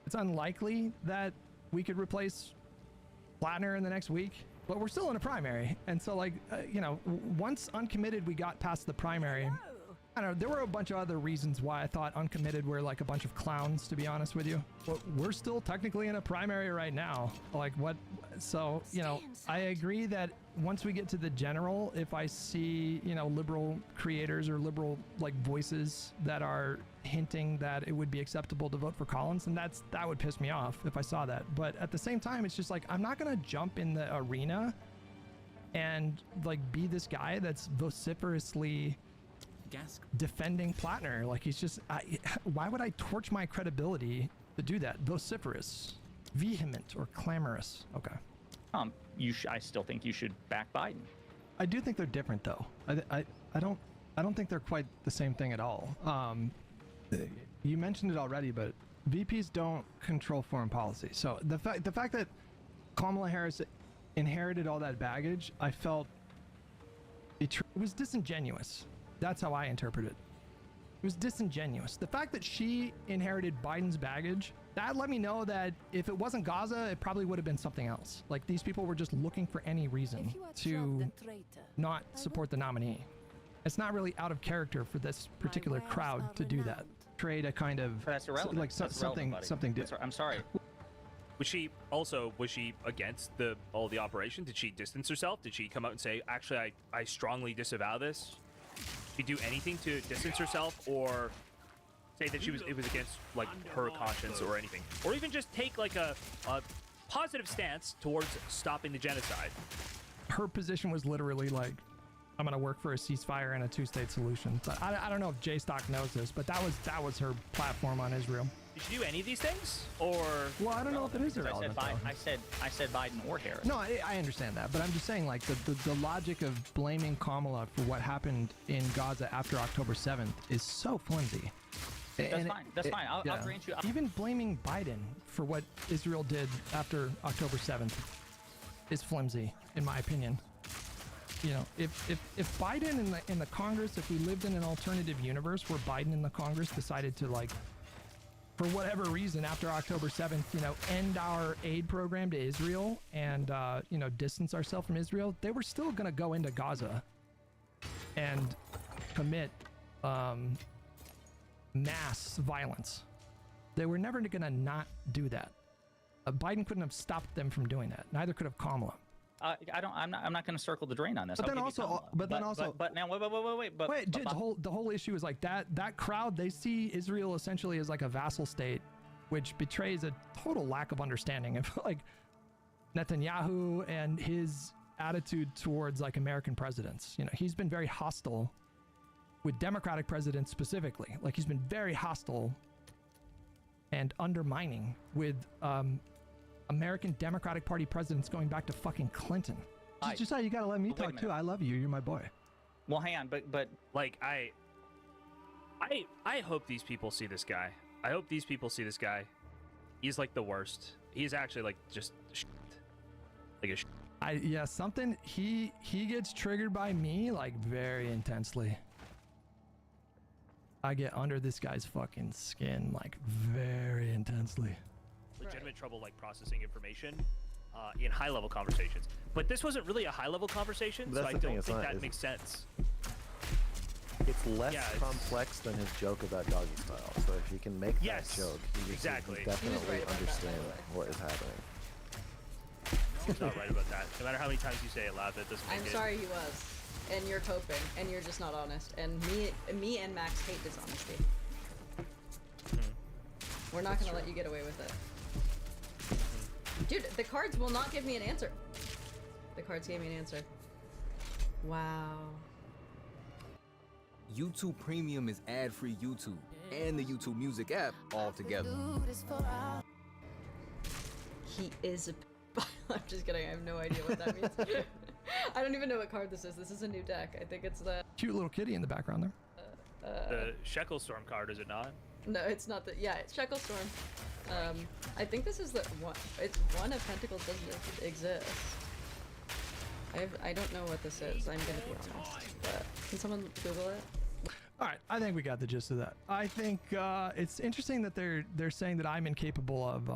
it's unlikely that we could replace Plattner in the next week, but we're still in a primary. And so, like, you know, once uncommitted we got past the primary, I don't know. There were a bunch of other reasons why I thought Uncommitted were like a bunch of clowns, to be honest with you. But we're still technically in a primary right now. Like what? So, you know, I agree that once we get to the general, if I see, you know, liberal creators or liberal like voices that are hinting that it would be acceptable to vote for Collins, then that would piss me off if I saw that. But at the same time, it's just like, I'm not going to jump in the arena and like be this guy that's vociferously defending Plattner. Like he's just, why would I torch my credibility to do that? Vociferous, vehement, or clamorous. Okay. I still think you should back Biden. I do think they're different though. I don't think they're quite the same thing at all. You mentioned it already, but VPs don't control foreign policy. So the fact that Kamala Harris inherited all that baggage, I felt it was disingenuous. That's how I interpret it. It was disingenuous. The fact that she inherited Biden's baggage, that let me know that if it wasn't Gaza, it probably would have been something else. Like these people were just looking for any reason to not support the nominee. It's not really out of character for this particular crowd to do that. Trade a kind of that's irrelevant. Like something. I'm sorry. Was she against all the operation? Did she distance herself? Did she come out and say, actually, I strongly disavow this? Did she do anything to distance herself, or say that it was against like her conscience or anything, or even just take like a positive stance towards stopping the genocide? Her position was literally like, I'm gonna work for a ceasefire and a two-state solution. But I don't know if J-Stock knows this, but that was her platform on Israel. Did she do any of these things, or? Well, I don't know if it is irrelevant. I said Biden or Harris. No, I understand that, but I'm just saying, like the logic of blaming Kamala for what happened in Gaza after October 7th is so flimsy. That's fine. That's fine. I'll grant you. Even blaming Biden for what Israel did after October 7th is flimsy, in my opinion. You know, if Biden in the Congress, if we lived in an alternative universe where Biden in the Congress decided to, like, for whatever reason after October 7th, you know, end our aid program to Israel and, you know, distance ourselves from Israel, they were still going to go into Gaza and commit mass violence. They were never going to not do that. Biden couldn't have stopped them from doing that. Neither could have Kamala. I'm not going to circle the drain on this. But then also, but now wait. The whole issue is like that crowd. They see Israel essentially as like a vassal state, which betrays a total lack of understanding of like Netanyahu and his attitude towards like American presidents. You know, he's been very hostile with Democratic presidents specifically. Like he's been very hostile and undermining with American Democratic Party presidents going back to fucking Clinton. Just how you gotta let me talk too. I love you. You're my boy. Well, hang on, but like I hope these people see this guy. I hope these people see this guy. He's like the worst. He's actually like just like a something. He gets triggered by me like very intensely. I get under this guy's fucking skin like very intensely. Legitimate trouble like processing information in high-level conversations, but this wasn't really a high-level conversation, so I don't think that makes sense. It's less complex than his joke about doggy style. So if you can make that joke, you definitely understand what is happening. He's not right about that. No matter how many times you say it loud, that doesn't make it. I'm sorry he was, and you're coping, and you're just not honest. And me and Max hate dishonesty. We're not gonna let you get away with it. Dude, the cards will not give me an answer. The cards gave me an answer. Wow. YouTube Premium is ad-free YouTube and the YouTube Music app all together. He is a... I'm just kidding, I have no idea what that means. I don't even know what card this is. This is a new deck. I think it's the... Cute little kitty in the background there. The Shekel Storm card, is it not? No, it's not the... Yeah, it's Shekel Storm. I think this is the one. It's one of Pentacles doesn't exist. I don't know what this is. I'm gonna be honest. But can someone Google it? All right, I think we got the gist of that. I think it's interesting that they're saying that I'm incapable of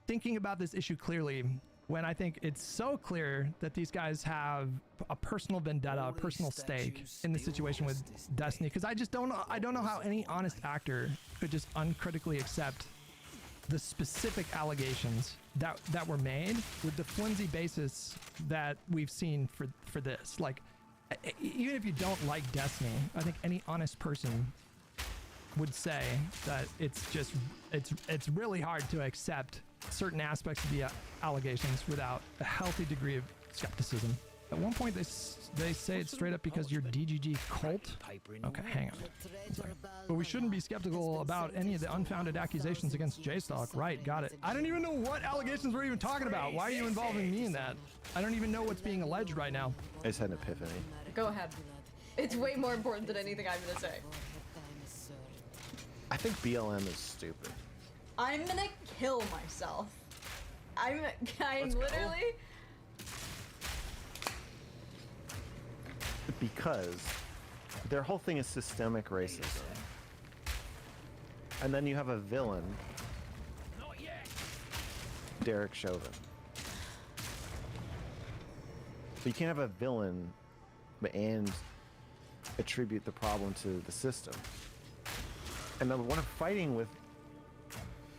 thinking about this issue clearly when I think it's so clear that these guys have a personal vendetta, a personal stake in the situation with Destiny. Because I don't know how any honest actor could just uncritically accept the specific allegations that were made with the flimsy basis that we've seen for this. Like, even if you don't like Destiny, I think any honest person would say that it's really hard to accept certain aspects of the allegations without a healthy degree of skepticism. At one point they say it's straight up because you're DGG cult. Okay, hang on. Sorry. But we shouldn't be skeptical about any of the unfounded accusations against J-Stock. Right, got it. I don't even know what allegations we're even talking about. Why are you involving me in that? I don't even know what's being alleged right now. I just had an epiphany. Go ahead. It's way more important than anything I'm gonna say. I think BLM is stupid. I'm gonna kill myself. I'm literally... Because their whole thing is systemic racism. And then you have a villain, Derek Chauvin. But you can't have a villain and attribute the problem to the system. And then what I'm fighting with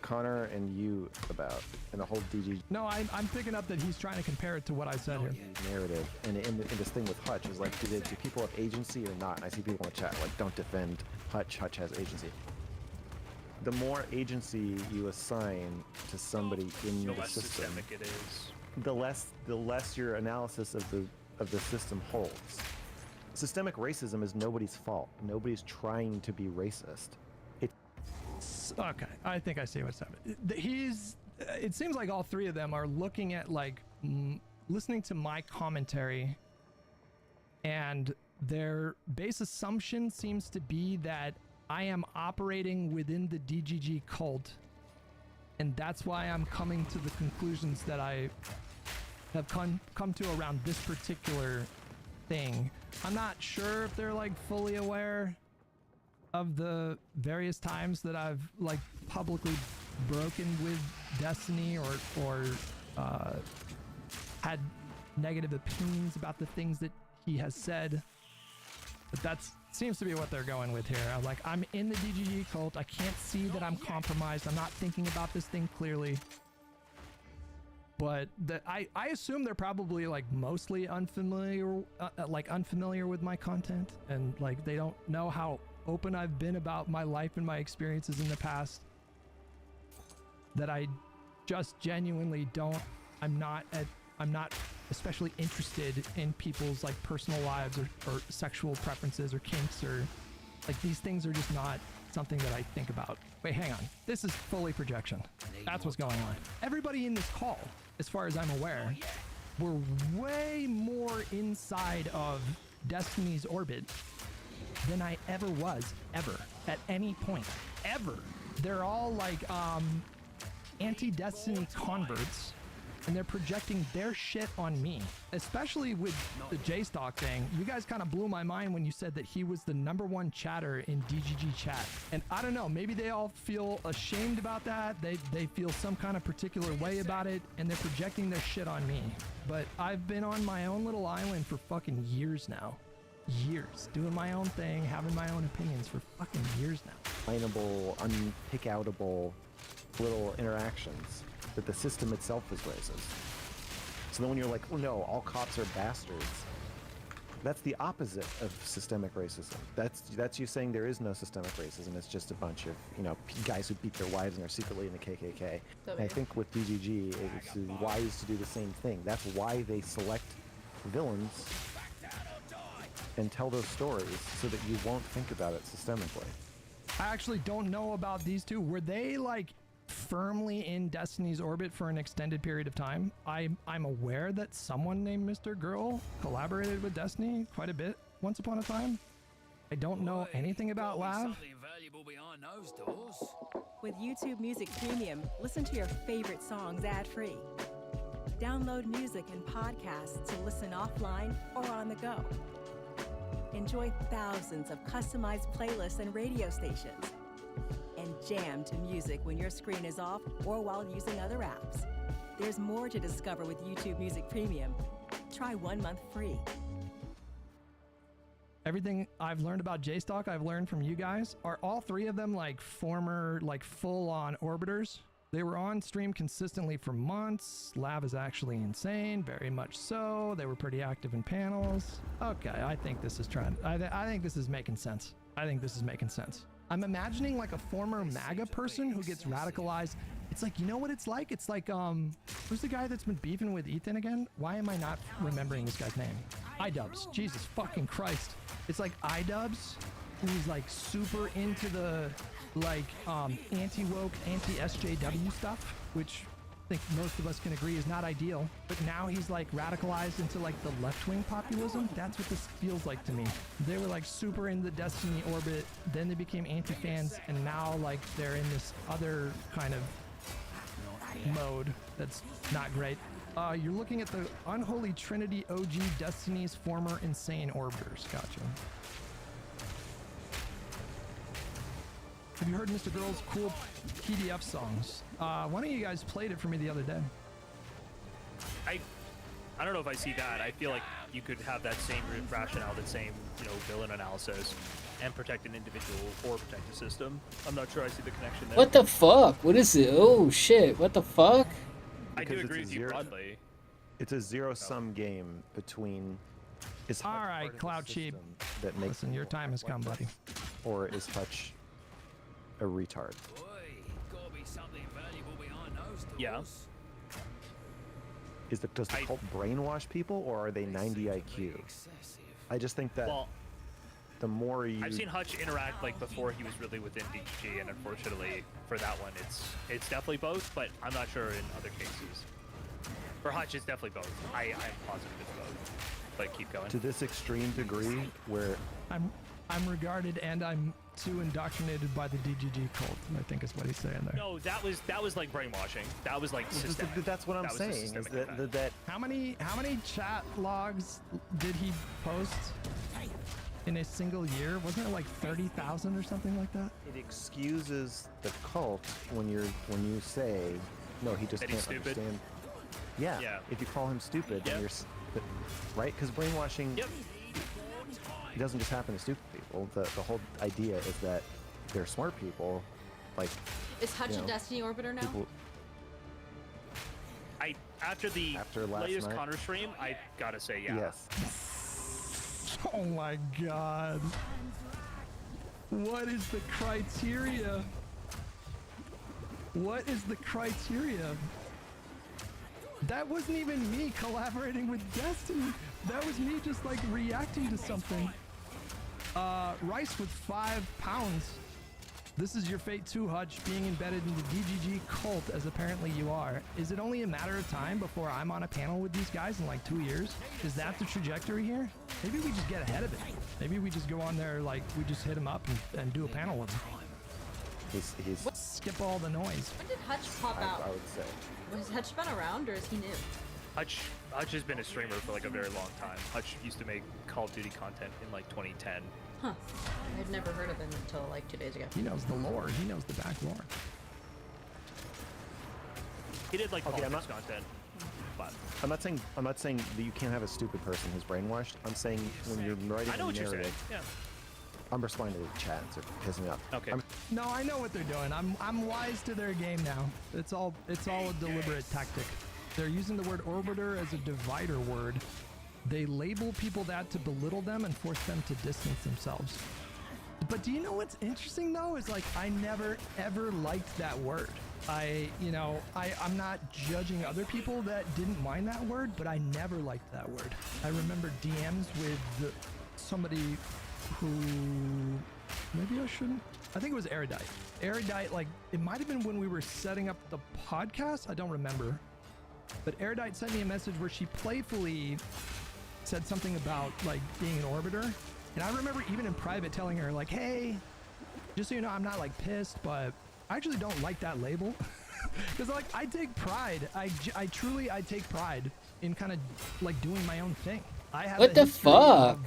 Connor and you about, and the whole DG. No, I'm picking up that he's trying to compare it to what I said here. Narrative, and in this thing with Hutch is like, do people have agency or not? And I see people in the chat like, don't defend Hutch. Hutch has agency. The more agency you assign to somebody in the system, systemic it is. the less your analysis of the system holds. Systemic racism is nobody's fault. Nobody's trying to be racist. Okay, I think I see what's happening. It seems like all three of them are looking at listening to my commentary, and their base assumption seems to be that I am operating within the DGG cult, and that's why I'm coming to the conclusions that I have come to around this particular thing. I'm not sure if they're like fully aware of the various times that I've like publicly broken with Destiny or had negative opinions about the things that he has said. But that seems to be what they're going with here. I'm like, I'm in the DGG cult. I can't see that I'm compromised. I'm not thinking about this thing clearly. But I assume they're probably like mostly unfamiliar with my content, and like they don't know how open I've been about my life and my experiences in the past, that I just genuinely I'm not especially interested in people's like personal lives or sexual preferences or kinks, or like these things are just not something that I think about. Wait, hang on. This is fully projection. That's what's going on. Everybody in this call, as far as I'm aware, were way more inside of Destiny's orbit than I ever was, ever, at any point, ever. They're all like anti-Destiny converts, and they're projecting their shit on me, especially with the J-Stock thing. You guys kind of blew my mind when you said that he was the #1 chatter in DGG chat. And I don't know, maybe they all feel ashamed about that. They feel some kind of particular way about it, and they're projecting their shit on me. But I've been on my own little island for fucking years now. Years. Doing my own thing, having my own opinions for fucking years now. Explainable, unpick-outable little interactions that the system itself is racist. So then when you're like, oh no, all cops are bastards, that's the opposite of systemic racism. That's you saying there is no systemic racism. It's just a bunch of, guys who beat their wives and are secretly in the KKK. And I think with DGG, it's wise to do the same thing. That's why they select villains and tell those stories, so that you won't think about it systemically. I actually don't know about these two. Were they like firmly in Destiny's orbit for an extended period of time? I'm aware that someone named Mr. Girl collaborated with Destiny quite a bit once upon a time. I don't know anything about Lav. With YouTube Music Premium, listen to your favorite songs ad-free. Download music and podcasts to listen offline or on the go. Enjoy thousands of customized playlists and radio stations. And jam to music when your screen is off or while using other apps. There's more to discover with YouTube Music Premium. Try 1 month free. Everything I've learned about JStalk, I've learned from you guys. Are all three of them like former, like full-on orbiters? They were on stream consistently for months. Lav is actually insane, very much so. They were pretty active in panels. Okay, I think this is I think this is making sense. I think this is making sense. I'm imagining like a former MAGA person who gets radicalized. It's like, you know what it's like? It's like, who's the guy that's been beefing with Ethan again? Why am I not remembering this guy's name? iDubbbz. Jesus fucking Christ. It's like iDubbbz, who's like super into the like anti-woke, anti-SJW stuff, which I think most of us can agree is not ideal. But now he's like radicalized into like the left-wing populism. That's what this feels like to me. They were like super in the Destiny orbit, then they became anti-fans, and now like they're in this other kind of mode that's not great. You're looking at the Unholy Trinity OG Destiny's former insane orbiters. Gotcha. Have you heard Mr. Girl's cool PDF songs? One of you guys played it for me the other day. I don't know if I see that. I feel like you could have that same rationale, that same, you know, villain analysis, and protect an individual or protect a system. I'm not sure I see the connection there. What the fuck? What is it? Oh shit! What the fuck? I do agree with you broadly. It's a zero-sum game between. Is Hutch all right, Cloud Cheap. That makes Listen, your time has come, buddy. Or is Hutch a retard? Yeah. Does the cult brainwash people, or are they 90 IQ? I just think that the more you... I've seen Hutch interact like before he was really within DGG, and unfortunately for that one, it's definitely both, but I'm not sure in other cases. For Hutch, it's definitely both. I am positive it's both. But keep going. To this extreme degree, where I'm regarded and I'm too indoctrinated by the DGG cult, I think is what he's saying there. No, that was like brainwashing. That was like systemic. That's what I'm saying. Is that how many chat logs did he post in a single year? Wasn't it like 30,000 or something like that? It excuses the cult when you say no, he just that can't understand. Yeah. If you call him stupid, then you're right, because brainwashing. It doesn't just happen to stupid people. The whole idea is that they're smart people. Like, is Hutch a Destiny orbiter now? After the latest night? Connor stream, I gotta say yeah. Yes. Oh my god. What is the criteria? What is the criteria? That wasn't even me collaborating with Destiny. That was me just like reacting to something. Rice with 5 pounds. This is your fate too, Hutch, being embedded in the DGG cult as apparently you are. Is it only a matter of time before I'm on a panel with these guys in like 2 years? Is that the trajectory here? Maybe we just get ahead of it. Maybe we just go on there, like we just hit him up and do a panel with him. He's skip all the noise. When did Hutch pop out? I would say. Was Hutch been around, or is he new? Hutch has been a streamer for like a very long time. Hutch used to make Call of Duty content in like 2010. Huh. I've never heard of him until like 2 days ago. He knows the lore. He knows the back lore. He did like politics content. But I'm not saying that you can't have a stupid person who's brainwashed. I'm saying when you're writing I know a what you're saying. narrative. Yeah. I'm responding to the chat. It's pissing me off. Okay. No, I know what they're doing. I'm wise to their game now. It's all a deliberate tactic. They're using the word orbiter as a divider word. They label people that to belittle them and force them to distance themselves. But do you know what's interesting though? Is like I never ever liked that word. I'm not judging other people that didn't mind that word, but I never liked that word. I remember DMs with somebody who maybe I shouldn't. I think it was Erudite. Erudite, like it might have been when we were setting up the podcast. I don't remember. But Erudite sent me a message where she playfully said something about like being an orbiter. And I remember even in private telling her like, hey, just so you know, I'm not like pissed, but I actually don't like that label. Because like I take pride. I truly take pride in kind of like doing my own thing. I have what the fuck?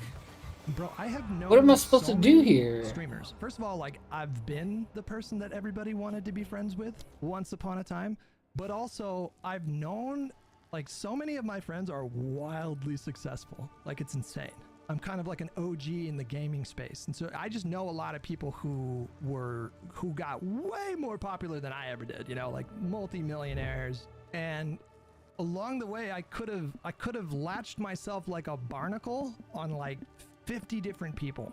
Bro, I have no. What am I supposed to do here? Streamers. First of all, like I've been the person that everybody wanted to be friends with once upon a time. But also, I've known, like, so many of my friends are wildly successful. Like, it's insane. I'm kind of like an OG in the gaming space. And so I just know a lot of people who got way more popular than I ever did, you know, like multi-millionaires. And along the way, I could have latched myself like a barnacle on like 50 different people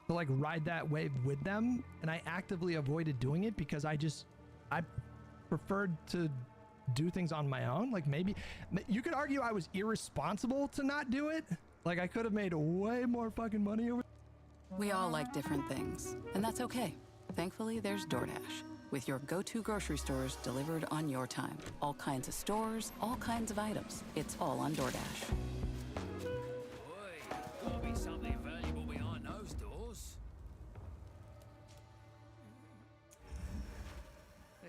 to like ride that wave with them. And I actively avoided doing it because I preferred to do things on my own. Like, maybe you could argue I was irresponsible to not do it. Like, I could have made way more fucking money over. We all like different things, and that's okay. Thankfully, there's DoorDash, with your go-to grocery stores delivered on your time. All kinds of stores, all kinds of items. It's all on DoorDash. There'll be something valuable behind those doors.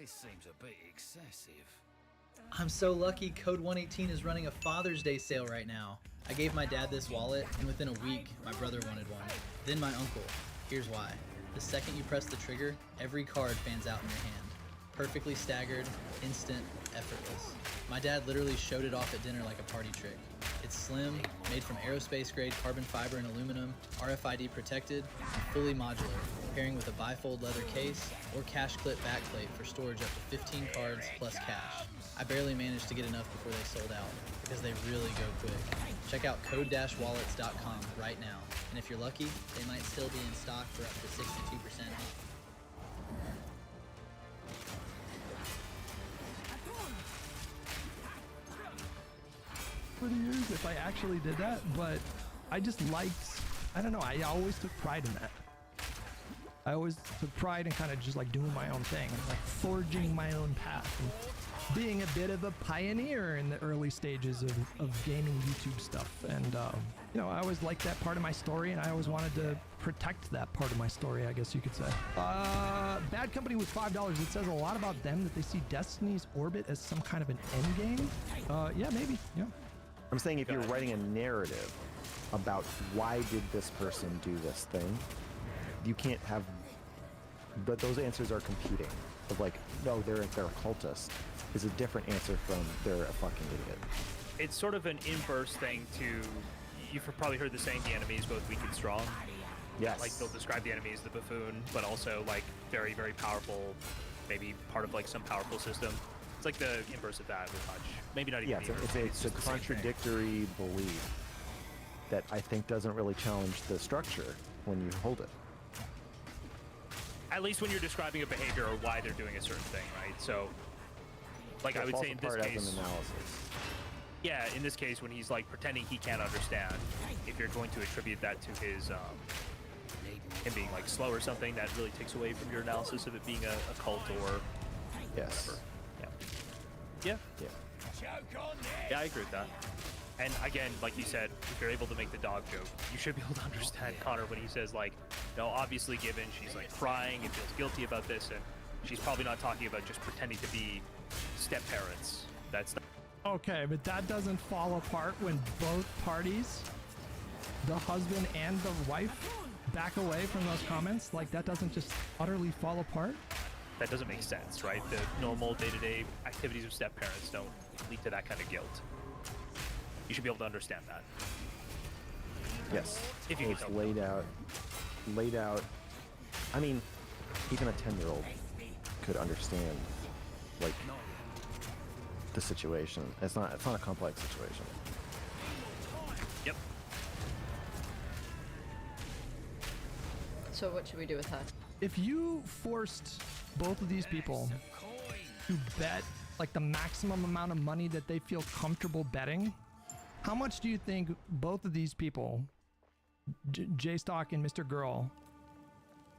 This seems a bit excessive. I'm so lucky Code 118 is running a Father's Day sale right now. I gave my dad this wallet, and within a week, my brother wanted one. Then my uncle. Here's why. The second you press the trigger, every card fans out in your hand. Perfectly staggered, instant, effortless. My dad literally showed it off at dinner like a party trick. It's slim, made from aerospace-grade carbon fiber and aluminum, RFID protected, and fully modular, pairing with a bifold leather case or cash clip backplate for storage up to 15 cards plus cash. I barely managed to get enough before they sold out, because they really go quick. Check out code-wallets.com right now, and if you're lucky, they might still be in stock for up to 62% off. For the years if I actually did that, but I just liked, I don't know, I always took pride in that. I always took pride in kind of just like doing my own thing, and like forging my own path, and being a bit of a pioneer in the early stages of gaming YouTube stuff. And you know, I always liked that part of my story, and I always wanted to protect that part of my story, I guess you could say. Bad Company with $5. It says a lot about them that they see Destiny's orbit as some kind of an end game. Yeah, maybe. Yeah. I'm saying if you're writing a narrative about why did this person do this thing, you can't have, but those answers are competing. Of like, no, they're a cultist, is a different answer from they're a fucking idiot. It's sort of an inverse thing to, you've probably heard the saying, the enemy is both weak and strong. Yes. Like, they'll describe the enemy as the buffoon, but also like very, very powerful, maybe part of like some powerful system. It's like the inverse of that with Hutch. Maybe not even. Yeah, it's a contradictory belief that I think doesn't really challenge the structure when you hold it. At least when you're describing a behavior or why they're doing a certain thing, right? So, like, I would say in this case, yeah, in this case, when he's like pretending he can't understand, if you're going to attribute that to his him being like slow or something, that really takes away from your analysis of it being a cult or whatever. Yeah. Yeah, I agree with that. And again, like you said, if you're able to make the dog joke, you should be able to understand Connor when he says, like, no, obviously given she's like crying and feels guilty about this, and she's probably not talking about just pretending to be step parents. That's not. Okay, but that doesn't fall apart when both parties, the husband and the wife, back away from those comments. Like, that doesn't just utterly fall apart. That doesn't make sense, right? The normal day-to-day activities of step parents don't lead to that kind of guilt. You should be able to understand that. Yes. If you it's laid out. I mean, even a 10-year-old could understand, like, the situation. It's not a complex situation. Yep. So what should we do with that? If you forced both of these people to bet like the maximum amount of money that they feel comfortable betting, how much do you think both of these people, J-Stock and Mr. Girl,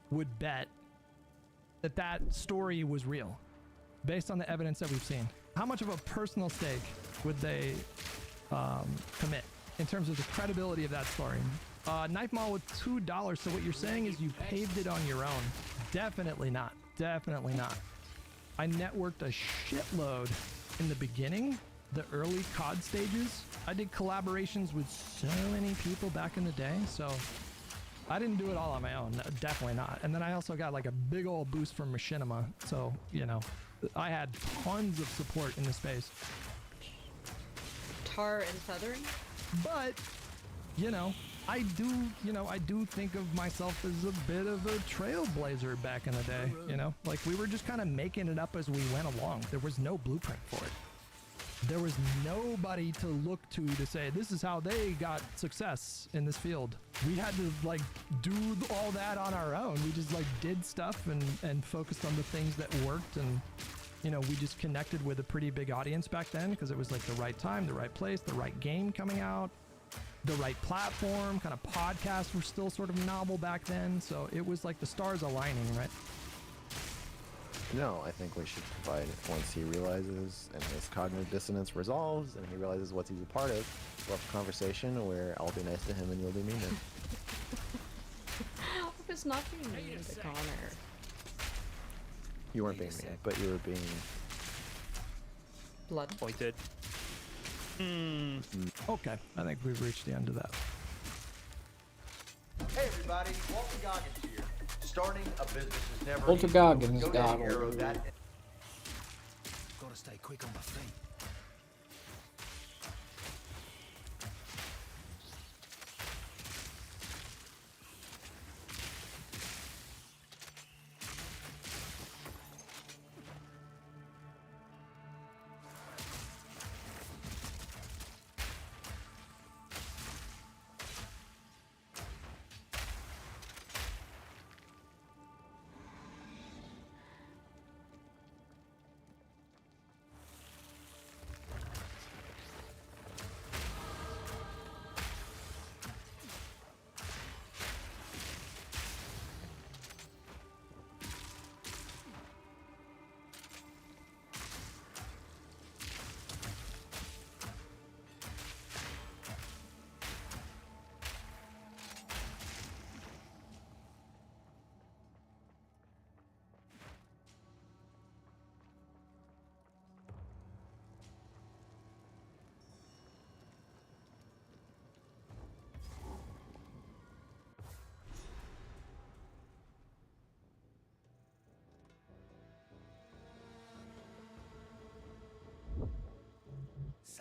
would bet that that story was real based on the evidence that we've seen? How much of a personal stake would they commit in terms of the credibility of that story? Knife Mall with $2. So what you're saying is you paved it on your own. Definitely not. Definitely not. I networked a shitload in the beginning, the early COD stages. I did collaborations with so many people back in the day, so I didn't do it all on my own. Definitely not. And then I also got like a big old boost from Machinima, so, you know, I had tons of support in the space. Tar and feathering? But, I do think of myself as a bit of a trailblazer back in the day, Like, we were just kind of making it up as we went along. There was no blueprint for it. There was nobody to look to say, this is how they got success in this field. We had to, do all that on our own. We just, did stuff and focused on the things that worked. And, we just connected with a pretty big audience back then because it was, the right time, the right place, the right game coming out, the right platform. Kind of podcasts were still sort of novel back then. So it was like the stars aligning, right? No, I think we should provide, once he realizes and his cognitive dissonance resolves and he realizes what he's a part of, we'll have a conversation where I'll be nice to him and you'll be mean to him. I was not being mean to Connor. You weren't being mean, but you were being... Blood. Pointed. Okay, I think we've reached the end of that. Hey everybody, Walter Goggins here. Starting a business is never Walter easy. Goggins Go got to Arrow that- Gotta stay quick on my feet.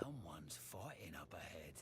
Someone's fighting up ahead.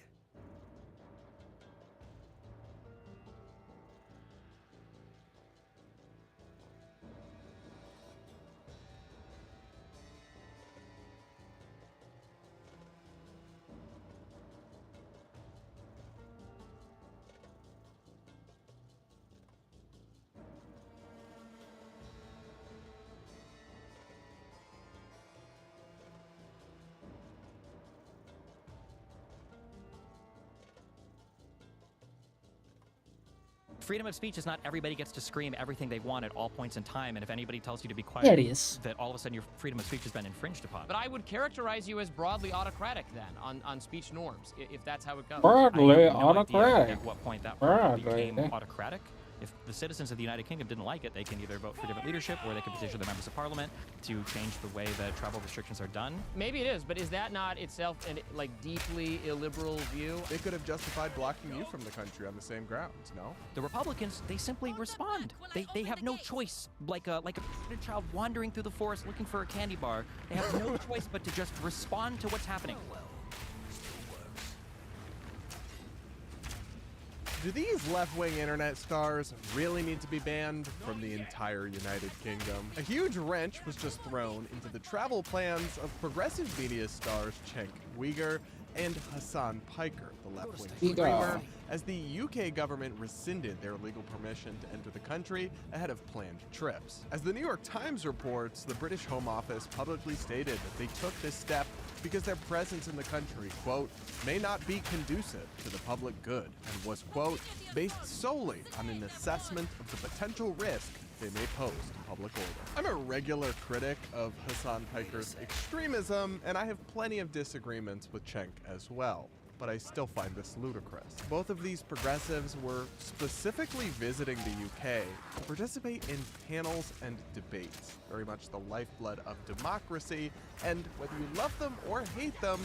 Freedom of speech is not everybody gets to scream everything they want at all points in time, and if anybody tells you to be quiet, Yeah, it is. that all of a sudden your freedom of speech has been infringed upon. But I would characterize you as broadly autocratic then, on speech norms, if that's how it goes. Broadly I have no idea autocratic. at what point that Broadly. became autocratic. If the citizens of the United Kingdom didn't like it, they can either vote for different leadership or they can petition the members of parliament to change the way that travel restrictions are done. Maybe it is, but is that not itself an deeply illiberal view? They could have justified blocking you from the country on the same grounds, no? The Republicans, they simply respond. They have no choice, like a child wandering through the forest looking for a candy bar. They have no choice but to just respond to what's happening. Do these left-wing internet stars really need to be banned from the entire United Kingdom? A huge wrench was just thrown into the travel plans of progressive media stars Cenk Uygur and Hasan Piker, the left-wing streamer, as the UK government rescinded their legal permission to enter the country ahead of planned trips. As the New York Times reports, the British Home Office publicly stated that they took this step because their presence in the country, quote, may not be conducive to the public good, and was, quote, based solely on an assessment of the potential risk they may pose to public order. I'm a regular critic of Hasan Piker's extremism, and I have plenty of disagreements with Cenk as well, but I still find this ludicrous. Both of these progressives were specifically visiting the UK to participate in panels and debates, very much the lifeblood of democracy, and whether you love them or hate them,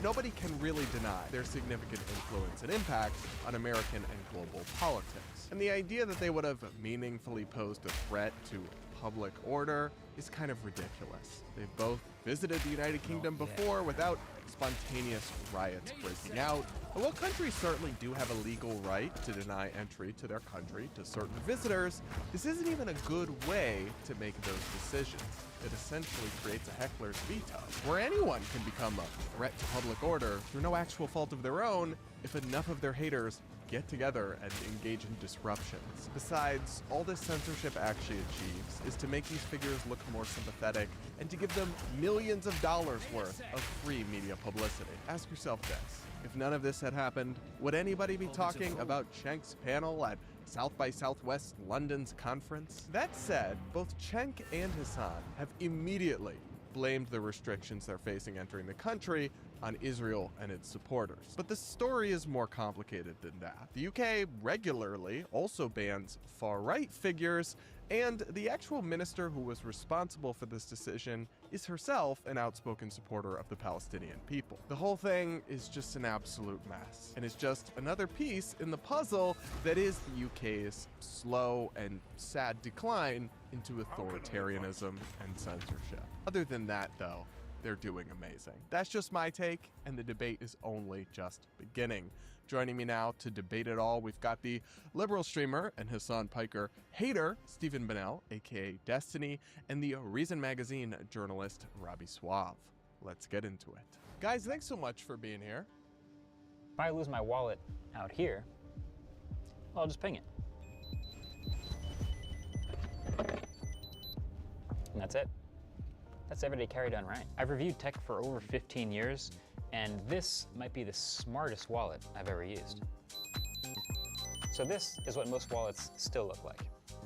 nobody can really deny their significant influence and impact on American and global politics. And the idea that they would have meaningfully posed a threat to public order is kind of ridiculous. They've both visited the United Kingdom before without spontaneous riots breaking out. And while countries certainly do have a legal right to deny entry to their country to certain visitors, this isn't even a good way to make those decisions. It essentially creates a heckler's veto, where anyone can become a threat to public order through no actual fault of their own if enough of their haters get together and engage in disruptions. Besides, all this censorship actually achieves is to make these figures look more sympathetic and to give them millions of dollars worth of free media publicity. Ask yourself this: if none of this had happened, would anybody be talking about Cenk's panel at South by Southwest London's conference? That said, both Cenk and Hassan have immediately blamed the restrictions they're facing entering the country on Israel and its supporters. But the story is more complicated than that. The UK regularly also bans far-right figures, and the actual minister who was responsible for this decision is herself an outspoken supporter of the Palestinian people. The whole thing is just an absolute mess, and it's just another piece in the puzzle that is the UK's slow and sad decline into authoritarianism and censorship. Other than that, though, they're doing amazing. That's just my take, and the debate is only just beginning. Joining me now to debate it all, we've got the liberal streamer and Hassan Piker hater, Stephen Bennell, aka Destiny, and the Reason Magazine journalist, Robbie Suave. Let's get into it. Guys, thanks so much for being here. If I lose my wallet out here, I'll just ping it. And that's it. That's everyday carry done right. I've reviewed tech for over 15 years, and this might be the smartest wallet I've ever used. So this is what most wallets still look like.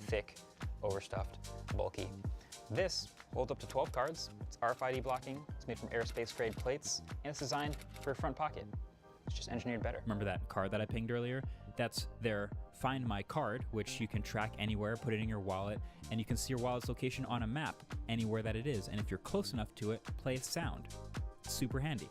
Thick, overstuffed, bulky. This holds up to 12 cards, it's RFID blocking, it's made from aerospace grade plates, and it's designed for a front pocket. It's just engineered better. Remember that card that I pinged earlier? That's their Find My Card, which you can track anywhere, put it in your wallet, and you can see your wallet's location on a map anywhere that it is. And if you're close enough to it, play a sound. It's super handy.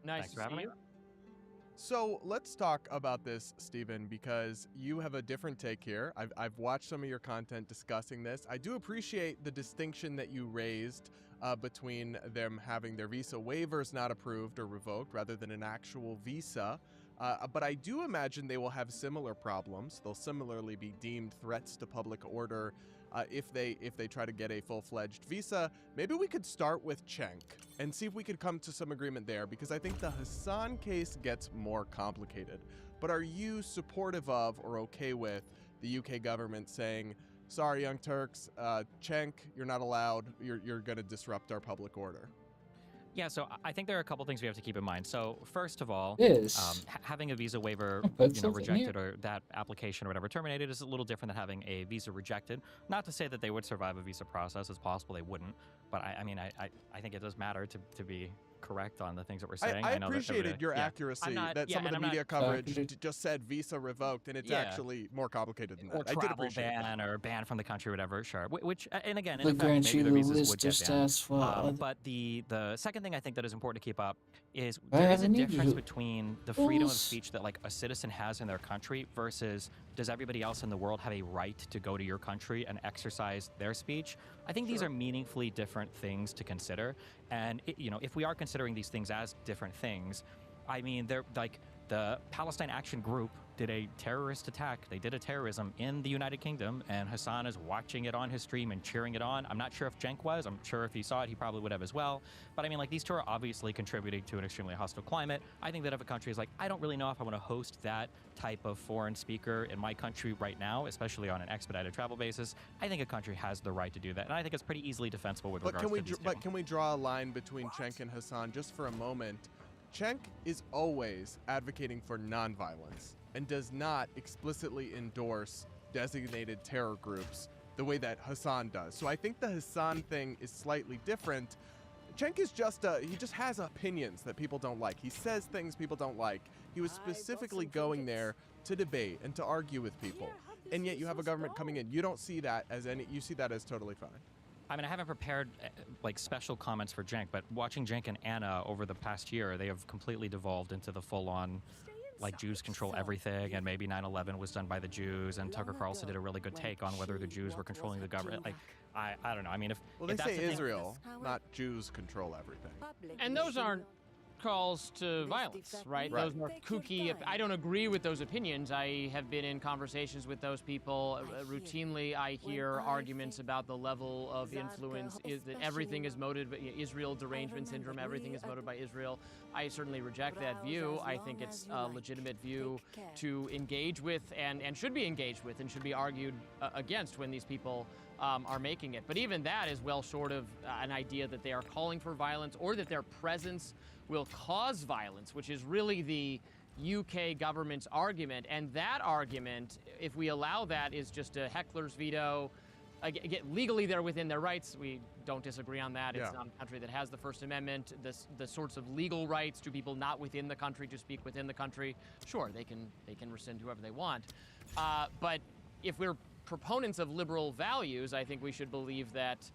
Nice to see you. So let's talk about this, Stephen, because you have a different take here. I've watched some of your content discussing this. I do appreciate the distinction that you raised between them having their visa waivers not approved or revoked rather than an actual visa. But I do imagine they will have similar problems. They'll similarly be deemed threats to public order if they try to get a full-fledged visa. Maybe we could start with Cenk and see if we could come to some agreement there, because I think the Hassan case gets more complicated. But are you supportive of or okay with the UK government saying, sorry, Young Turks, Cenk, you're not allowed, you're going to disrupt our public order? Yeah, so I think there are a couple things we have to keep in mind. So first of all, having a visa waiver rejected or that application or whatever terminated is a little different than having a visa rejected. Not to say that they would survive a visa process. It's possible they wouldn't. But I mean, I think it does matter to be correct on the things that we're saying. I appreciated your accuracy that some of the media coverage just said visa revoked, and it's actually more complicated than that. Or travel ban or ban from the country, whatever, sure. Which, and again, in The effect, maybe the visas would get just banned. as well. But the second thing I think that is important to keep up is there is a difference between the freedom of speech that like a citizen has in their country versus does everybody else in the world have a right to go to your country and exercise their speech? I think these are meaningfully different things to consider. And if we are considering these things as different things, I mean, they're like the Palestine Action Group did a terrorist attack. They did a terrorism in the United Kingdom, and Hassan is watching it on his stream and cheering it on. I'm not sure if Cenk was. I'm sure if he saw it, he probably would have as well. But I mean, like, these two are obviously contributing to an extremely hostile climate. I think that if a country is like, I don't really know if I want to host that type of foreign speaker in my country right now, especially on an expedited travel basis, I think a country has the right to do that. And I think it's pretty easily defensible with regards to these two. But can we draw a line between Cenk and Hassan just for a moment? Cenk is always advocating for nonviolence and does not explicitly endorse designated terror groups the way that Hassan does. So I think the Hassan thing is slightly different. Cenk is he just has opinions that people don't like. He says things people don't like. He was specifically going there to debate and to argue with people. And yet you have a government coming in. You don't see that as you see that as totally fine. I mean, I haven't prepared like special comments for Jenk, but watching Jenk and Anna over the past year, they have completely devolved into the full-on, like, Jews control everything, and maybe 9/11 was done by the Jews, and Tucker Carlson did a really good take on whether the Jews were controlling the government. Like, I don't know. I mean, if Well, if they that's say the Israel, not Jews control everything. And those aren't calls to violence, right? Those are kooky. I don't agree with those opinions. I have been in conversations with those people. Routinely, I hear arguments about the level of influence, is that everything is motivated by Israel derangement syndrome, everything is motivated by Israel. I certainly reject that view. I think it's a legitimate view to engage with and should be engaged with and should be argued against when these people are making it. But even that is well short of an idea that they are calling for violence or that their presence will cause violence, which is really the UK government's argument. And that argument, if we allow that, is just a heckler's veto. Again, legally, they're within their rights. We don't disagree on that. It's not a country that has the First Amendment. The sorts of legal rights to people not within the country to speak within the country, sure, they can rescind whoever they want. But if we're proponents of liberal values, I think we should believe that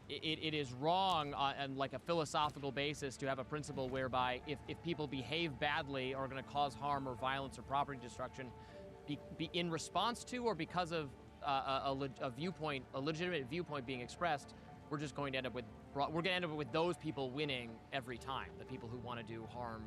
it is wrong on like a philosophical basis to have a principle whereby if people behave badly or are going to cause harm or violence or property destruction, be in response to or because of a legitimate viewpoint being expressed, we're just going to end up with those people winning every time. The people who want to do harm.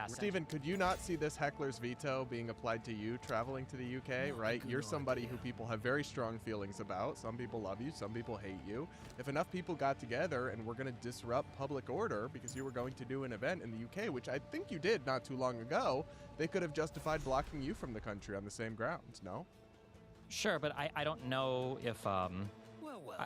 Stephen, could you not see this heckler's veto being applied to you traveling to the UK, right? You're somebody who people have very strong feelings about. Some people love you, some people hate you. If enough people got together and were going to disrupt public order because you were going to do an event in the UK, which I think you did not too long ago, they could have justified blocking you from the country on the same grounds, no? Sure, but I don't know if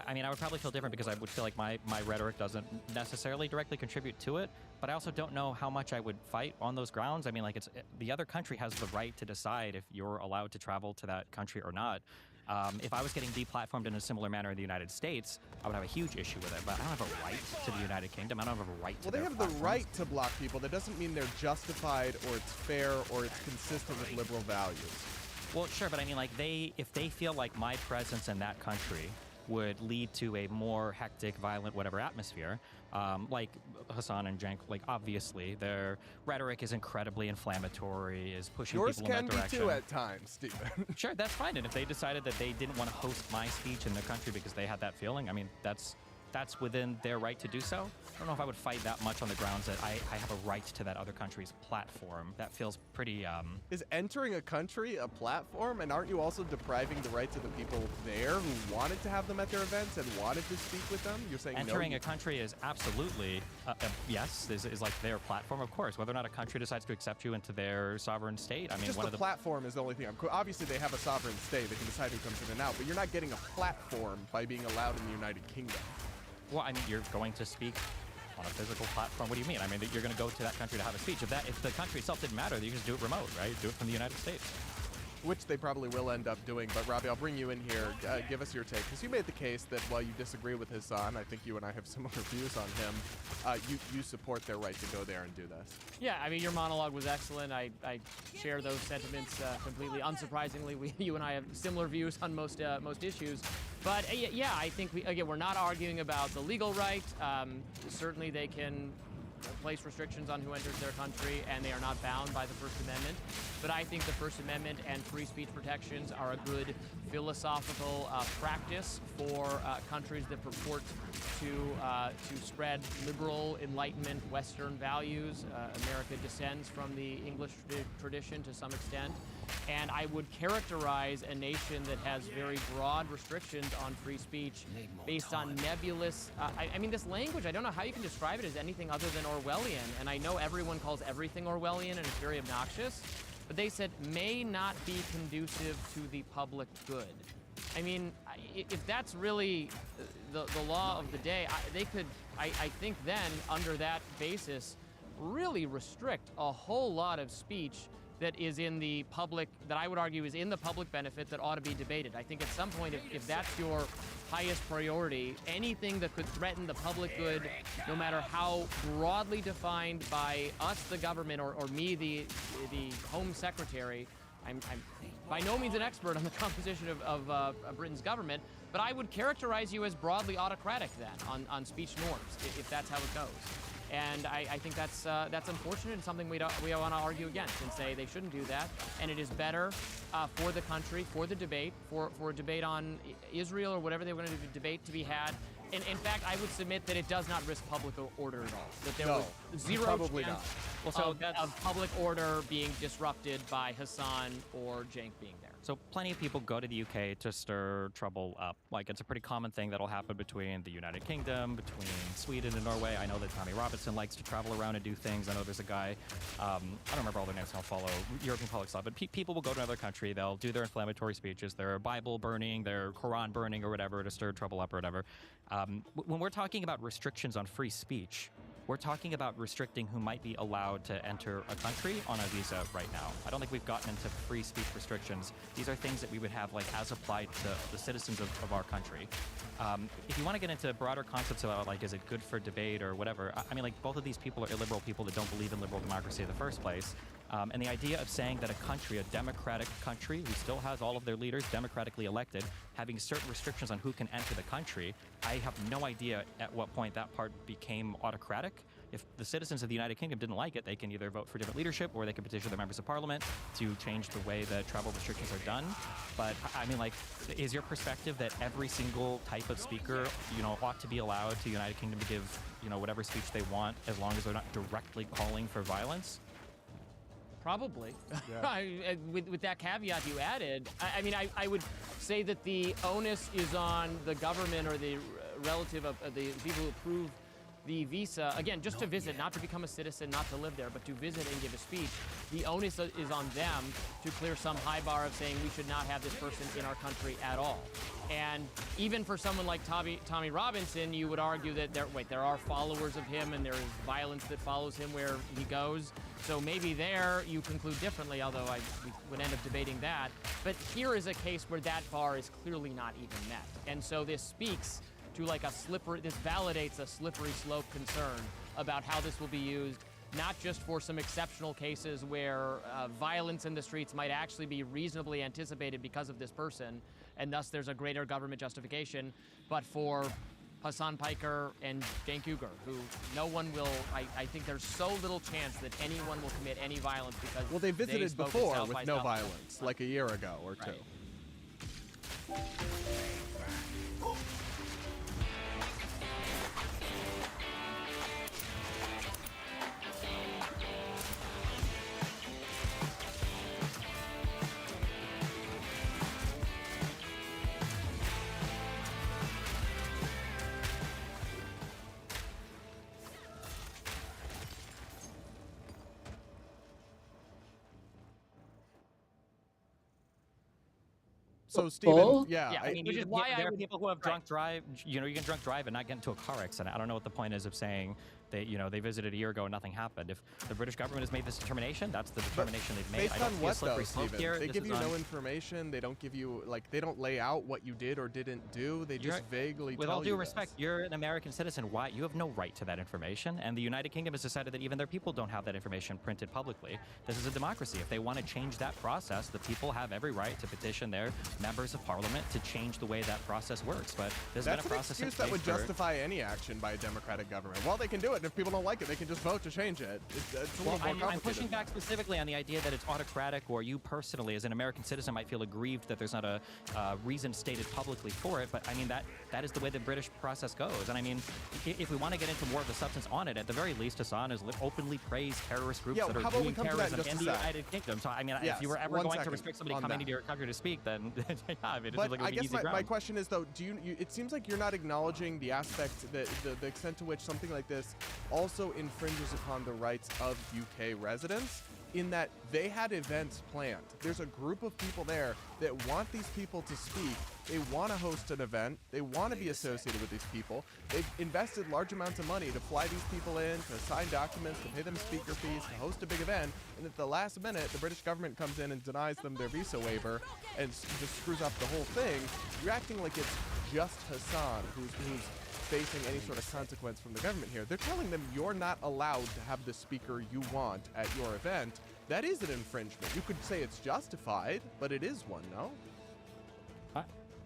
I mean, I would probably feel different because I would feel like my rhetoric doesn't necessarily directly contribute to it, but I also don't know how much I would fight on those grounds. I mean, like, the other country has the right to decide if you're allowed to travel to that country or not. If I was getting deplatformed in a similar manner in the United States, I would have a huge issue with it, but I don't have a right to the United Kingdom. I don't have a right to Well, they have the right to block people. That doesn't mean they're justified or it's fair or it's consistent with liberal values. Well, sure, but I mean, like, if they feel like my presence in that country would lead to a more hectic, violent, whatever atmosphere, like Hassan and Jenk, like, obviously their rhetoric is incredibly inflammatory, is pushing Yours people in that direction. Yours can be too at times, Stephen. Sure, that's fine. And if they decided that they didn't want to host my speech in their country because they had that feeling, I mean, that's within their right to do so. I don't know if I would fight that much on the grounds that I have a right to that other country's platform. That feels pretty, Is entering a country a platform? And aren't you also depriving the rights of the people there who wanted to have them at their events and wanted to speak with them? You're saying entering a country is absolutely, yes, is like their platform, of course. Whether or not a country decides to accept you into their sovereign state, I mean, just the platform is the only thing. Obviously, they have a sovereign state. They can decide who comes in and out, but you're not getting a platform by being allowed in the United Kingdom. Well, I mean, you're going to speak on a physical platform. What do you mean? I mean, you're going to go to that country to have a speech. If the country itself didn't matter, you can just do it remote, right? Do it from the United States. Which they probably will end up doing. But Robbie, I'll bring you in here. Give us your take. Because you made the case that while you disagree with Hassan, I think you and I have similar views on him, you support their right to go there and do this. Yeah, I mean, your monologue was excellent. I share those sentiments completely. Unsurprisingly, you and I have similar views on most issues. But yeah, I think we're not arguing about the legal right. Certainly they can place restrictions on who enters their country, and they are not bound by the First Amendment. But I think the First Amendment and free speech protections are a good philosophical practice for countries that purport to spread liberal Enlightenment Western values. America descends from the English tradition to some extent. And I would characterize a nation that has very broad restrictions on free speech based on nebulous, I mean, this language, I don't know how you can describe it as anything other than Orwellian. And I know everyone calls everything Orwellian and it's very obnoxious, but they said may not be conducive to the public good. I mean, if that's really the law of the day, they could, I think then, under that basis, really restrict a whole lot of speech that is in the public, that I would argue is in the public benefit that ought to be debated. I think at some point, if that's your highest priority, anything that could threaten the public good, no matter how broadly defined by us, the government, or me, the Home Secretary, I'm by no means an expert on the composition of Britain's government, but I would characterize you as broadly autocratic then on speech norms, if that's how it goes. And I think that's unfortunate and something we want to argue against and say they shouldn't do that. And it is better for the country, for the debate, for a debate on Israel or whatever they want to debate to be had. And in fact, I would submit that it does not risk public order at all. That there was zero chance of public order being disrupted by Hassan or Cenk being there. So plenty of people go to the UK to stir trouble up. Like, it's a pretty common thing that'll happen between the United Kingdom, between Sweden and Norway. I know that Tommy Robinson likes to travel around and do things. I know there's a guy, I don't remember all their names, I don't follow European public stuff, but people will go to another country, they'll do their inflammatory speeches, their Bible burning, their Quran burning or whatever to stir trouble up or whatever. When we're talking about restrictions on free speech, we're talking about restricting who might be allowed to enter a country on a visa right now. I don't think we've gotten into free speech restrictions. These are things that we would have like as applied to the citizens of our country. If you want to get into broader concepts about like, is it good for debate or whatever, I mean, like, both of these people are illiberal people that don't believe in liberal democracy in the first place. And the idea of saying that a country, a democratic country, who still has all of their leaders democratically elected, having certain restrictions on who can enter the country, I have no idea at what point that part became autocratic. If the citizens of the United Kingdom didn't like it, they can either vote for different leadership or they can petition their members of parliament to change the way that travel restrictions are done. But I mean, like, is your perspective that every single type of speaker, ought to be allowed to the United Kingdom to give, whatever speech they want as long as they're not directly calling for violence? Probably. Yeah. With that caveat you added, I mean, I would say that the onus is on the government or the relative of the people who approve the visa, again, just to visit, not to become a citizen, not to live there, but to visit and give a speech. The onus is on them to clear some high bar of saying we should not have this person in our country at all. And even for someone like Tommy Robinson, you would argue that there are followers of him and there is violence that follows him where he goes. So maybe there you conclude differently, although we would end up debating that. But here is a case where that bar is clearly not even met. And so this speaks to like this validates a slippery slope concern about how this will be used, not just for some exceptional cases where violence in the streets might actually be reasonably anticipated because of this person, and thus there's a greater government justification, but for Hassan Piker and Cenk Uygur, who no one will, I think there's so little chance that anyone will commit any violence because they visited spoke before South with by no Southwest. violence, like a year ago or two. So Stephen, I mean, there are people who have drunk drive. You can drunk drive and not get into a car accident. I don't know what the point is of saying that they visited a year ago and nothing happened. If the British government has made this determination, that's the determination they've made. Based on what though, Stephen? They give you no information. They don't give you they don't lay out what you did or didn't do. They just vaguely with tell all due you respect, you're an American citizen. Why you have no right to that information? And the United Kingdom has decided that even their people don't have that information printed publicly. This is a democracy. If they want to change that process, the people have every right to petition their members of parliament to change the way that process works. But there's been a process an excuse that would justify any action by a democratic government. Well, they can do it, and if people don't like it, they can just vote to change it. It's a little more complicated. I'm pushing back specifically on the idea that it's autocratic, or you personally, as an American citizen, might feel aggrieved that there's not a reason stated publicly for it. But I mean, that is the way the British process goes. And I mean, if we want to get into more of the substance on it, at the very least, Hassan has openly praised terrorist groups that are doing terrorism in the United Kingdom. So I mean, if you were ever going to restrict somebody coming into your country to speak, then I mean, but I guess my question is though, it seems like you're not acknowledging the aspect that the extent to which something like this also infringes upon the rights of UK residents, in that they had events planned. There's a group of people there that want these people to speak. They want to host an event. They want to be associated with these people. They've invested large amounts of money to fly these people in, to sign documents, to pay them speaker fees, to host a big event. And at the last minute, the British government comes in and denies them their visa waiver and just screws up the whole thing. You're acting like it's just Hassan who's facing any sort of consequence from the government here. They're telling them you're not allowed to have the speaker you want at your event, that is an infringement. You could say it's justified, but it is one, no?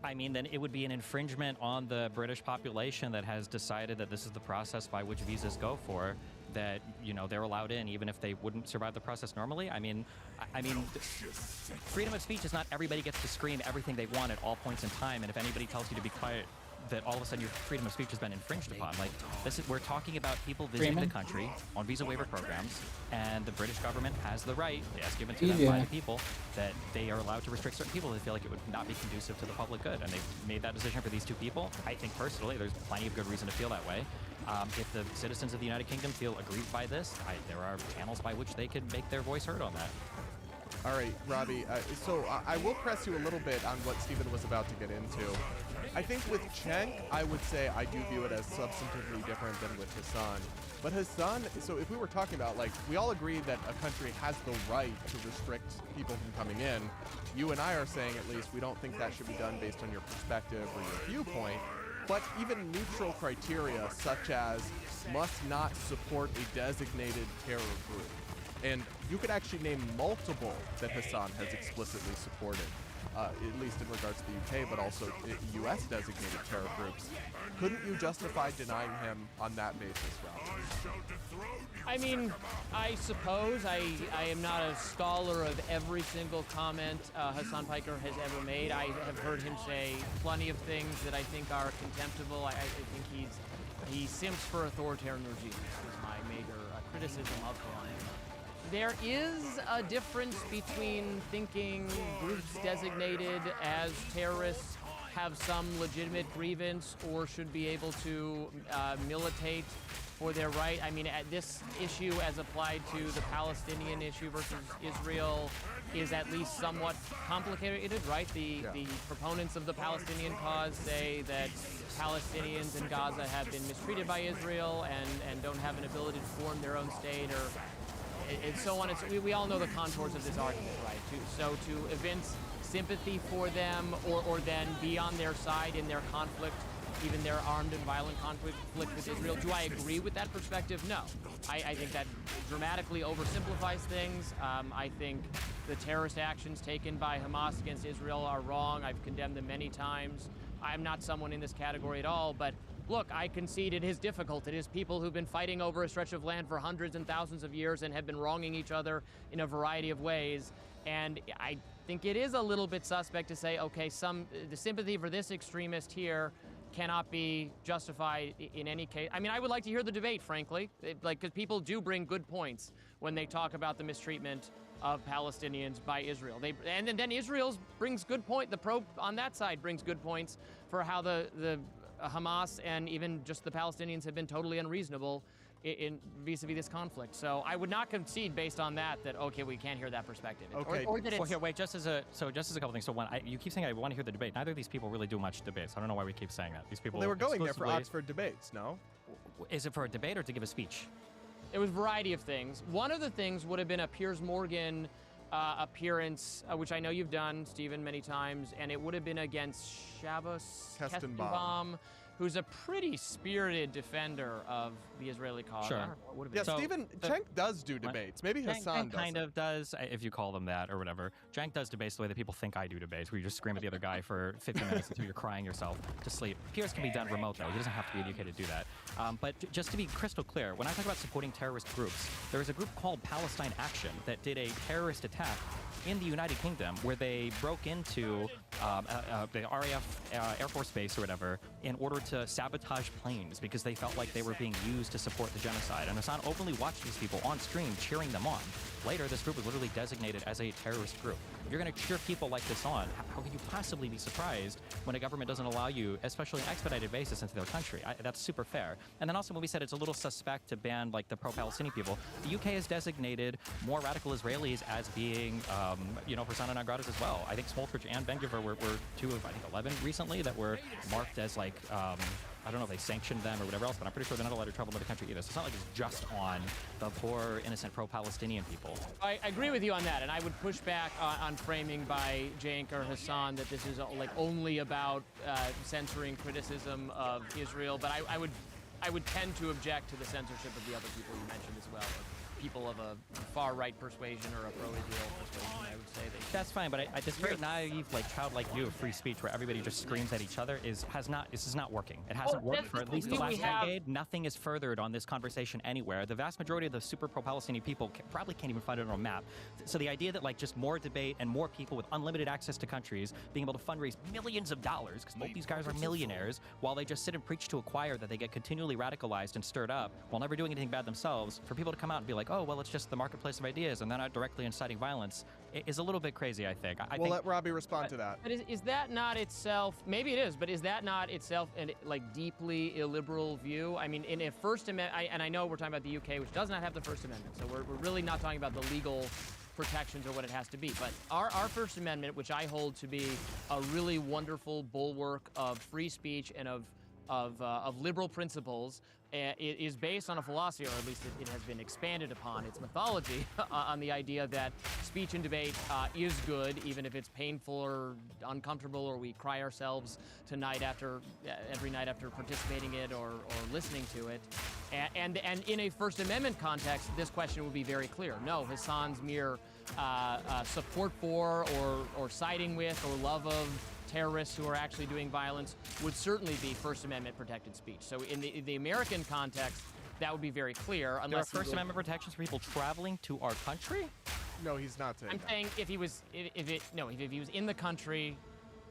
I mean, then it would be an infringement on the British population that has decided that this is the process by which visas go for, that, you know, they're allowed in even if they wouldn't survive the process normally. I mean, freedom of speech is not everybody gets to scream everything they want at all points in time, and if anybody tells you to be quiet, that all of a sudden your freedom of speech has been infringed upon. Like, we're talking about people visiting the country on visa waiver programs, and the British government has the right, as given to them by the people, that they are allowed to restrict certain people they feel like it would not be conducive to the public good. And they've made that decision for these two people. I think personally there's plenty of good reason to feel that way. If the citizens of the United Kingdom feel aggrieved by this, there are channels by which they can make their voice heard on that. All right, Robbie, so I will press you a little bit on what Stephen was about to get into. I think with Cenk, I would say I do view it as substantively different than with Hassan. But Hassan, so if we were talking about, like, we all agree that a country has the right to restrict people from coming in. You and I are saying, at least, we don't think that should be done based on your perspective or your viewpoint. But even neutral criteria, such as must not support a designated terror group. And you could actually name multiple that Hassan has explicitly supported, at least in regards to the UK, but also US designated terror groups. Couldn't you justify denying him on that basis, Rob? I mean, I suppose I am not a scholar of every single comment Hassan Piker has ever made. I have heard him say plenty of things that I think are contemptible. I think he simps for authoritarian regimes is my major criticism of him. There is a difference between thinking groups designated as terrorists have some legitimate grievance or should be able to militate for their right. I mean, this issue as applied to the Palestinian issue versus Israel is at least somewhat complicated, right? The proponents of the Palestinian cause say that Palestinians in Gaza have been mistreated by Israel and don't have an ability to form their own state, or and so on. We all know the contours of this argument, right? So to evince sympathy for them or then be on their side in their conflict, even their armed and violent conflict with Israel, do I agree with that perspective? No. I think that dramatically oversimplifies things. I think the terrorist actions taken by Hamas against Israel are wrong. I've condemned them many times. I'm not someone in this category at all, but look, I concede it is difficult. It is people who've been fighting over a stretch of land for hundreds and thousands of years and have been wronging each other in a variety of ways. And I think it is a little bit suspect to say, okay, the sympathy for this extremist here cannot be justified in any case. I mean, I would like to hear the debate, frankly, because people do bring good points when they talk about the mistreatment of Palestinians by Israel. And then Israel brings good point. The pro on that side brings good points for how the Hamas and even just the Palestinians have been totally unreasonable in vis-a-vis this conflict. So I would not concede based on that okay, we can't hear that perspective. Okay. Or that it's... Here, wait, just as a couple things. So one, you keep saying I want to hear the debate. Neither of these people really do much debate. So I don't know why we keep saying that. These people. Well, they were going there for Oxford debates, no? Is it for a debate or to give a speech? It was a variety of things. One of the things would have been a Piers Morgan appearance, which I know you've done, Stephen, many times, and it would have been against Shabbos Kestenbaum, who's a pretty spirited defender of the Israeli cause. Sure. Yeah, Stephen, Cenk does do debates. Maybe Hassan kind of does, if you call them that or whatever. Cenk does debates the way that people think I do debates, where you just scream at the other guy for 50 minutes until you're crying yourself to sleep. Piers can be done remote, though. He doesn't have to be educated to do that. But just to be crystal clear, when I talk about supporting terrorist groups, there is a group called Palestine Action that did a terrorist attack in the United Kingdom where they broke into the RAF Air Force Base or whatever in order to sabotage planes because they felt like they were being used to support the genocide. And Hassan openly watched these people on stream cheering them on. Later, this group was literally designated as a terrorist group. If you're going to cheer people like this on, how can you possibly be surprised when a government doesn't allow you, especially an expedited basis, into their country? That's super fair. And then also when we said it's a little suspect to ban like the pro-Palestinian people, the UK has designated more radical Israelis as being, persona non gratas as well. I think Smoltrich and Ben-Gvir were two of, 11 recently that were marked as like, I don't know if they sanctioned them or whatever else, but I'm pretty sure they're not allowed to travel to the country either. So it's not like it's just on the poor, innocent pro-Palestinian people. I agree with you on that, and I would push back on framing by Cenk or Hassan that this is like only about censoring criticism of Israel. But I would tend to object to the censorship of the other people you mentioned as well, people of a far-right persuasion or a pro-Israel persuasion, I would say. That's fine, but this very naive, like childlike view of free speech where everybody just screams at each other this is not working. It hasn't worked for at least the last decade. Nothing is furthered on this conversation anywhere. The vast majority of the super pro-Palestinian people probably can't even find it on a map. So the idea that like just more debate and more people with unlimited access to countries being able to fundraise millions of dollars, because both these guys are millionaires, while they just sit and preach to a choir that they get continually radicalized and stirred up while never doing anything bad themselves, for people to come out and be like, oh, well, it's just the marketplace of ideas and they're not directly inciting violence, is a little bit crazy, I think. We'll let Robbie respond to that. But is that not itself, maybe it is, but is that not itself a like deeply illiberal view? I mean, in a First Amendment, and I know we're talking about the UK, which does not have the First Amendment, so we're really not talking about the legal protections or what it has to be. But our First Amendment, which I hold to be a really wonderful bulwark of free speech and of liberal principles, is based on a philosophy, or at least it has been expanded upon its mythology, on the idea that speech and debate is good, even if it's painful or uncomfortable, or we cry ourselves every night after participating in it or listening to it. And in a First Amendment context, this question would be very clear. No, Hassan's mere support for or siding with or love of terrorists who are actually doing violence would certainly be First Amendment protected speech. So in the American context, that would be very clear. Unless there are First Amendment protections for people traveling to our country? No, he's not saying I'm saying if he was in the country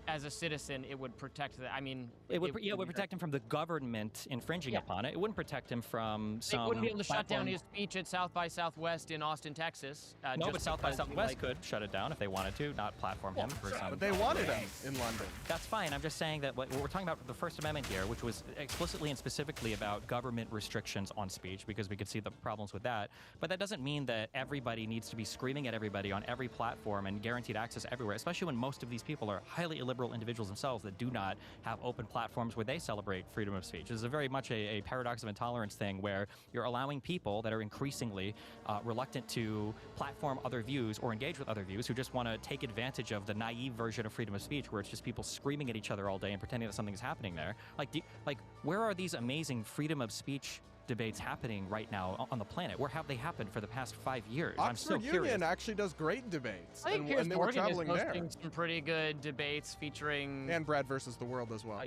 as a citizen, it would protect that. I mean, it would protect him from the government infringing upon it. It wouldn't protect him from some. They wouldn't be able to shut down his speech at South by Southwest in Austin, Texas. No, but South by Southwest could shut it down if they wanted to, not platform him for some. But they wanted him in London. That's fine. I'm just saying that what we're talking about the First Amendment here, which was explicitly and specifically about government restrictions on speech, because we could see the problems with that. But that doesn't mean that everybody needs to be screaming at everybody on every platform and guaranteed access everywhere, especially when most of these people are highly illiberal individuals themselves that do not have open platforms where they celebrate freedom of speech. This is very much a paradox of intolerance thing where you're allowing people that are increasingly reluctant to platform other views or engage with other views, who just want to take advantage of the naive version of freedom of speech where it's just people screaming at each other all day and pretending that something's happening there. Like where are these amazing freedom of speech debates happening right now on the planet? Where have they happened for the past 5 years? Oxford Union actually does great debates. I think and they were traveling is hosting some pretty good debates featuring... And Brad versus the World as well.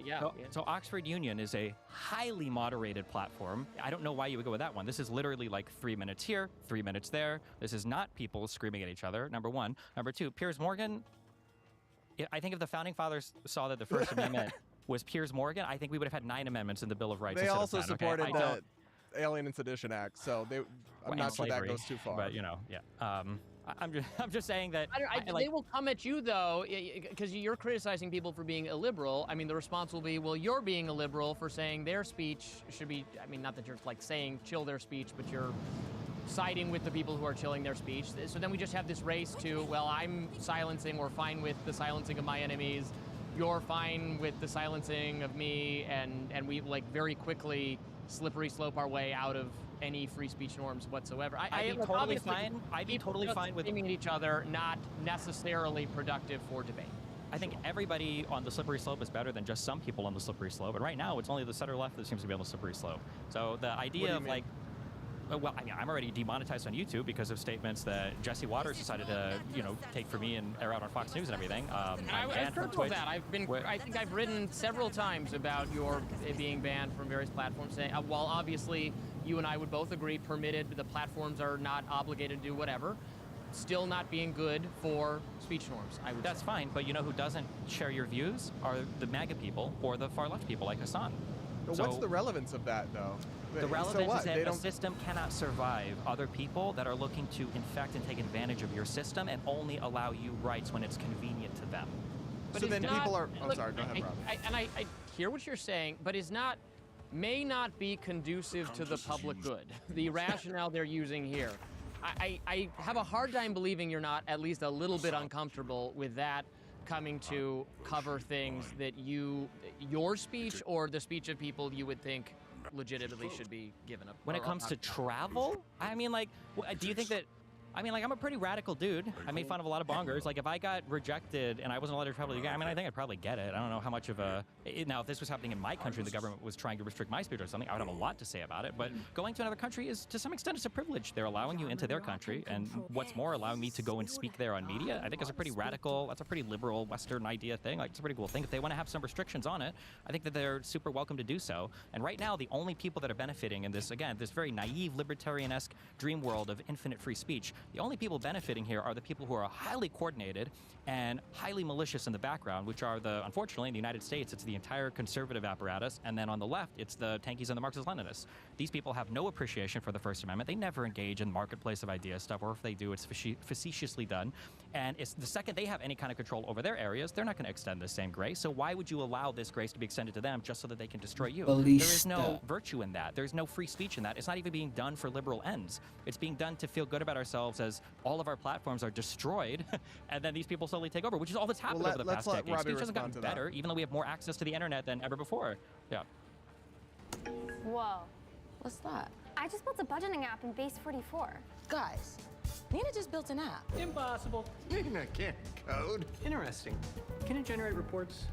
So Oxford Union is a highly moderated platform. I don't know why you would go with that one. This is literally like 3 minutes here, 3 minutes there. This is not people screaming at each other, number one. Number two, Piers Morgan, I think if the Founding Fathers saw that the First Amendment was Piers Morgan, I think we would have had 9 amendments in the Bill of Rights. They also supported okay? the Alien and Sedition Act, so I'm not sure that goes too far. But I'm just saying that they will come at you though, because you're criticizing people for being illiberal. I mean, the response will be, well, you're being illiberal for saying their speech should be. I mean, not that you're like saying chill their speech, but you're siding with the people who are chilling their speech. So then we just have this race to, well, I'm silencing or fine with the silencing of my enemies. You're fine with the silencing of me, and we like very quickly slippery slope our way out of any free speech norms whatsoever. I'd be totally fine. I'd be totally fine with screaming at each other, not necessarily productive for debate. I think everybody on the slippery slope is better than just some people on the slippery slope. And right now, it's only the center left that seems to be on the slippery slope. So the idea of like, well, I mean, I'm already demonetized on YouTube because of statements that Jesse Waters decided to, take for me and air out on Fox News and everything. I've heard of that. I think I've written several times about your being banned from various platforms. Saying, while obviously you and I would both agree, permitted, the platforms are not obligated to do whatever. Still not being good for speech norms, I would That's say. fine, but you know who doesn't share your views are the MAGA people or the far left people like Hassan. But what's the relevance of that, though? The relevance is that a system cannot survive other people that are looking to infect and take advantage of your system and only allow you rights when it's convenient to them. But so then not, people are... look, sorry, go ahead, Rob. I hear what you're saying, but may not be conducive to the public good. The rationale they're using here. I have a hard time believing you're not at least a little bit uncomfortable with that coming to cover things that your speech or the speech of people you would think legitimately should be given up. When it comes to travel, I mean, like, do you think that I mean, like, I'm a pretty radical dude. I made fun of a lot of bongers. Like, if I got rejected and I wasn't allowed to travel to the UK, I mean, I think I'd probably get it. I don't know how much of a... Now, if this was happening in my country, the government was trying to restrict my speech or something, I would have a lot to say about it. But going to another country is, to some extent, it's a privilege. They're allowing you into their country. And what's more, allowing me to go and speak there on media, I think is a pretty radical, that's a pretty liberal Western idea thing. Like, it's a pretty cool thing. If they want to have some restrictions on it, I think that they're super welcome to do so. And right now, the only people that are benefiting in this, again, this very naive, libertarian-esque dream world of infinite free speech, the only people benefiting here are the people who are highly coordinated and highly malicious in the background, which are unfortunately, in the United States, it's the entire conservative apparatus, and then on the left, it's the tankies and the Marxist-Leninists. These people have no appreciation for the First Amendment. They never engage in the marketplace of ideas stuff, or if they do, it's facetiously done. And it's the second they have any kind of control over their areas, they're not going to extend the same grace. So why would you allow this grace to be extended to them just so that they can destroy you? There is no virtue in that. There's no free speech in that. It's not even being done for liberal ends. It's being done to feel good about ourselves as all of our platforms are destroyed, and then these people slowly take over, which is all that's happened over the past decade. Speech hasn't gotten better, even though we have more access to the internet than ever before. Yeah. Whoa. What's that? I just built a budgeting app in Base 44. Guys, Nina just built an app. Impossible. Nina can't code. Interesting. Can it generate reports?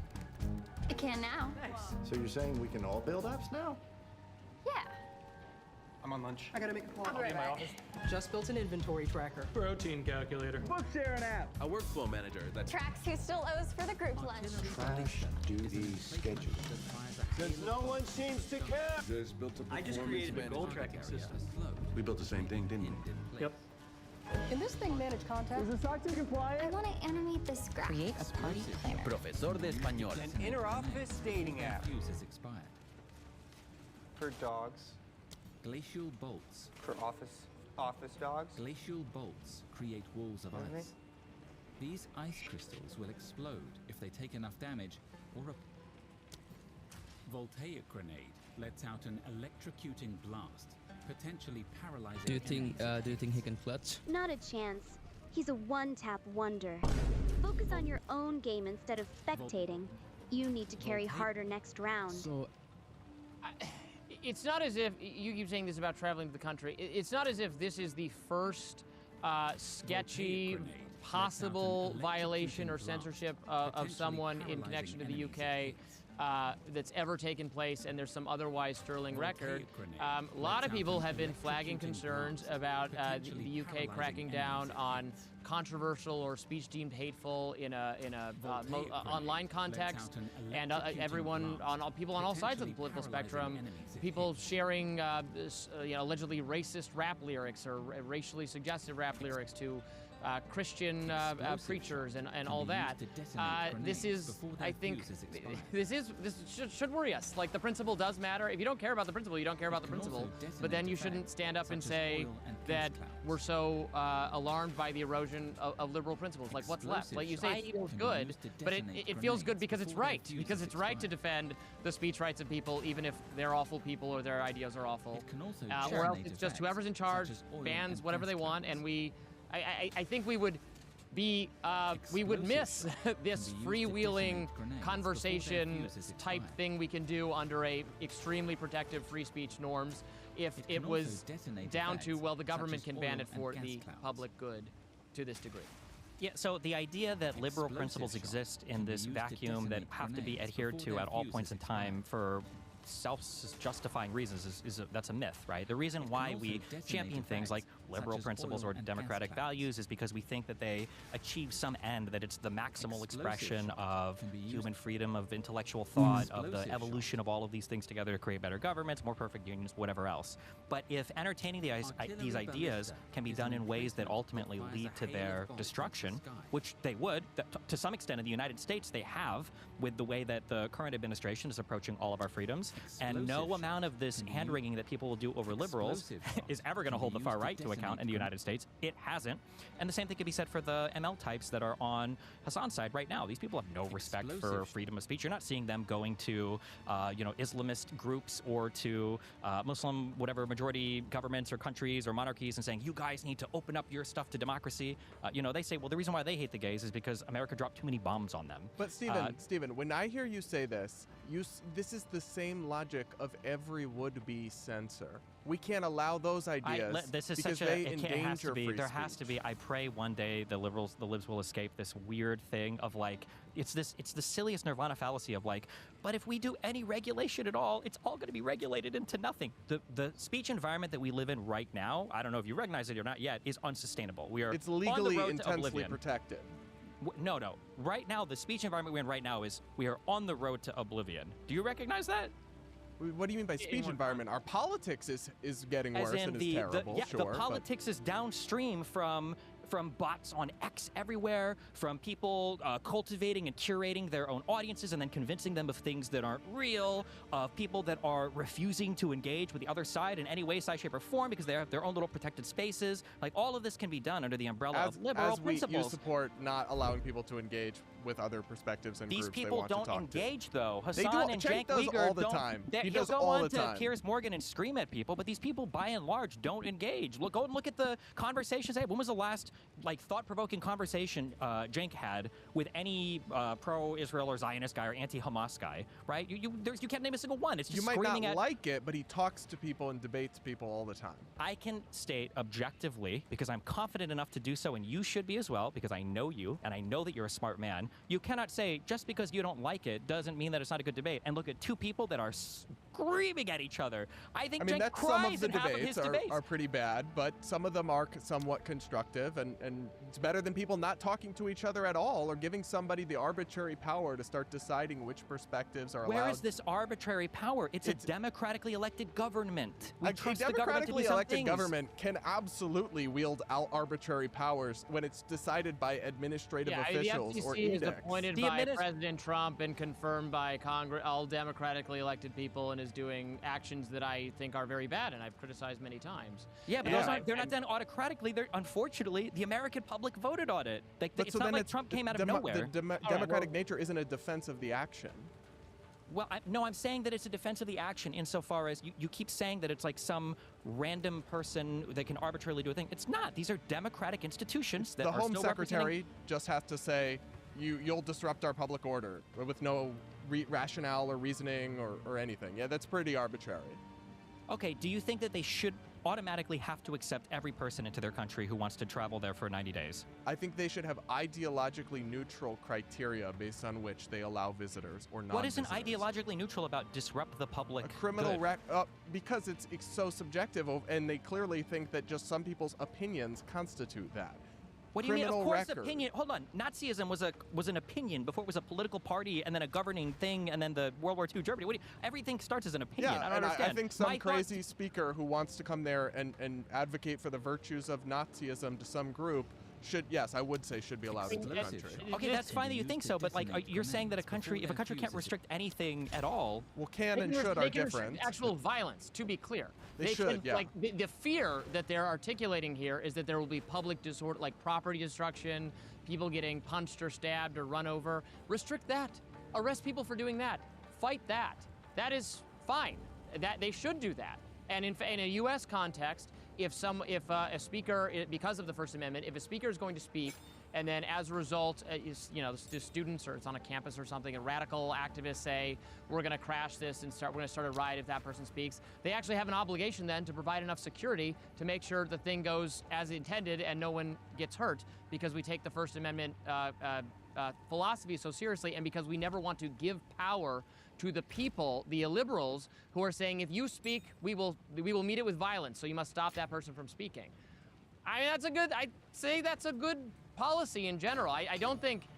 It can now. Nice. So you're saying we can all build apps now? Yeah. I'm on lunch. I gotta make a call. I'll be in my office. Just built an inventory tracker. Protein calculator. Book sharing app. A workflow manager that Tracks who still owes for the group lunch. Trash duty schedule. Since no one seems to care. Just built a I just created a goal tracking system. We built the same thing, didn't we? Yep. Can this thing manage contact? Is the SOC 2 compliant? I want to animate this graph. Create a party planner. Profesor de Español. An inter-office dating app. Fuse has expired. For dogs. Glacial bolts. For office dogs. Glacial bolts create walls of Okay. ice. These ice crystals will explode if they take enough damage, or a voltaic grenade lets out an electrocuting blast, potentially paralyzing. Do you think he can clutch? Not a chance. He's a one-tap wonder. Focus on your own game instead of spectating. You need to carry harder next round. So, it's not as if you keep saying this about traveling to the country. It's not as if this is the first sketchy possible violation or censorship of someone in connection to the UK that's ever taken place, and there's some otherwise sterling record. A lot of people have been flagging concerns about the UK cracking down on controversial or speech deemed hateful in a online context, and people on all sides of the political spectrum, people sharing allegedly racist rap lyrics or racially suggestive rap lyrics to Christian preachers and all that. This is, I think, this should worry us. Like, the principle does matter. If you don't care about the principle, you don't care about the principle. But then you shouldn't stand up and say that we're so alarmed by the erosion of liberal principles. Like, what's left? Like, you say it feels good, but it feels good because it's right. Because it's right to defend the speech rights of people, even if they're awful people or their ideas are awful. Or else it's just whoever's in charge bans whatever they want, and I think we would miss this freewheeling conversation type thing we can do under a extremely protective free speech norms if it was down to, well, the government can ban it for the public good to this degree. Yeah, so the idea that liberal principles exist in this vacuum that have to be adhered to at all points in time for self-justifying reasons that's a myth, right? The reason why we champion things like liberal principles or democratic values is because we think that they achieve some end, that it's the maximal expression of human freedom, of intellectual thought, of the evolution of all of these things together to create better governments, more perfect unions, whatever else. But if entertaining these ideas can be done in ways that ultimately lead to their destruction, which they would, to some extent in the United States they have, with the way that the current administration is approaching all of our freedoms, and no amount of this hand-wringing that people will do over liberals is ever going to hold the far right to account in the United States. It hasn't. And the same thing can be said for the ML types that are on Hassan's side right now. These people have no respect for freedom of speech. You're not seeing them going to, Islamist groups or to Muslim, whatever, majority governments or countries or monarchies and saying, you guys need to open up your stuff to democracy. They say, well, the reason why they hate the gays is because America dropped too many bombs on them. But Stephen, when I hear you say this, this is the same logic of every would-be censor. We can't allow those ideas this is because such they it endanger has to be. free There speech. has to be. I pray one day the libs will escape this weird thing of like, it's the silliest nirvana fallacy of like, but if we do any regulation at all, it's all going to be regulated into nothing. The speech environment that we live in right now, I don't know if you recognize it or not yet, is unsustainable. It's legally on the road to intensely oblivion. protected. No. Right now, the speech environment we're in right now is we are on the road to oblivion. Do you recognize that? What do you mean by speech environment? Our politics is getting As worse in and is terrible. the politics is downstream from bots on X everywhere, from people cultivating and curating their own audiences and then convincing them of things that aren't real, of people that are refusing to engage with the other side in any way, size, shape, or form because they have their own little protected spaces. Like, all of this can be done under the umbrella of liberal principles. You support not allowing people to engage with other perspectives and These groups they people want to don't talk engage, though. They Hassan do. and Cenk Cenk does Uyghur all the don't. time. He He'll does go all on the to time. Piers Morgan and scream at people, but these people, by and large, don't engage. Go and look at the conversations. Hey, when was the last thought-provoking conversation Cenk had with any pro-Israel or Zionist guy or anti-Hamas guy? Right? You can't name a single one. It's just You might screaming not at. like it, but he talks to people and debates people all the time. I can state objectively, because I'm confident enough to do so, and you should be as well, because I know you, and I know that you're a smart man. You cannot say, just because you don't like it doesn't mean that it's not a good debate, and look at two people that are screaming at each other. I think Cenk that's cries some of the in half of his debates are pretty bad, but some of them are somewhat constructive, and it's better than people not talking to each other at all or giving somebody the arbitrary power to start deciding which perspectives are allowed. Where is this arbitrary power? It's a democratically elected government. We A trust the government to do democratically some elected things. government can absolutely wield out arbitrary powers when it's decided by administrative officials the FCC or is edicts. appointed by President Trump and confirmed by Congress, all democratically elected people, and is doing actions that I think are very bad, and I've criticized many times. Yeah, but they're not done autocratically. Unfortunately, the American public voted on it. It's not like Trump came out of nowhere. The democratic nature isn't a defense of the action. Well, I'm saying that it's a defense of the action insofar as you keep saying that it's like some random person that can arbitrarily do a thing. It's not. These are democratic institutions that The are Home still Secretary just has to say, you'll disrupt our public order with no rationale or reasoning or anything. Yeah, that's pretty arbitrary. Okay, do you think that they should automatically have to accept every person into their country who wants to travel there for 90 days? I think they should have ideologically neutral criteria based on which they allow visitors or not. What isn't ideologically neutral about disrupt the public a criminal good? Because it's so subjective, and they clearly think that just some people's opinions constitute that. What do you mean? Of Criminal course, record. opinion. Hold on. Nazism was an opinion before it was a political party, and then a governing thing, and then the World War II Germany. Everything starts as an opinion. Yeah, I don't and understand. I think some crazy speaker who wants to come there and advocate for the virtues of Nazism to some group should be allowed into the country. Okay, that's fine that you think so, but you're saying that if a country can't restrict anything at all, well, can and should are different. Actual violence, to be clear. They should, yeah. Like the fear that they're articulating here is that there will be public disorder, like property destruction, people getting punched or stabbed or run over. Restrict that. Arrest people for doing that. Fight that. That is fine. That they should do that. And in a U.S. context, if a speaker, because of the First Amendment, if a speaker is going to speak, and then as a result, the students, or it's on a campus or something, and radical activists say, we're going to crash this and we're going to start a riot if that person speaks, they actually have an obligation then to provide enough security to make sure the thing goes as intended and no one gets hurt, because we take the First Amendment philosophy so seriously, and because we never want to give power to the people, the illiberals, who are saying, if you speak, we will meet it with violence, so you must stop that person from speaking. I mean, I'd say that's a good policy in general. I don't think,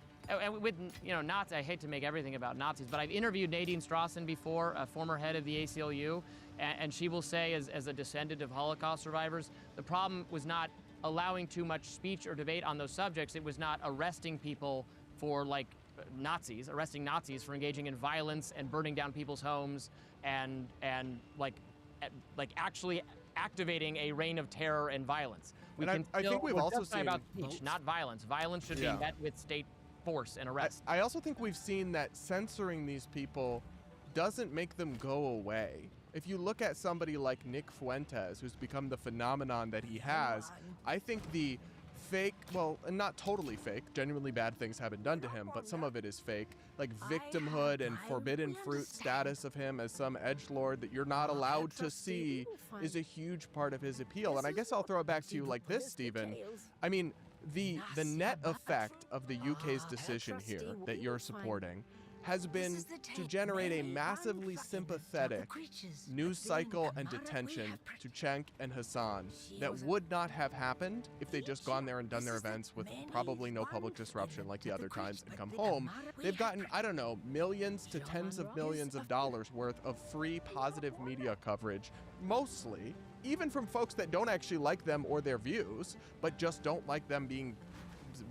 with Nazis, I hate to make everything about Nazis, but I've interviewed Nadine Strawson before, a former head of the ACLU, and she will say, as a descendant of Holocaust survivors, the problem was not allowing too much speech or debate on those subjects. It was not arresting people for, arresting Nazis for engaging in violence and burning down people's homes and actually activating a reign of terror and violence. I think we've also seen about speech, not violence. Violence should be met with state force and arrest. I also think we've seen that censoring these people doesn't make them go away. If you look at somebody like Nick Fuentes, who's become the phenomenon that he has, I think the fake, well, and not totally fake, genuinely bad things have been done to him, but some of it is fake, like victimhood and forbidden fruit status of him as some edgelord that you're not allowed to see is a huge part of his appeal. And I guess I'll throw it back to you like this, Stephen. I mean, the net effect of the UK's decision here that you're supporting has been to generate a massively sympathetic news cycle and detention to Cenk and Hassan that would not have happened if they just gone there and done their events with probably no public disruption like the other times and come home. They've gotten, I don't know, millions to tens of millions of dollars worth of free positive media coverage, mostly, even from folks that don't actually like them or their views, but just don't like them being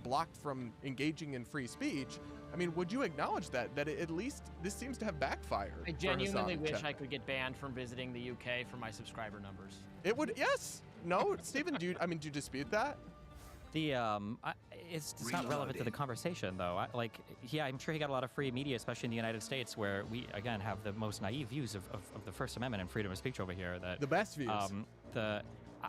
blocked from engaging in free speech. I mean, would you acknowledge that at least this seems to have backfired? I genuinely wish I could get banned from visiting the UK for my subscriber numbers. It would, yes. No, Stephen, do you dispute that? It's not relevant to the conversation, though. I'm sure he got a lot of free media, especially in the United States, where we, again, have the most naive views of the First Amendment and freedom of speech over here. The best views.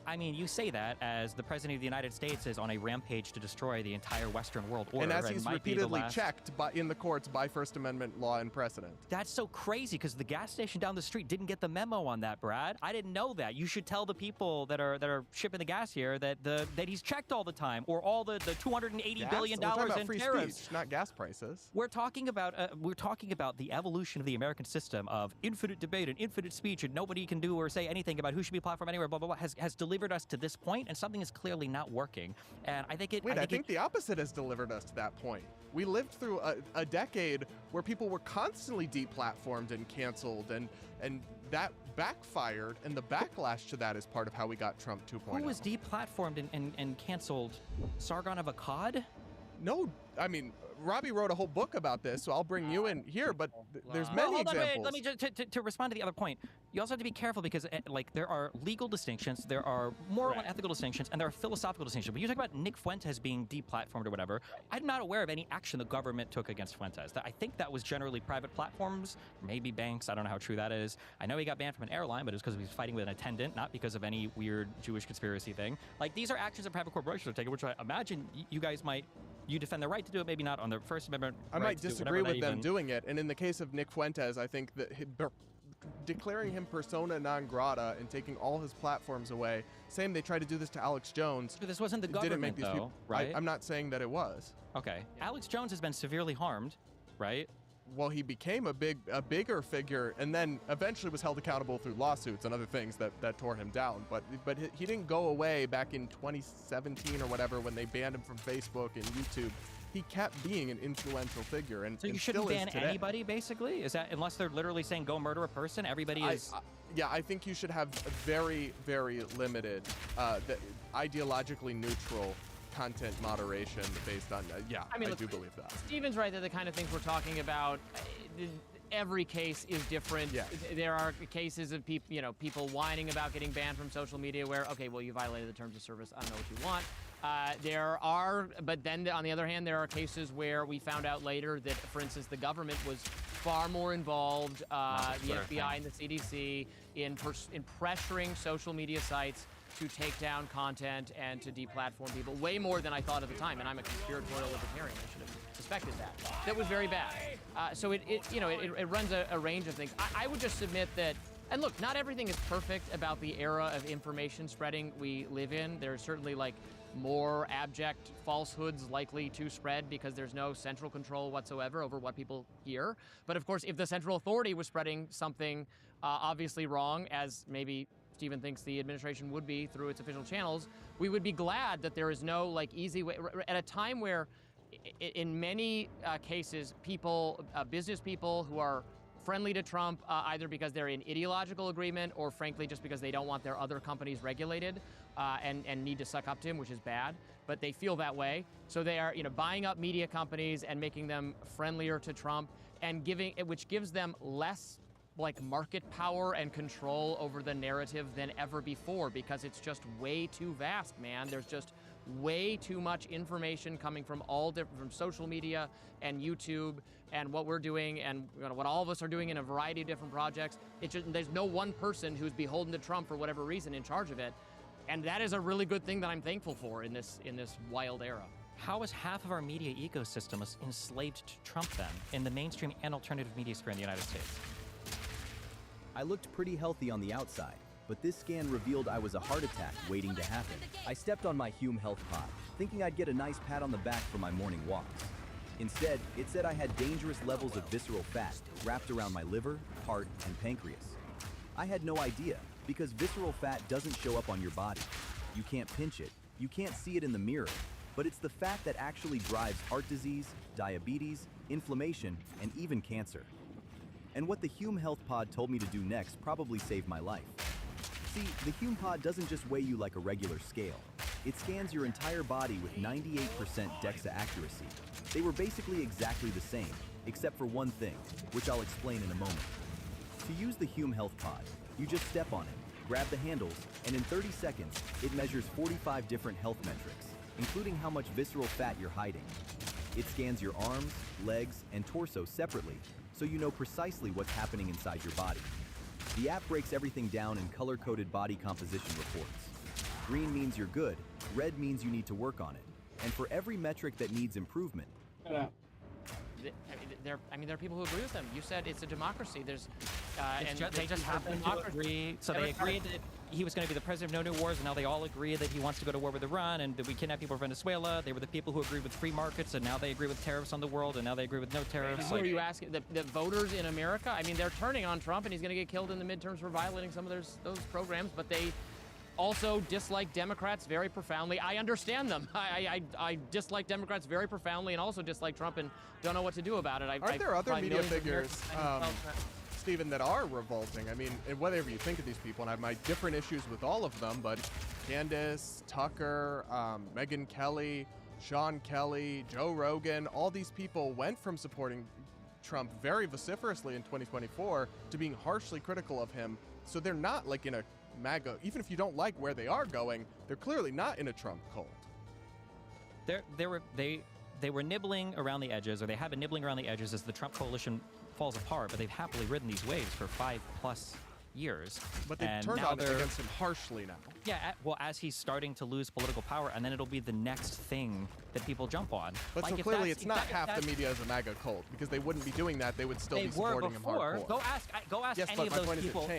I mean, you say that as the President of the United States is on a rampage to destroy the entire Western world order. And as he's repeatedly checked in the courts by First Amendment law and precedent. That's so crazy, because the gas station down the street didn't get the memo on that, Brad. I didn't know that. You should tell the people that are shipping the gas here that he's checked all the time, or all the $280 billion in free tariffs. Speech, not gas prices. We're talking about the evolution of the American system of infinite debate and infinite speech, and nobody can do or say anything about who should be platform anywhere. Blah blah blah. Has delivered us to this point, and something is clearly not working. And I think I think the opposite has delivered us to that point. We lived through a decade where people were constantly deplatformed and canceled, and that backfired, and the backlash to that is part of how we got Trump 2.0. Who was deplatformed and canceled? Sargon of Akkad? No, I mean, Robbie wrote a whole book about this, so I'll bring you in here, but there's many examples. Let me just to respond to the other point. You also have to be careful, because there are legal distinctions, there are moral and ethical distinctions, and there are philosophical distinctions. When you talk about Nick Fuentes being deplatformed or whatever, I'm not aware of any action the government took against Fuentes. I think that was generally private platforms, maybe banks. I don't know how true that is. I know he got banned from an airline, but it was because he was fighting with an attendant, not because of any weird Jewish conspiracy thing. Like, these are actions that private corporations are taking, which I imagine you guys might. You defend the right to do it, maybe not on the First Amendment. I might disagree with them doing it, and in the case of Nick Fuentes, I think that declaring him persona non grata and taking all his platforms away. Same, they tried to do this to Alex Jones. But this wasn't the government, didn't make these people, right? I'm not saying that it was. Okay, Alex Jones has been severely harmed, right? Well, he became a bigger figure, and then eventually was held accountable through lawsuits and other things that tore him down. But he didn't go away back in 2017 or whatever when they banned him from Facebook and YouTube. He kept being an influential figure, and so you shouldn't ban today. Anybody, basically? Is that, unless they're literally saying go murder a person, everybody is? Yeah, I think you should have a very, very limited, ideologically neutral content moderation based on I mean, look, do believe that. Steven's right that the kind of things we're talking about, every case is different. Yeah. There are cases of people whining about getting banned from social media where, okay, well, you violated the terms of service. I don't know what you want. But then on the other hand, there are cases where we found out later that, for instance, the government was far more involved, the FBI and the CDC, in pressuring social media sites to take down content and to deplatform people, way more than I thought at the time. And I'm a conspiratorial libertarian. I should have suspected that. That was very bad. So it runs a range of things. I would just submit that. And look, not everything is perfect about the era of information spreading we live in. There's certainly more abject falsehoods likely to spread because there's no central control whatsoever over what people hear. But of course, if the central authority was spreading something obviously wrong, as maybe Stephen thinks the administration would be through its official channels, we would be glad that there is no easy way. At a time where, in many cases, business people who are friendly to Trump, either because they're in ideological agreement or frankly just because they don't want their other companies regulated and need to suck up to him, which is bad, but they feel that way. So they are buying up media companies and making them friendlier to Trump, and which gives them less market power and control over the narrative than ever before, because it's just way too vast, man. There's just way too much information coming from from social media and YouTube and what we're doing and what all of us are doing in a variety of different projects. There's no one person who's beholden to Trump for whatever reason in charge of it. And that is a really good thing that I'm thankful for in this wild era. How is half of our media ecosystem enslaved to Trump then, in the mainstream and alternative media sphere in the United States? I looked pretty healthy on the outside, but this scan revealed I was a heart attack waiting to happen. I stepped on my Hume Health pod, thinking I'd get a nice pat on the back for my morning walks. Instead, it said I had dangerous levels of visceral fat wrapped around my liver, heart, and pancreas. I had no idea, because visceral fat doesn't show up on your body. You can't pinch it, you can't see it in the mirror, but it's the fat that actually drives heart disease, diabetes, inflammation, and even cancer. And what the Hume Health Pod told me to do next probably saved my life. See, the Hume Pod doesn't just weigh you like a regular scale. It scans your entire body with 98% DEXA accuracy. They were basically exactly the same, except for one thing, which I'll explain in a moment. To use the Hume Health Pod, you just step on it, grab the handles, and in 30 seconds, it measures 45 different health metrics, including how much visceral fat you're hiding. It scans your arms, legs, and torso separately, so you know precisely what's happening inside your body. The app breaks everything down in color-coded body composition reports. Green means you're good, red means you need to work on it. And for every metric that needs improvement, There are people who agree with them. You said it's a democracy. There's, They just happen to agree. So they agreed that he was going to be the president of no new wars, and now they all agree that he wants to go to war with Iran and that we kidnap people from Venezuela. They were the people who agreed with free markets, and now they agree with tariffs on the world, and now they agree with no tariffs. Who are you asking? The voters in America? I mean, they're turning on Trump, and he's going to get killed in the midterms for violating some of those programs, but they also dislike Democrats very profoundly. I understand them. I dislike Democrats very profoundly and also dislike Trump and don't know what to do about it. Aren't there other media figures, Stephen, that are revolting? I mean, whatever you think of these people, and I have my different issues with all of them, but Candace, Tucker, Megyn Kelly, Sean Kelly, Joe Rogan, all these people went from supporting Trump very vociferously in 2024 to being harshly critical of him. So they're not like in a MAGA, even if you don't like where they are going, they're clearly not in a Trump cult. They were nibbling around the edges, or they have been nibbling around the edges as the Trump coalition falls apart, but they've happily ridden these waves for 5+ years. But they've turned on it against him harshly now. Yeah, well, as he's starting to lose political power, and then it'll be the next thing that people jump on. But so clearly it's not half the media as a MAGA cult, because they wouldn't be doing that. They would still be supporting him hardcore. Go ask yes, any of those people.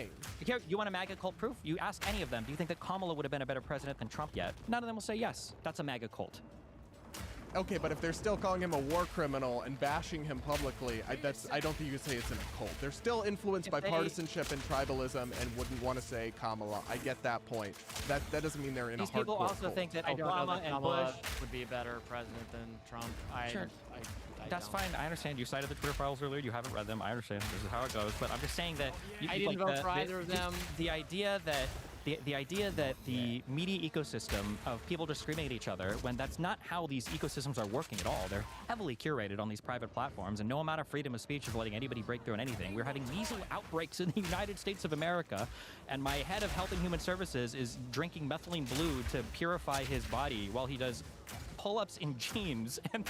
Here, you want a MAGA cult proof? You ask any of them. Do you think that Kamala would have been a better president than Trump yet? None of them will say yes. That's a MAGA cult. Okay, but if they're still calling him a war criminal and bashing him publicly, I don't think you can say it's in a cult. They're still influenced by partisanship and tribalism and wouldn't want to say Kamala. I get that point. That doesn't mean they're in a hardcore people also cult. think that I don't know Obama that and Kamala Bush would be a better president than Trump. Sure. That's fine. I understand. You cited the Twitter files earlier. You haven't read them. I understand. This is how it goes. But I'm just saying that I didn't vote for either of them. The idea that the media ecosystem of people just screaming at each other, when that's not how these ecosystems are working at all. They're heavily curated on these private platforms, and no amount of freedom of speech is letting anybody break through on anything. We're having measles outbreaks in the United States of America, and my head of Health and Human Services is drinking methylene blue to purify his body while he does pull-ups in jeans, and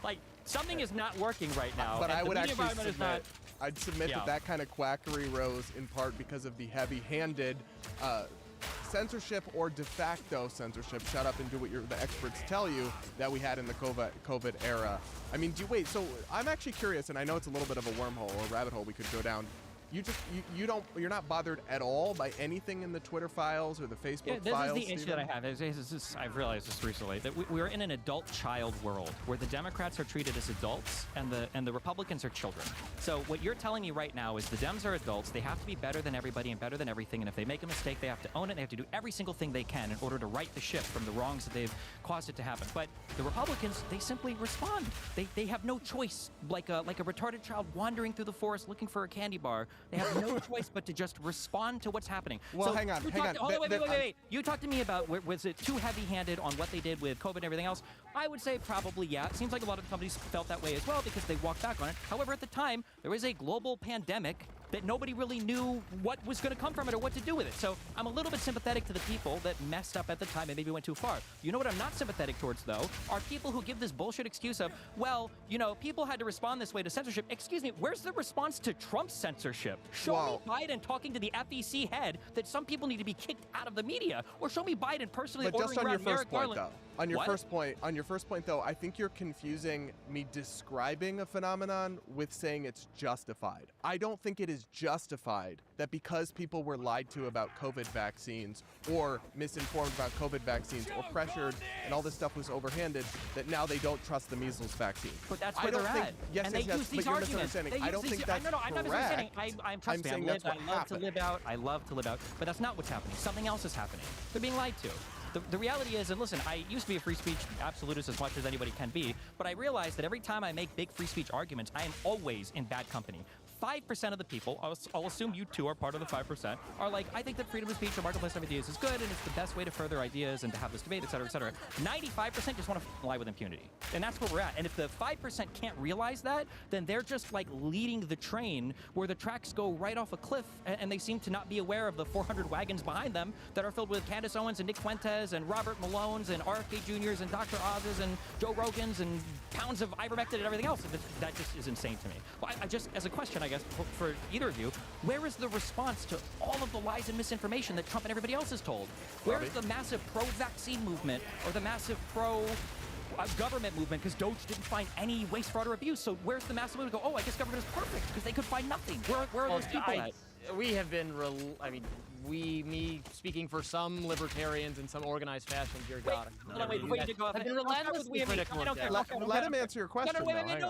like something is not working right now. But I would actually submit. I'd submit that kind of quackery rose in part because of the heavy-handed censorship or de facto censorship. Shut up and do what the experts tell you that we had in the COVID era. I mean, so I'm actually curious, and I know it's a little bit of a wormhole or rabbit hole we could go down. You're not bothered at all by anything in the Twitter files or the Facebook files? This is the issue that I have. I've realized this recently, that we're in an adult-child world where the Democrats are treated as adults and the Republicans are children. So what you're telling me right now is the Dems are adults. They have to be better than everybody and better than everything. And if they make a mistake, they have to own it. They have to do every single thing they can in order to right the ship from the wrongs that they've caused it to happen. But the Republicans, they simply respond. They have no choice, like a retarded child wandering through the forest looking for a candy bar. They have no choice but to just respond to what's happening. Well, so hang on. Wait. You talked to me about, was it too heavy-handed on what they did with COVID and everything else? I would say probably, yeah. It seems like a lot of companies felt that way as well because they walked back on it. However, at the time, there was a global pandemic that nobody really knew what was going to come from it or what to do with it. So I'm a little bit sympathetic to the people that messed up at the time and maybe went too far. You know what I'm not sympathetic towards, though? Are people who give this bullshit excuse of, well, you know, people had to respond this way to censorship. Excuse me, where's the response to Trump's censorship? Show me Biden talking to the FEC head that some people need to be kicked out of the media, or show me Biden personally But just ordering on your around first Merrick point, Garland. though. On your What? first point, though, I think you're confusing me describing a phenomenon with saying it's justified. I don't think it is justified that because people were lied to about COVID vaccines or misinformed about COVID vaccines or pressured and all this stuff was overhanded, that now they don't trust the measles vaccine. But that's I where don't they're think, at. Yes, and yes, they yes, use but these you're arguments. misunderstanding. They I don't use think these, that's no, I'm not misunderstanding. correct. I'm trust me, saying I that's live, what I love to happened. live out. I love to live out. But that's not what's happening. Something else is happening. They're being lied to. The reality is, and listen, I used to be a free speech absolutist as much as anybody can be, but I realized that every time I make big free speech arguments, I am always in bad company. 5% of the people, I'll assume you two are part of the 5%, are like, I think that freedom of speech or marketplace of ideas is good and it's the best way to further ideas and to have this debate, et cetera, et cetera. 95% just want to lie with impunity. And that's where we're at. And if the 5% can't realize that, then they're just like leading the train where the tracks go right off a cliff and they seem to not be aware of the 400 wagons behind them that are filled with Candace Owens and Nick Fuentes and Robert Malones and RFK Jr.'s and Dr. Oz's and Joe Rogan's and pounds of ivermectin and everything else. That just is insane to me. Well, I just, as a question, I guess, for either of you, where is the response to all of the lies and misinformation that Trump and everybody else is told? Where is the massive pro-vaccine movement or the massive pro-government movement? Because Doge didn't find any waste, fraud, or abuse. So where's the massive movement? Go, oh, I guess government is perfect because they could find nothing. Where are those people at? We have been, me speaking for some libertarians in some organized fashion, dear God. Wait, before you go off, I've been relentlessly critical of that. Let him answer your question. No,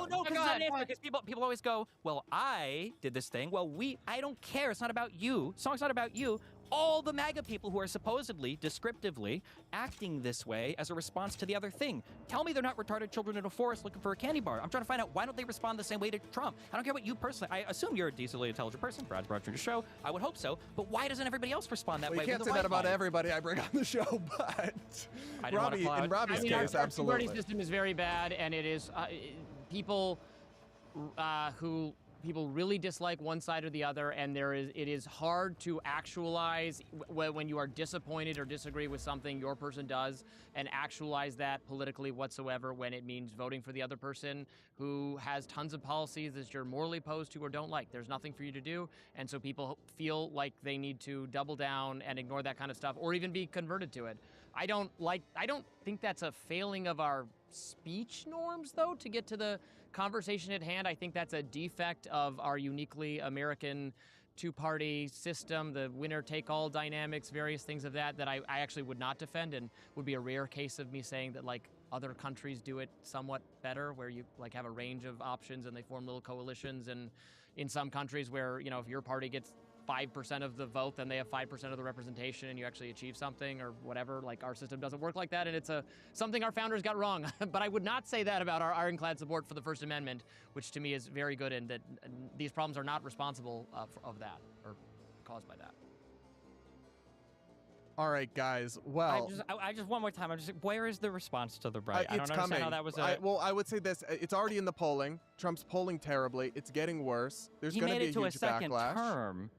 because people always go, well, I did this thing. Well, I don't care. It's not about you. The song's not about you. All the MAGA people who are supposedly, descriptively, acting this way as a response to the other thing. Tell me they're not retarded children in a forest looking for a candy bar. I'm trying to find out why don't they respond the same way to Trump. I don't care what you personally. I assume you're a decently intelligent person. Brad's brought you to the show. I would hope so. But why doesn't everybody else respond that way? You can't say that about everybody I bring on the show, but Robbie, in Robbie's case, our absolutely. two-party system is very bad, and it is people people really dislike one side or the other, and it is hard to actualize when you are disappointed or disagree with something your person does, and actualize that politically whatsoever when it means voting for the other person who has tons of policies that you're morally opposed to or don't like. There's nothing for you to do, and so people feel like they need to double down and ignore that kind of stuff, or even be converted to it. I don't think that's a failing of our speech norms, though, to get to the conversation at hand. I think that's a defect of our uniquely American two-party system, the winner-take-all dynamics, various things of that I actually would not defend, and would be a rare case of me saying that, like, other countries do it somewhat better, where you, like, have a range of options and they form little coalitions, and in some countries where, you know, if your party gets 5% of the vote, then they have 5% of the representation and you actually achieve something or whatever. Like, our system doesn't work like that, and it's something our founders got wrong. But I would not say that about our ironclad support for the First Amendment, which to me is very good, and that these problems are not responsible of that or caused by that. All right, guys. Well, I just one more time. Where is the response to the right? I don't understand coming. how that was. Well, I would say this: it's already in the polling. Trump's polling terribly. It's getting worse. There's going to be a huge backlash. He made it to a second term.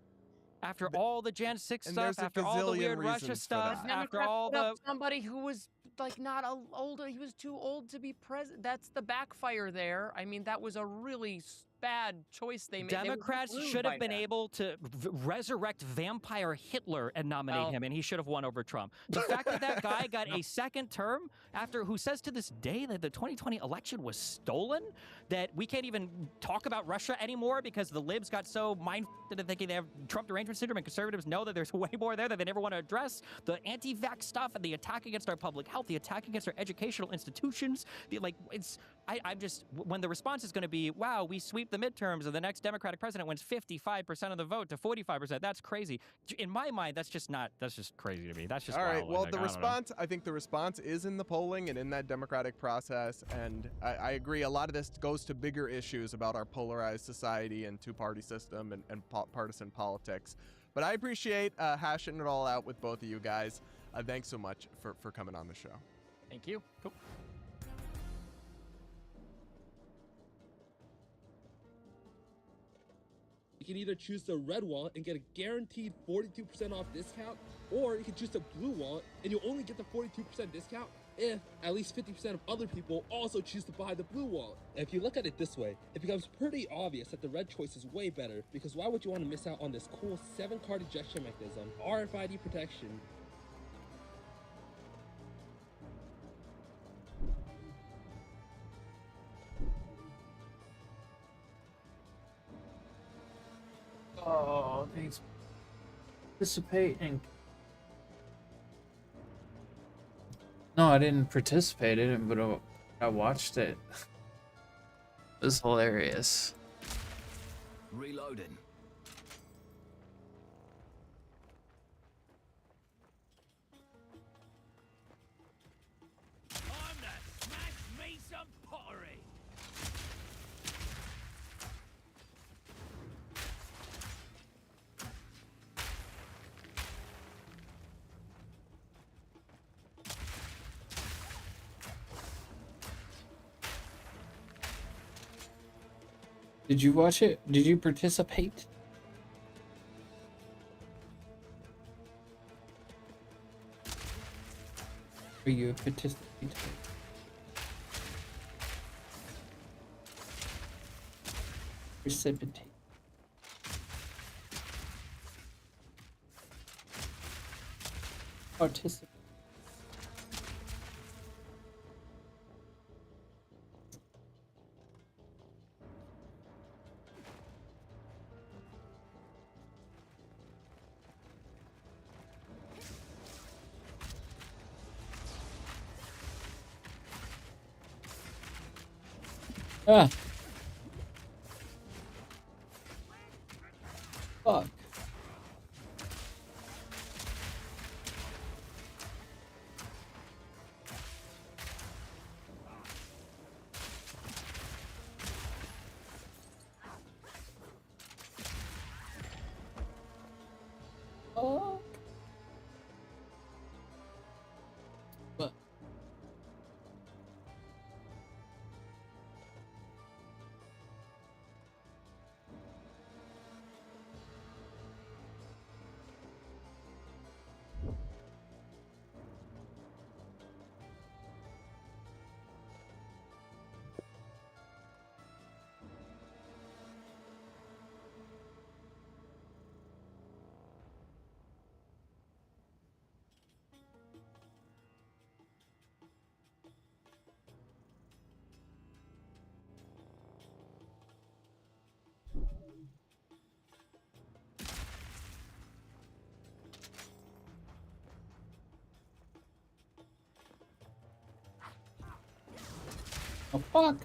After all the Jan 6 stuff, after all the weird Russia stuff, after all the somebody who was like not older, he was too old to be president. That's the backfire there. I mean, that was a really bad choice they made. Democrats should have been able to resurrect vampire Hitler and nominate him, and he should have won over Trump. The fact that that guy got a second term who says to this day that the 2020 election was stolen, that we can't even talk about Russia anymore because the libs got so mind-f***ed thinking they have Trump derangement syndrome, and conservatives know that there's way more there that they never want to address. The anti-vax stuff and the attack against our public health, the attack against our educational institutions. I'm just, when the response is going to be, wow, we sweep the midterms and the next Democratic president wins 55% of the vote to 45%. That's crazy. In my mind, that's just crazy to me. That's just all right. wild. Well, the response, I think the response is in the polling and in that democratic process. And I agree. A lot of this goes to bigger issues about our polarized society and two-party system and partisan politics. But I appreciate hashing it all out with both of you guys. Thanks so much for coming on the show. Thank you. Cool. can either choose the red wallet and get a guaranteed 42% off discount, or you can choose the blue wallet and you'll only get the 42% discount if at least 50% of other people also choose to buy the blue wallet. And if you look at it this way, it becomes pretty obvious that the red choice is way better, because why would you want to miss out on this cool 7-card ejection mechanism, RFID protection, Oh, thanks. Participate and... No, I didn't participate in it, but I watched it. It was hilarious. Reloading. Time to smash me some pottery. Did you watch it? Did you participate? Are you a participant? Precipitate. Participate. Ah. Fuck. Oh. What? Oh, fuck.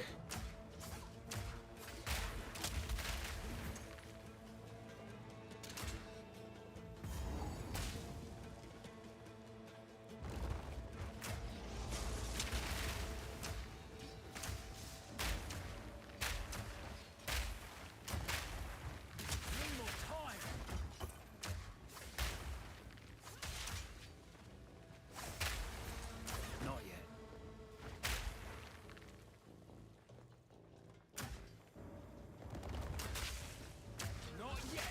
Not yet. Not yet.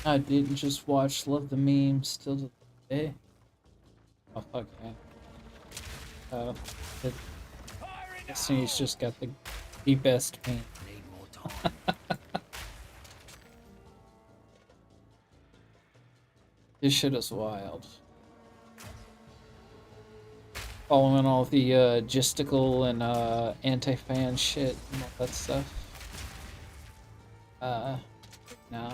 I didn't just watch Love the Memes still to this day. Oh, fuck yeah. Destiny's just got the best meme. Need more time. This shit is wild. Following all the gisticle and anti-fan shit and all that stuff. No.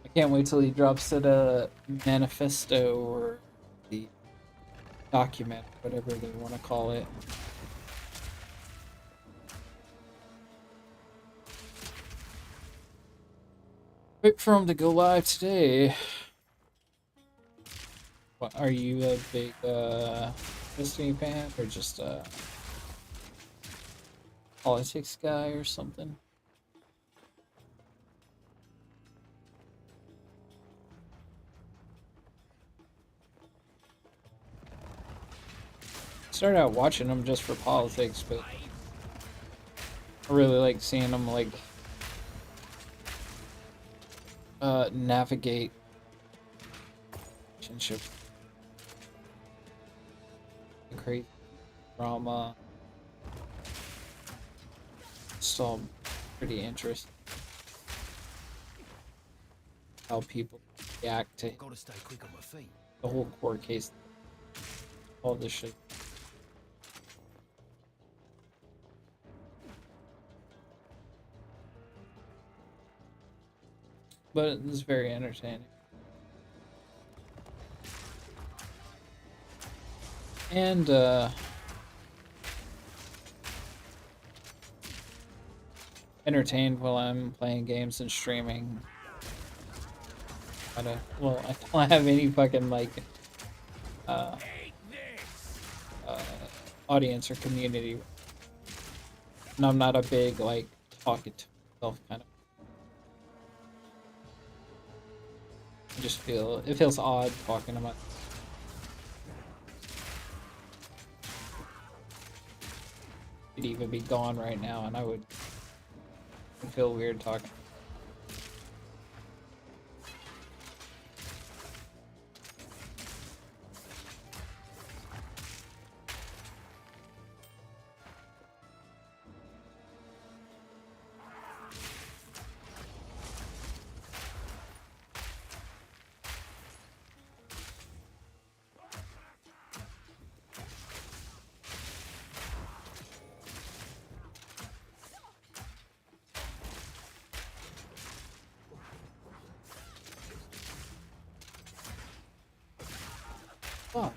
I can't wait till he drops it a manifesto or the document, whatever they want to call it. Wait for him to go live today. What, are you a big Destiny fan or just a politics guy or something? Started out watching them just for politics, but I really like seeing them like navigate relationships, create drama. It's all pretty interesting. How people react to the whole court case, all this shit. But it's very entertaining. And entertained while I'm playing games and streaming. Well, I don't have any fucking like audience or community, and I'm not a big like talking to myself kind of. I just it feels odd talking to myself. Could even be gone right now, and I would feel weird talking. Oh.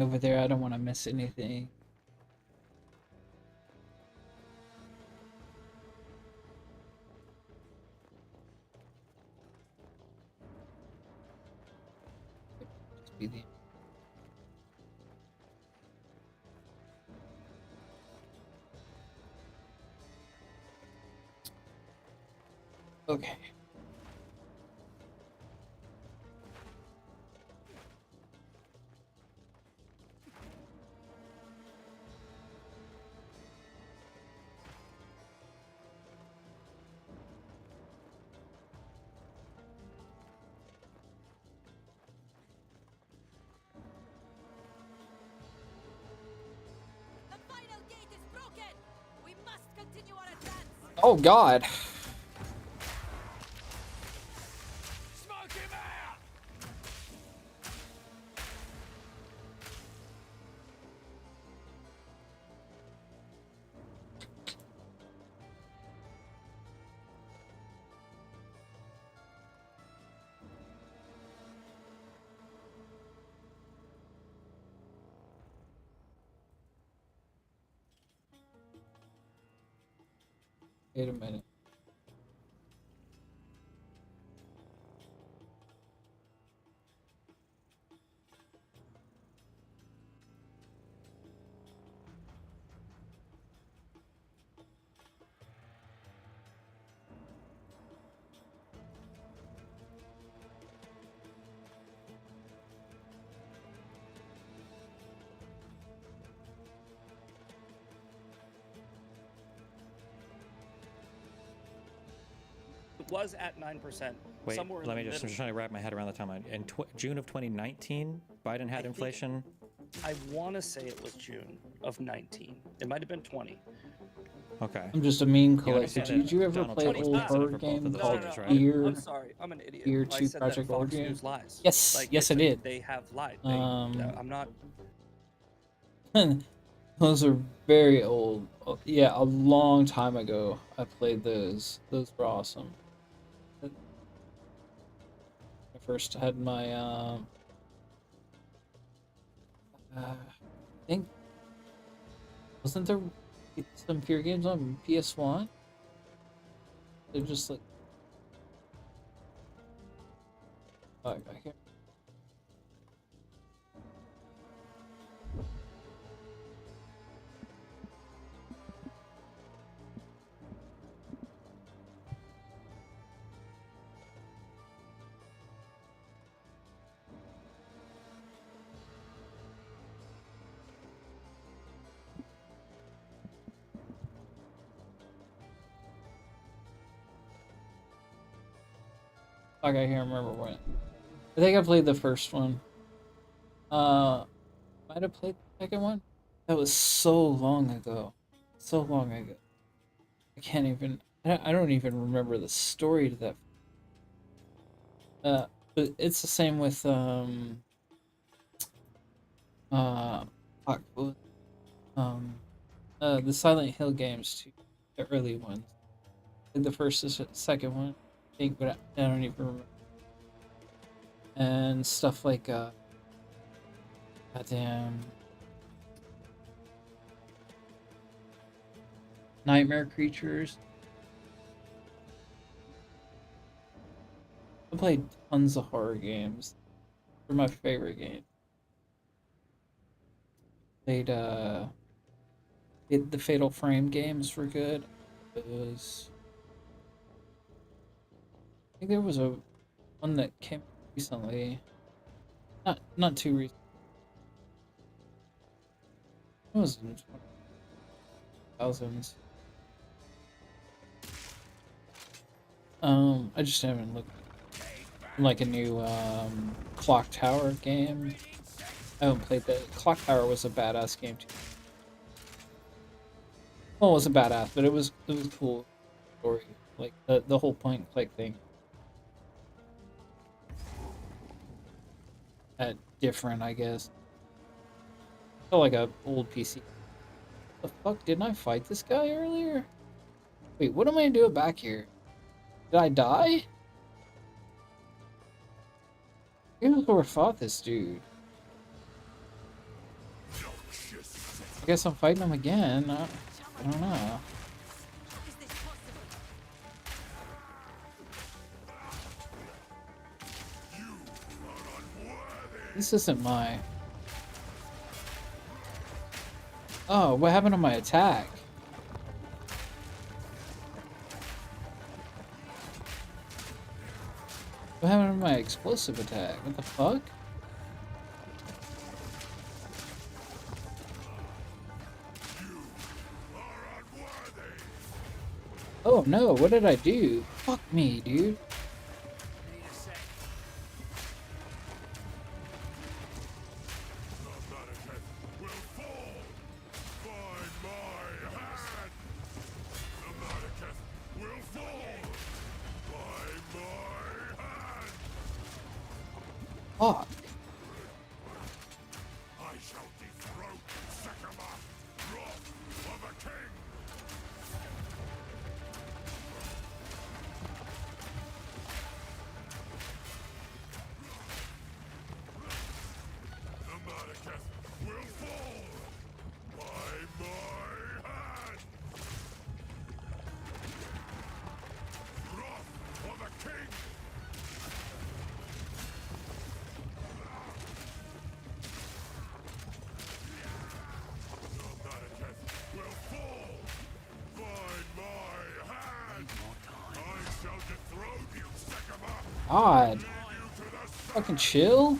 Over there, I don't want to miss anything. Be the okay. Oh God. Wait a minute. Was at 9%. Wait, Somewhere let me in the just, I'm middle. just trying to wrap my head around the timeline. In June of 2019, Biden had inflation. I want to say it was June of 19. It might have been 20. Okay. I'm just a meme You collector. understand Did you ever Donald play an Trump was old president horror for both game of those called years, right? Fear? I'm sorry. I'm an idiot. Fear I 2 said Project that Fox Origin? News lies. Yes, Like, yes, I did. They have lied. I'm not. Those are very old. Yeah, a long time ago I played those. Those were awesome. I first had my I think, wasn't there some Fear games on PS1? They're just like, fuck, I can't. Fuck, I can't remember when. I think I played the first one. Might have played the second one. That was so long ago. So long ago. I can't even. I don't even remember the story to that. But it's the same with Aqua. The Silent Hill games too, the early ones. The first and second one, I think, but I don't even remember. And stuff like goddamn Nightmare Creatures. I played tons of horror games. They're my favorite game. Played the Fatal Frame games were good. I think there was one that came recently. Not too recent. It was in 2000s. I just haven't looked like a new Clock Tower game. I haven't played that. Clock Tower was a badass game too. Well, it wasn't badass, but it was cool story. Like the whole point and click thing. Different, I guess. Felt like a old PC. The fuck, didn't I fight this guy earlier? Wait, what am I doing back here? Did I die? I never fought this dude. I guess I'm fighting him again. I don't know. This isn't my... Oh, what happened to my attack? What happened to my explosive attack? What the fuck? Oh no, what did I do? Fuck me, dude. Fuck. God. Fucking chill.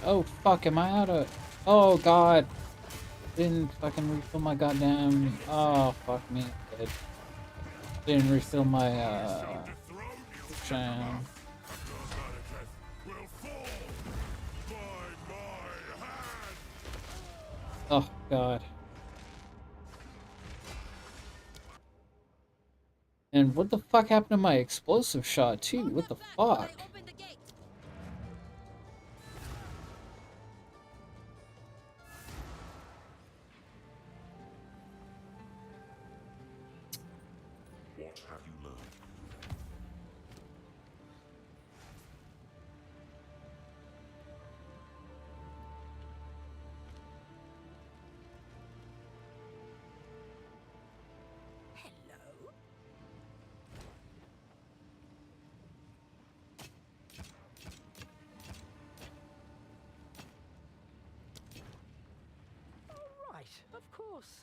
Oh fuck, am I out of... Oh god. Didn't fucking refill my goddamn... Oh fuck me. Dead. Didn't refill my jam. Oh god. And what the fuck happened to my explosive shot too? What the fuck? What have you learned? Right, of course.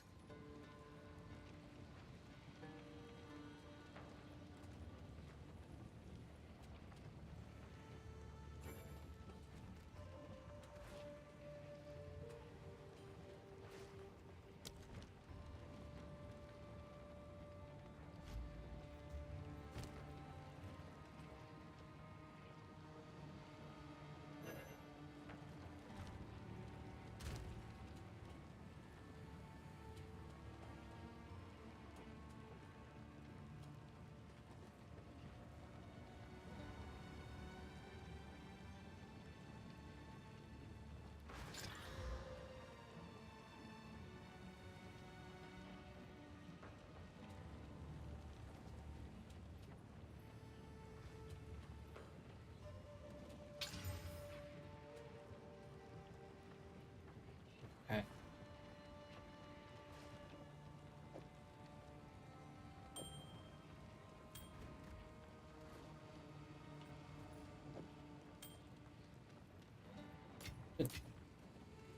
Okay.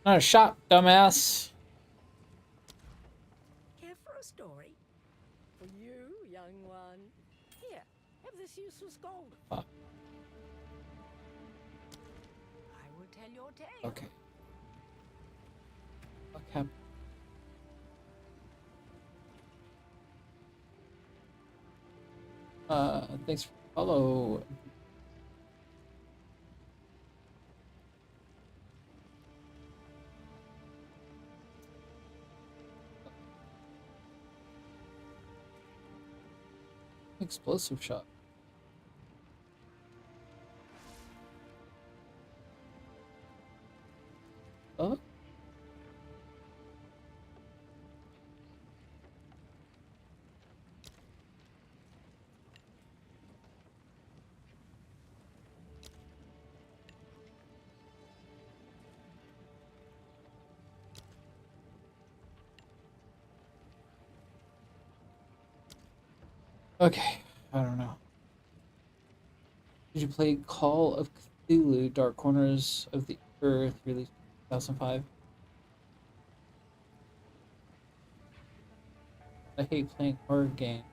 Not a shot, dumbass. Care for a story? For you, young one. Here, have this useless gold. Fuck. I will tell your tale. Okay. Fuck happened? Thanks for the follow. Explosive shot. Oh. Okay, I don't know. Did you play Call of Cthulhu: Dark Corners of the Earth, released in 2005? I hate playing horror games,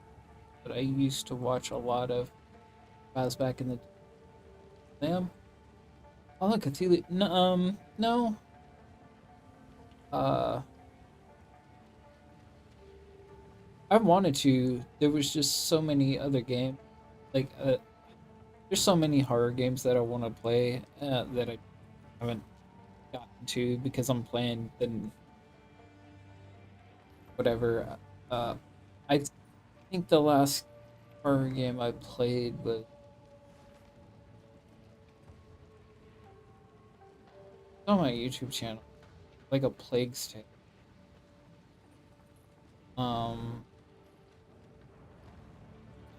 but I used to watch a lot of files back in the day. Ma'am? Call of Cthulhu? No, no. I wanted to. There was just so many other games. Like, there's so many horror games that I want to play that I haven't gotten to because I'm playing the whatever. I think the last horror game I played was on my YouTube channel, like a Plague Tale.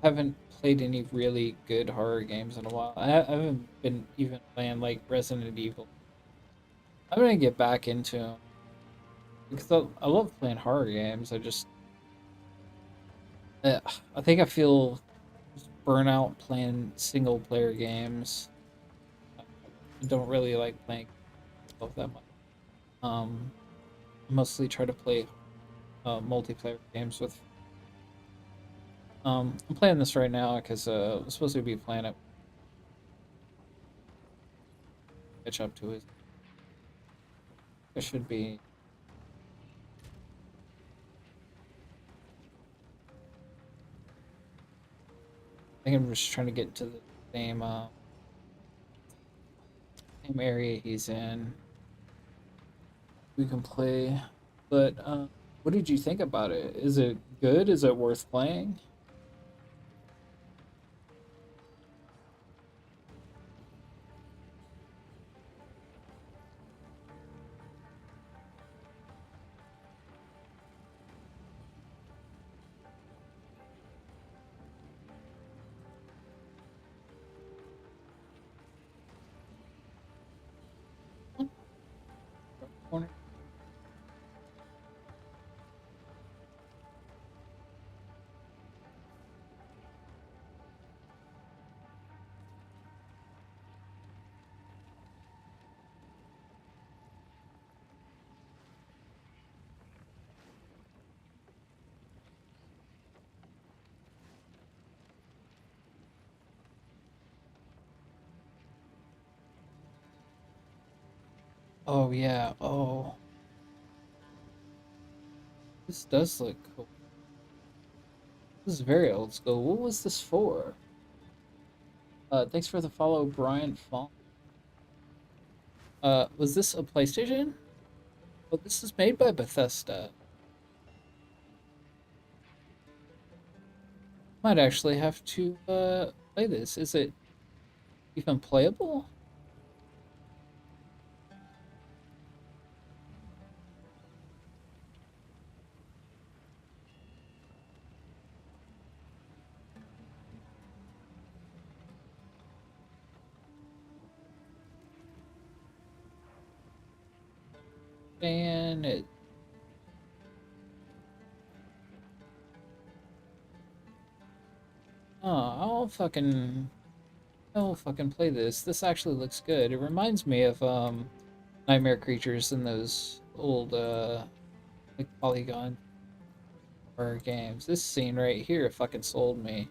Haven't played any really good horror games in a while. I haven't been even playing like Resident Evil. I'm gonna get back into them because I love playing horror games. I think I feel burnout playing single player games. I don't really like playing stuff that much. Mostly try to play multiplayer games with. I'm playing this right now because I'm supposed to be playing it. Catch up to it. It should be. I think I'm just trying to get to the same area he's in. We can play, but what did you think about it? Is it good? Is it worth playing? Oh yeah. Oh, this does look cool. This is very old school. What was this for? Thanks for the follow, Brian Fong. Was this a PlayStation? Well, this is made by Bethesda. Might actually have to play this. Is it even playable? And it. Oh, I'll fucking play this. This actually looks good. It reminds me of Nightmare Creatures in those old like Polygon horror games. This scene right here fucking sold me.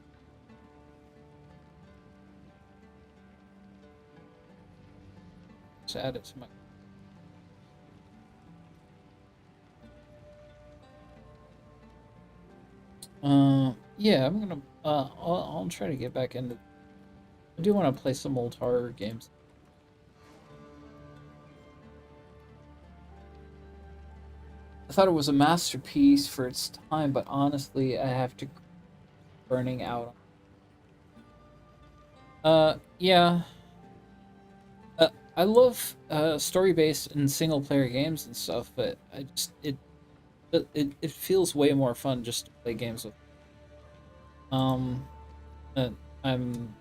Just add it to my. Yeah, I'm gonna. I'll try to get back into. I do want to play some old horror games. I thought it was a masterpiece for its time, but honestly, I have to burning out. Yeah. I love story-based and single-player games and stuff, but I just it feels way more fun just to play games with. I'm an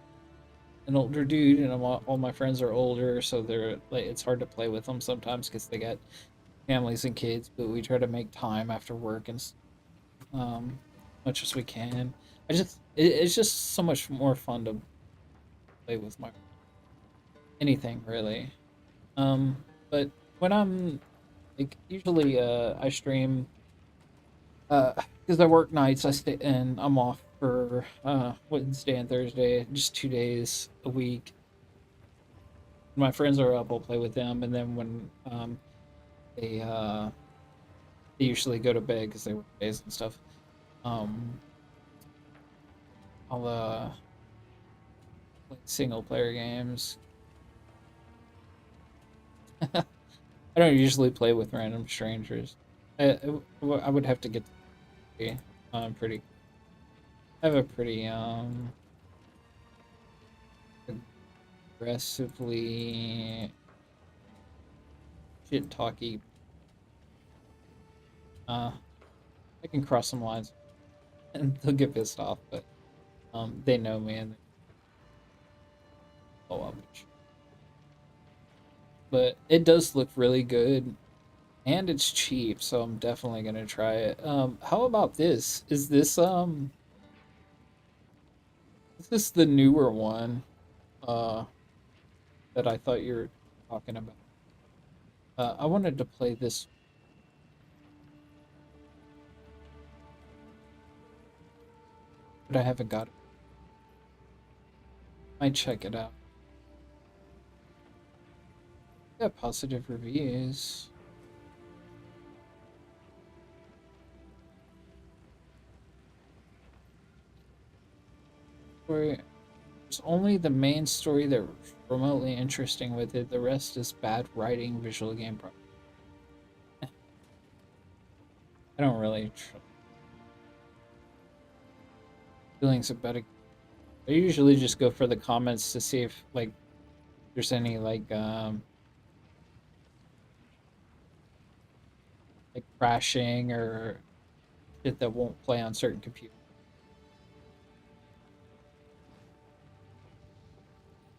older dude, and all my friends are older, so they're like it's hard to play with them sometimes because they got families and kids. But we try to make time after work and much as we can. It's just so much more fun to play with my anything really. But when I'm like usually I stream because I work nights. I stay and I'm off for Wednesday and Thursday, just 2 days a week. When my friends are up, I'll play with them, and then when they they usually go to bed because they work days and stuff. Um, I'll play single player games. I don't usually play with random strangers. I would have to get pretty. I have a pretty aggressively shit talky. I can cross some lines, and they'll get pissed off, but they know me and they blow up. But it does look really good, and it's cheap, so I'm definitely gonna try it. How about this? Is this the newer one? That I thought you were talking about. I wanted to play this. But I haven't got it. Might check it out. Got positive reviews. There's only the main story that's remotely interesting with it. The rest is bad writing, visual game pro. I don't really feelings about it. I usually just go for the comments to see if like there's any like crashing or shit that won't play on certain computers.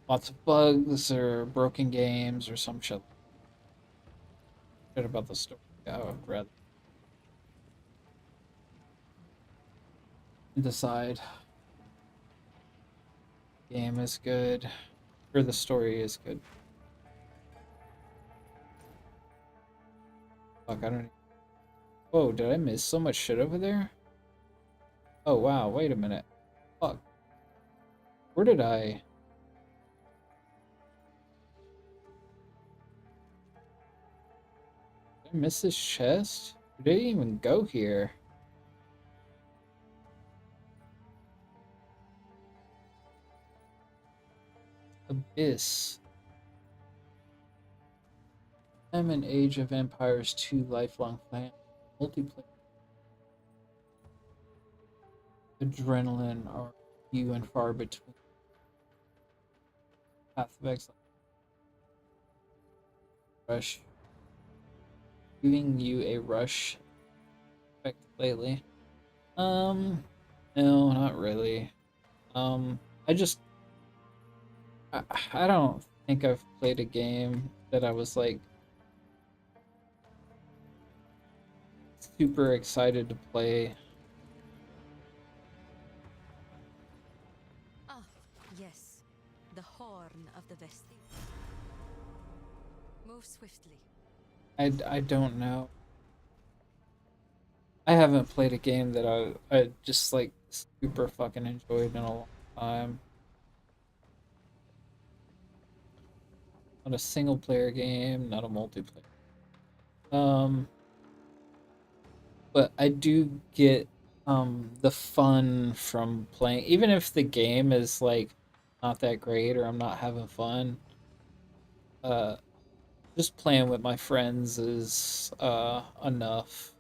Lots of bugs or broken games or some shit about the story. I would rather decide game is good or the story is good. Fuck, I don't. Whoa, did I miss so much shit over there? Oh wow, wait a minute. Fuck. Where did I? I miss this chest? Did I even go here? Abyss. I'm an Age of Empires 2 lifelong fan. Multiplayer. Adrenaline are few and far between. Path of Exile. Rush. Giving you a rush effect lately. No, not really. I just I don't think I've played a game that I was like super excited to play. Ah, yes. The horn of the Vesti. Move swiftly. I don't know. I haven't played a game that I just like super fucking enjoyed in a long time. Not a single player game, not a multiplayer. But I do get the fun from playing, even if the game is like not that great or I'm not having fun. Just playing with my friends is enough.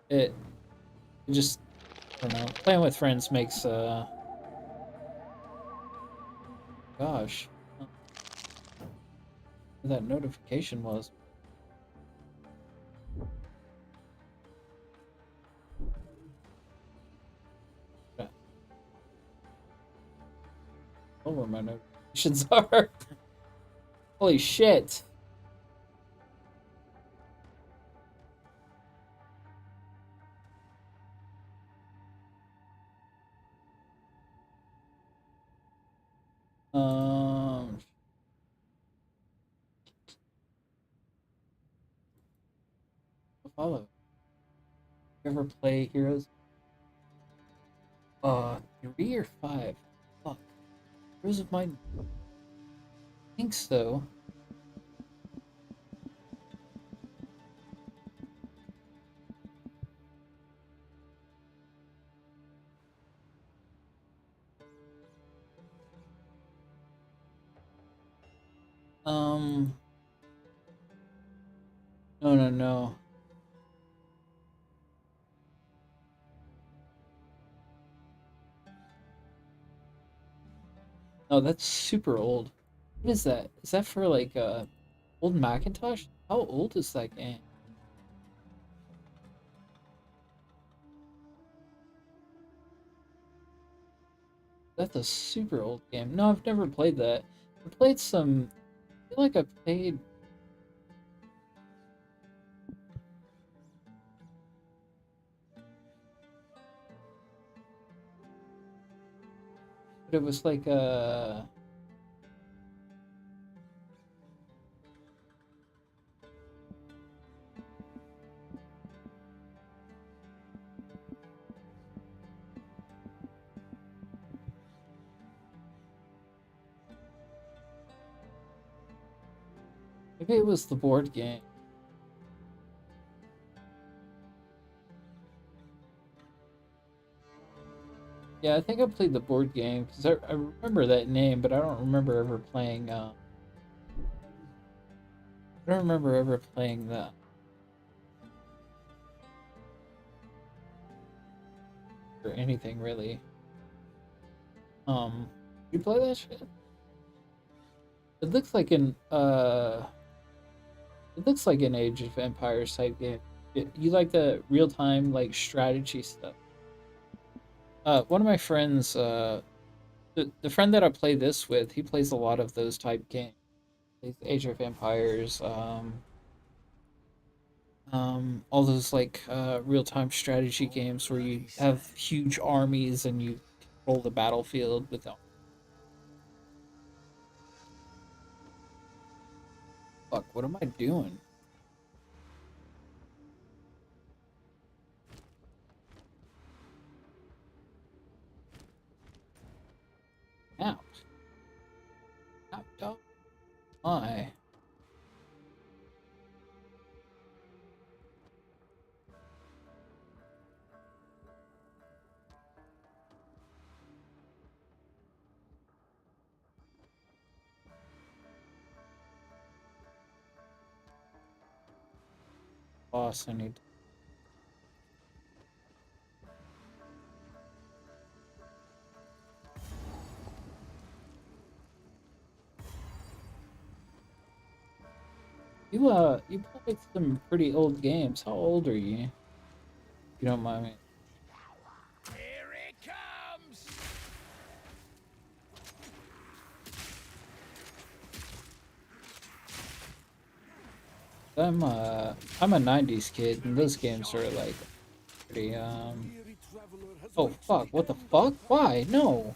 It just, I don't know, playing with friends makes gosh, what that notification was. Oh, where my notifications are. Holy shit. Follow. You ever play Heroes? 3 or 5? Fuck. Heroes of Might. I think so. No. No, that's super old. What is that? Is that for like old Macintosh? How old is that game? That's a super old game. No, I've never played that. I played some. I feel like I played. But it was like maybe it was the board game. Yeah, I think I played the board game because I remember that name, but I don't remember ever playing. I don't remember ever playing that. Or anything really. You play that shit? It looks like an it looks like an Age of Empires type game. You like the real time like strategy stuff? One of my friends, the friend that I play this with, he plays a lot of those type games. Like Age of Empires, all those like real time strategy games where you have huge armies and you control the battlefield with them. Fuck, what am I doing? Out. Out, dog. My. boss I need. You played some pretty old games. How old are you? If you don't mind me. Here it comes! I'm a 90s kid, and those games are like pretty Oh fuck, what the fuck? Why? No.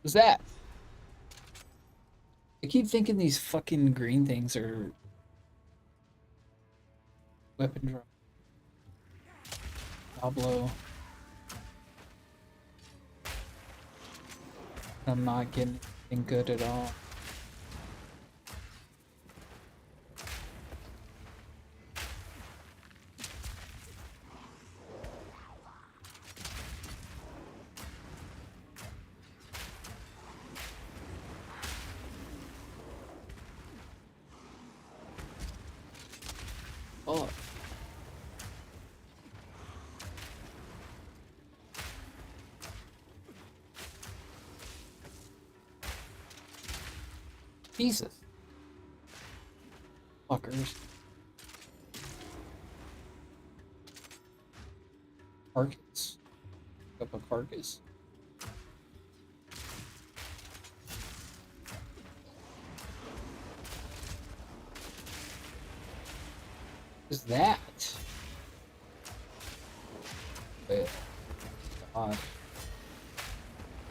What's that? I keep thinking these fucking green things are weapon drop. Pablo. I'm not getting anything good at all. Oh. Jesus. Fuckers. Carcass. Pick up a carcass. What is that? Wait. God.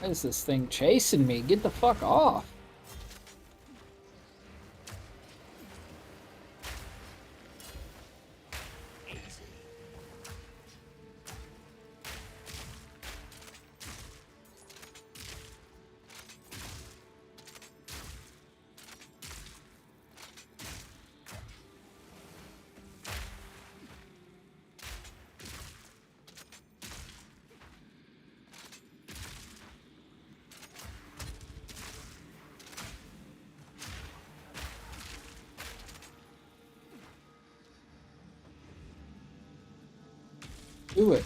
Why is this thing chasing me? Get the fuck off. Do it.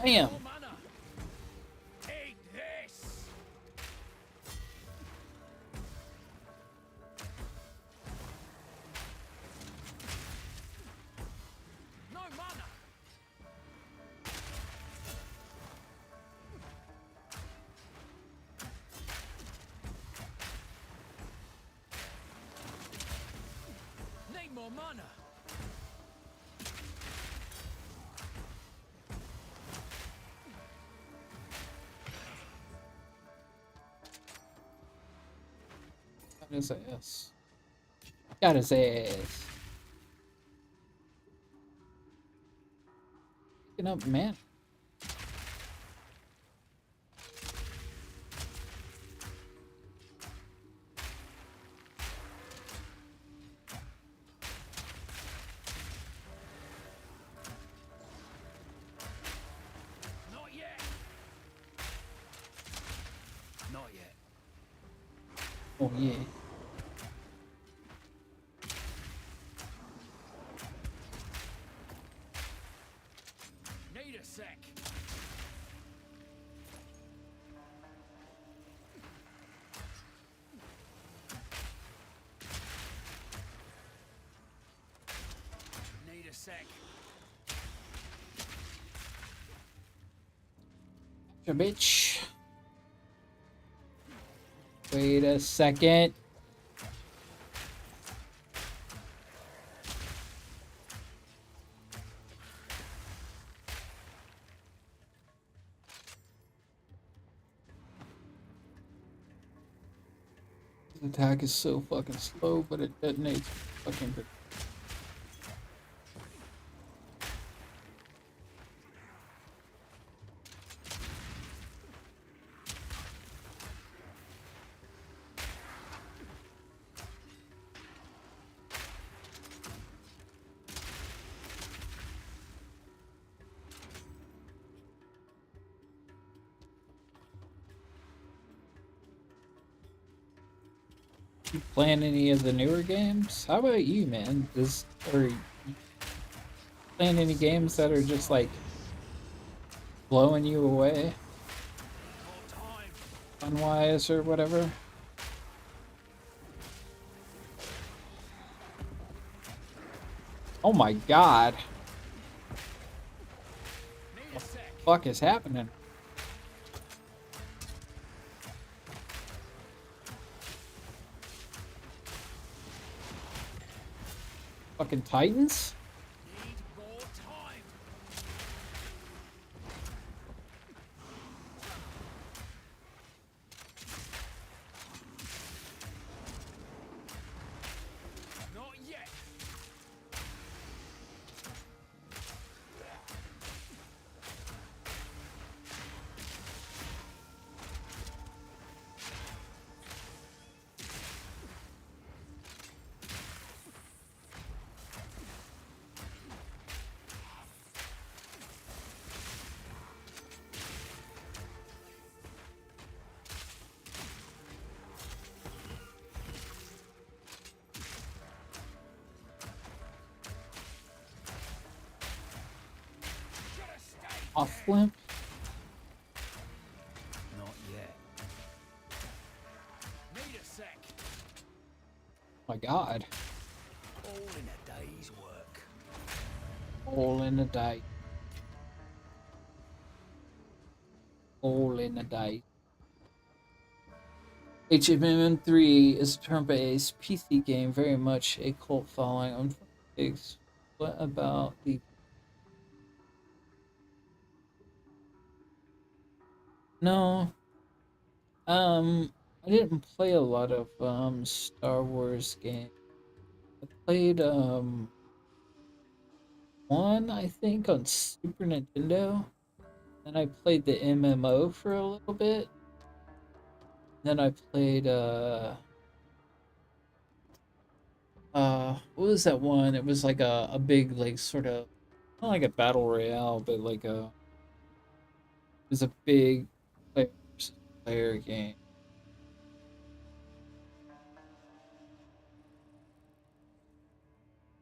Bam. Take this! No mana! Need more mana! Got his ass. Got his ass. Picking up, man. Not yet! Not yet. Oh yeah. Need a sec. Need a sec. Gotcha, bitch. Wait a second. attack is so fucking slow, but it detonates fucking. You playing any of the newer games? How about you, man? Or you playing any games that are just like blowing you away, fun-wise or whatever? Oh my god! What the fuck is happening? Fucking Titans? Off limp? Not yet. Need a sec. My god. All in a day's work. All in a day. All in a day. HMM3 is a turn-based PC game, very much a cult following on Netflix. What about the... No. I didn't play a lot of Star Wars games. I played one, I think, on Super Nintendo. Then I played the MMO for a little bit. Then I played what was that one? It was like a big, like, sort of, not like a battle royale, but like it was a big player versus player game.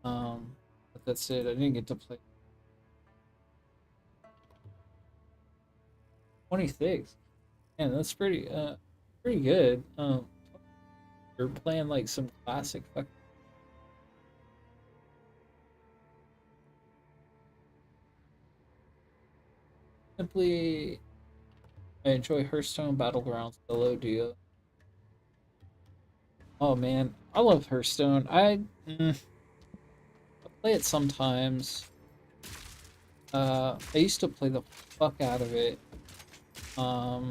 But that's it. I didn't get to play. 26. Man, that's pretty good. You're playing like some classic fucking. Simply, I enjoy Hearthstone Battlegrounds solo duo. Oh man, I love Hearthstone. I play it sometimes. I used to play the fuck out of it. A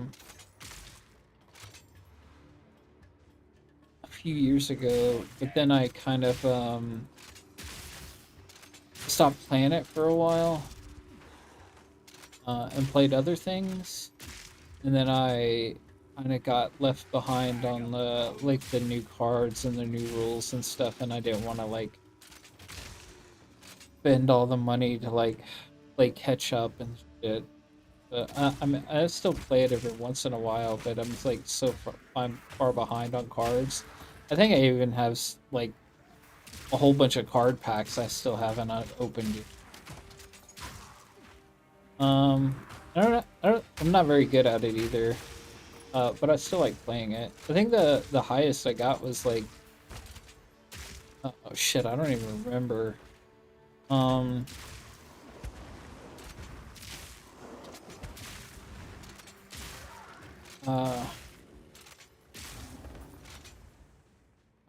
few years ago, but then I kind of stopped playing it for a while. And played other things, and then I kind of got left behind on the new cards and the new rules and stuff, and I didn't want to like spend all the money to like catch up and shit. But I still play it every once in a while, but I'm like I'm far behind on cards. I think I even have like a whole bunch of card packs I still haven't opened yet. I'm not very good at it either, but I still like playing it. I think the highest I got was like, oh shit, I don't even remember. I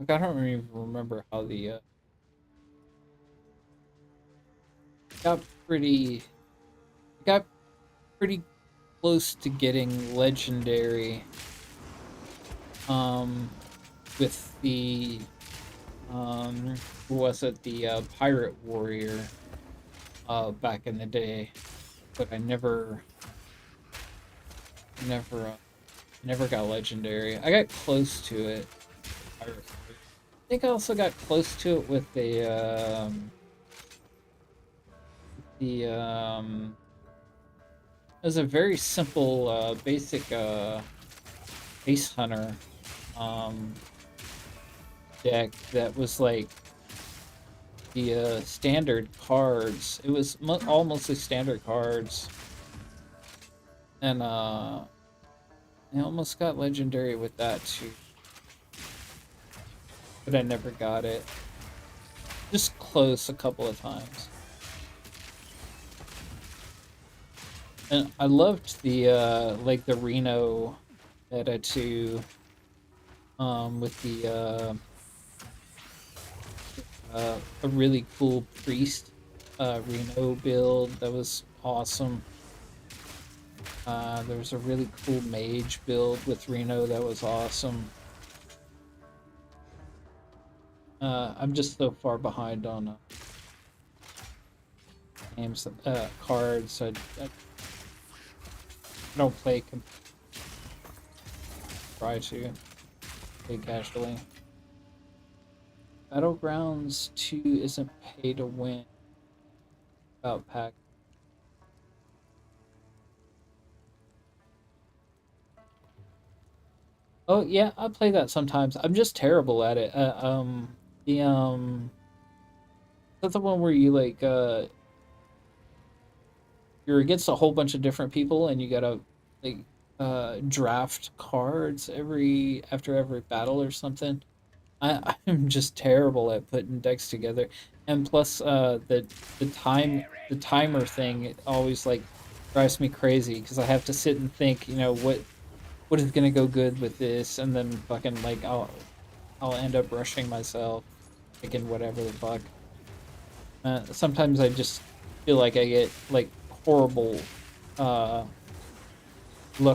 don't even remember how the got pretty close to getting legendary. with the who was it, the pirate warrior back in the day, but I never got legendary. I got close to it. I think I also got close to it with the it was a very simple basic Ace Hunter deck that was like the standard cards. It was all mostly standard cards, and I almost got legendary with that too, but I never got it. Just close a couple of times. And I loved the like the Reno meta too, with the a really cool priest Reno build that was awesome. There was a really cool mage build with Reno that was awesome. I'm just so far behind on games, cards. So I don't play. Try to play casually. Battlegrounds 2 isn't pay to win. About pack. Oh yeah, I play that sometimes. I'm just terrible at it. That's the one where you like you're against a whole bunch of different people and you gotta like draft cards after every battle or something. I'm just terrible at putting decks together, and plus the timer thing, it always like drives me crazy because I have to sit and think, you know, what is gonna go good with this, and then fucking like I'll end up rushing myself, thinking whatever the fuck. Sometimes I just feel like I get like horrible luck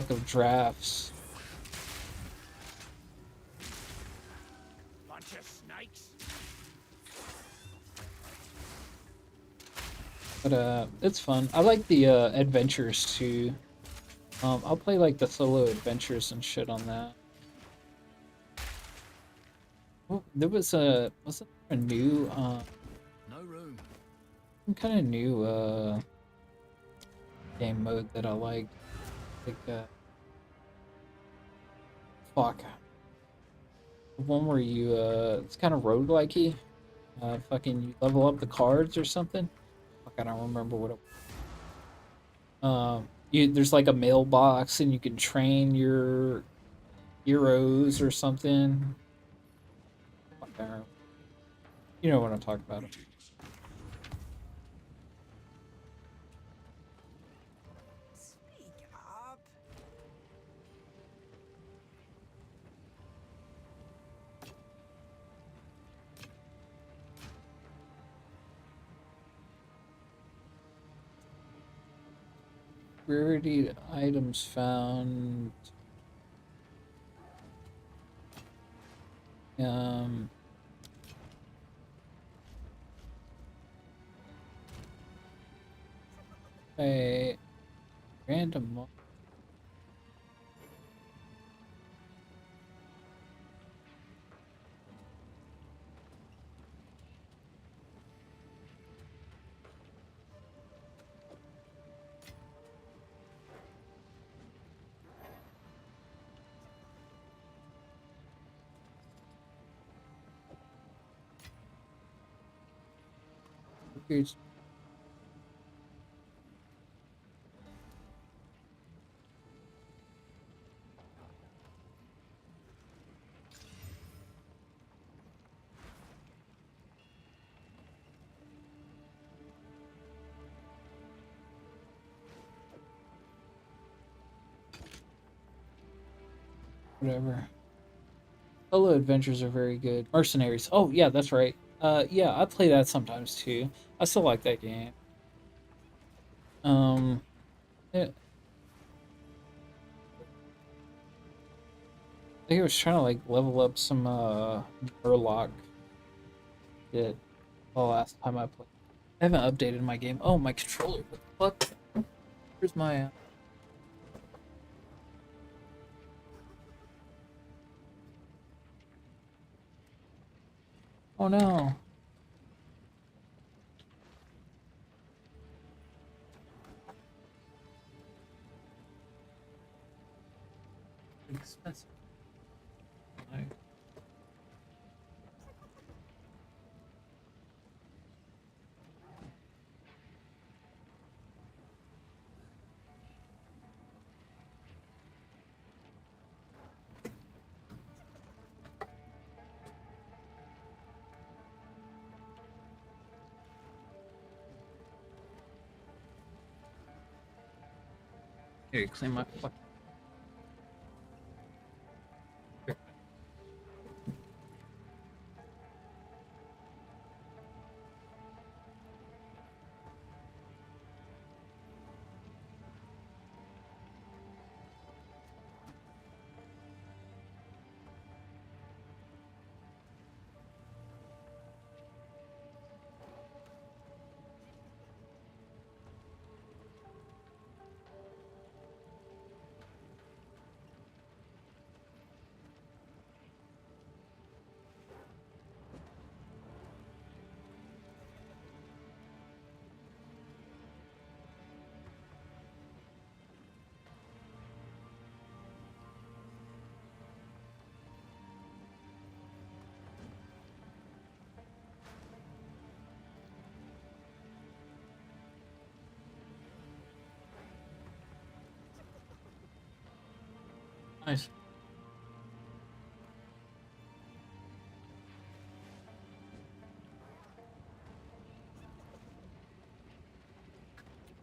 of drafts. Bunch of snakes. But it's fun. I like the adventures too. I'll play like the solo adventures and shit on that. Oh, there was a new No room. some kind of new game mode that I liked. Like fuck. The one where you it's kind of roguelike-y. Fucking you level up the cards or something. Fuck, I don't remember what it there's like a mailbox and you can train your heroes or something. Fuck, I don't remember. You know what I'm talking about. Speak up. Rarity items found. A random. Here's whatever. Solo adventures are very good. Mercenaries. Oh yeah, that's right. Yeah, I play that sometimes too. I still like that game. think I was trying to like level up some Murloc shit the last time I played. I haven't updated my game. Oh, my controller. What the fuck? Where's my Oh no. Expensive. Like, here, clean my fuck. Nice.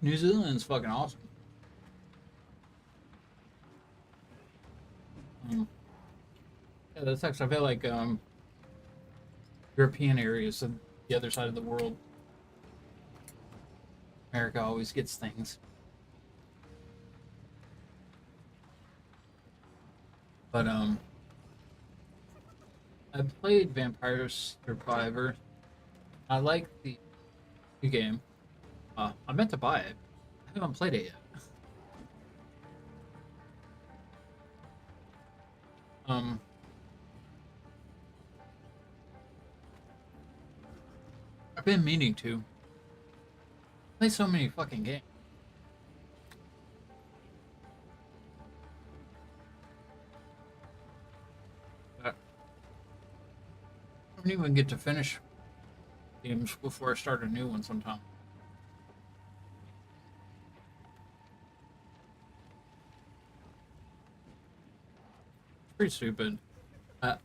New Zealand's fucking awesome. Yeah, that's actually, I feel like European areas of the other side of the world. America always gets things. But I played Vampire Survivor. I like the new game. I meant to buy it. I haven't played it yet. I've been meaning to. Play so many fucking games. I don't even get to finish games before I start a new one sometimes. It's pretty stupid. I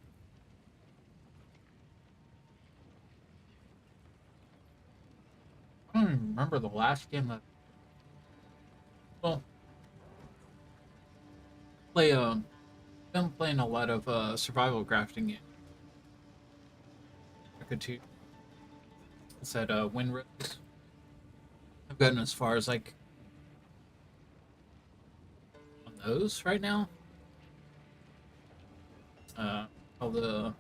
don't even remember the last game that. Well, been playing a lot of survival crafting games. I could too. It's at Winrose. I've gotten as far as like on those right now. All the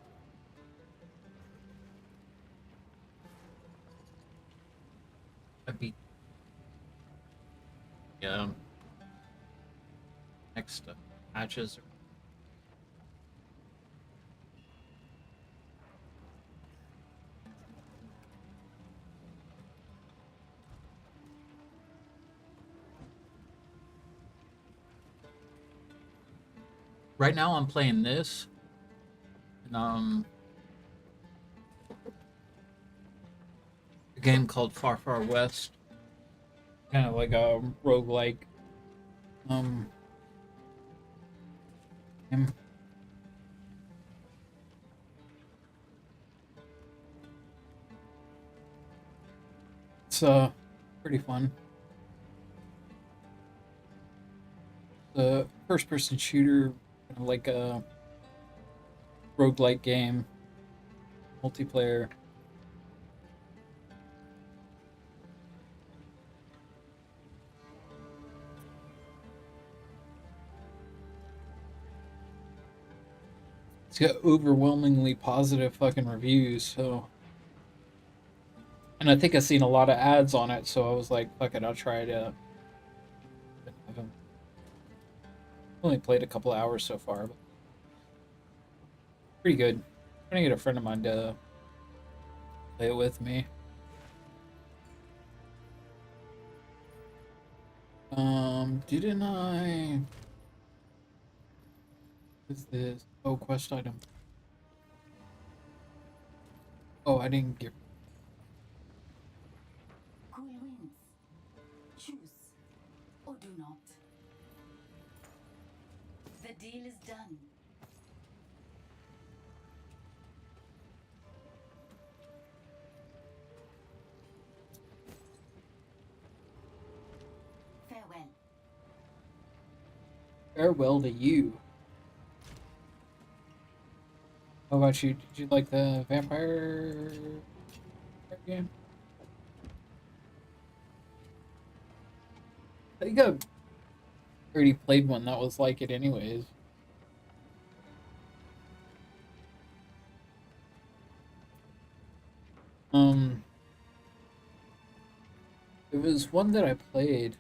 I beat. Yeah. Next matches. Right now I'm playing this. And a game called Far Far West. Kind of like a roguelike game. It's pretty fun. The first person shooter, kind of like a roguelike game, multiplayer. It's got overwhelmingly positive fucking reviews, so. And I think I've seen a lot of ads on it, so I was like, fuck it, I'll try it out. I've only played a couple hours so far, but pretty good. I'm gonna get a friend of mine to play it with me. Didn't I? What is this? Oh, quest item. Oh, I didn't get. Cool wins. Choose or do not. The deal is done. Farewell. Farewell to you. How about you? Did you like the vampire game? I think I already played one that was like it anyways. It was one that I played.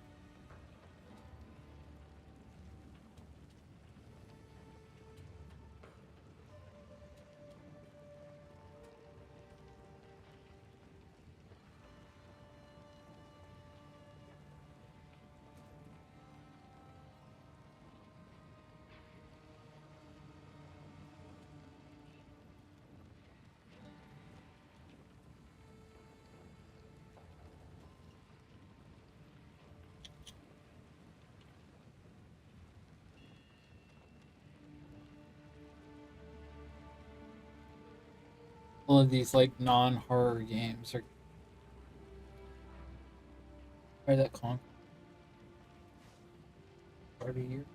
All of these like non-horror games are. Try that con. Party here.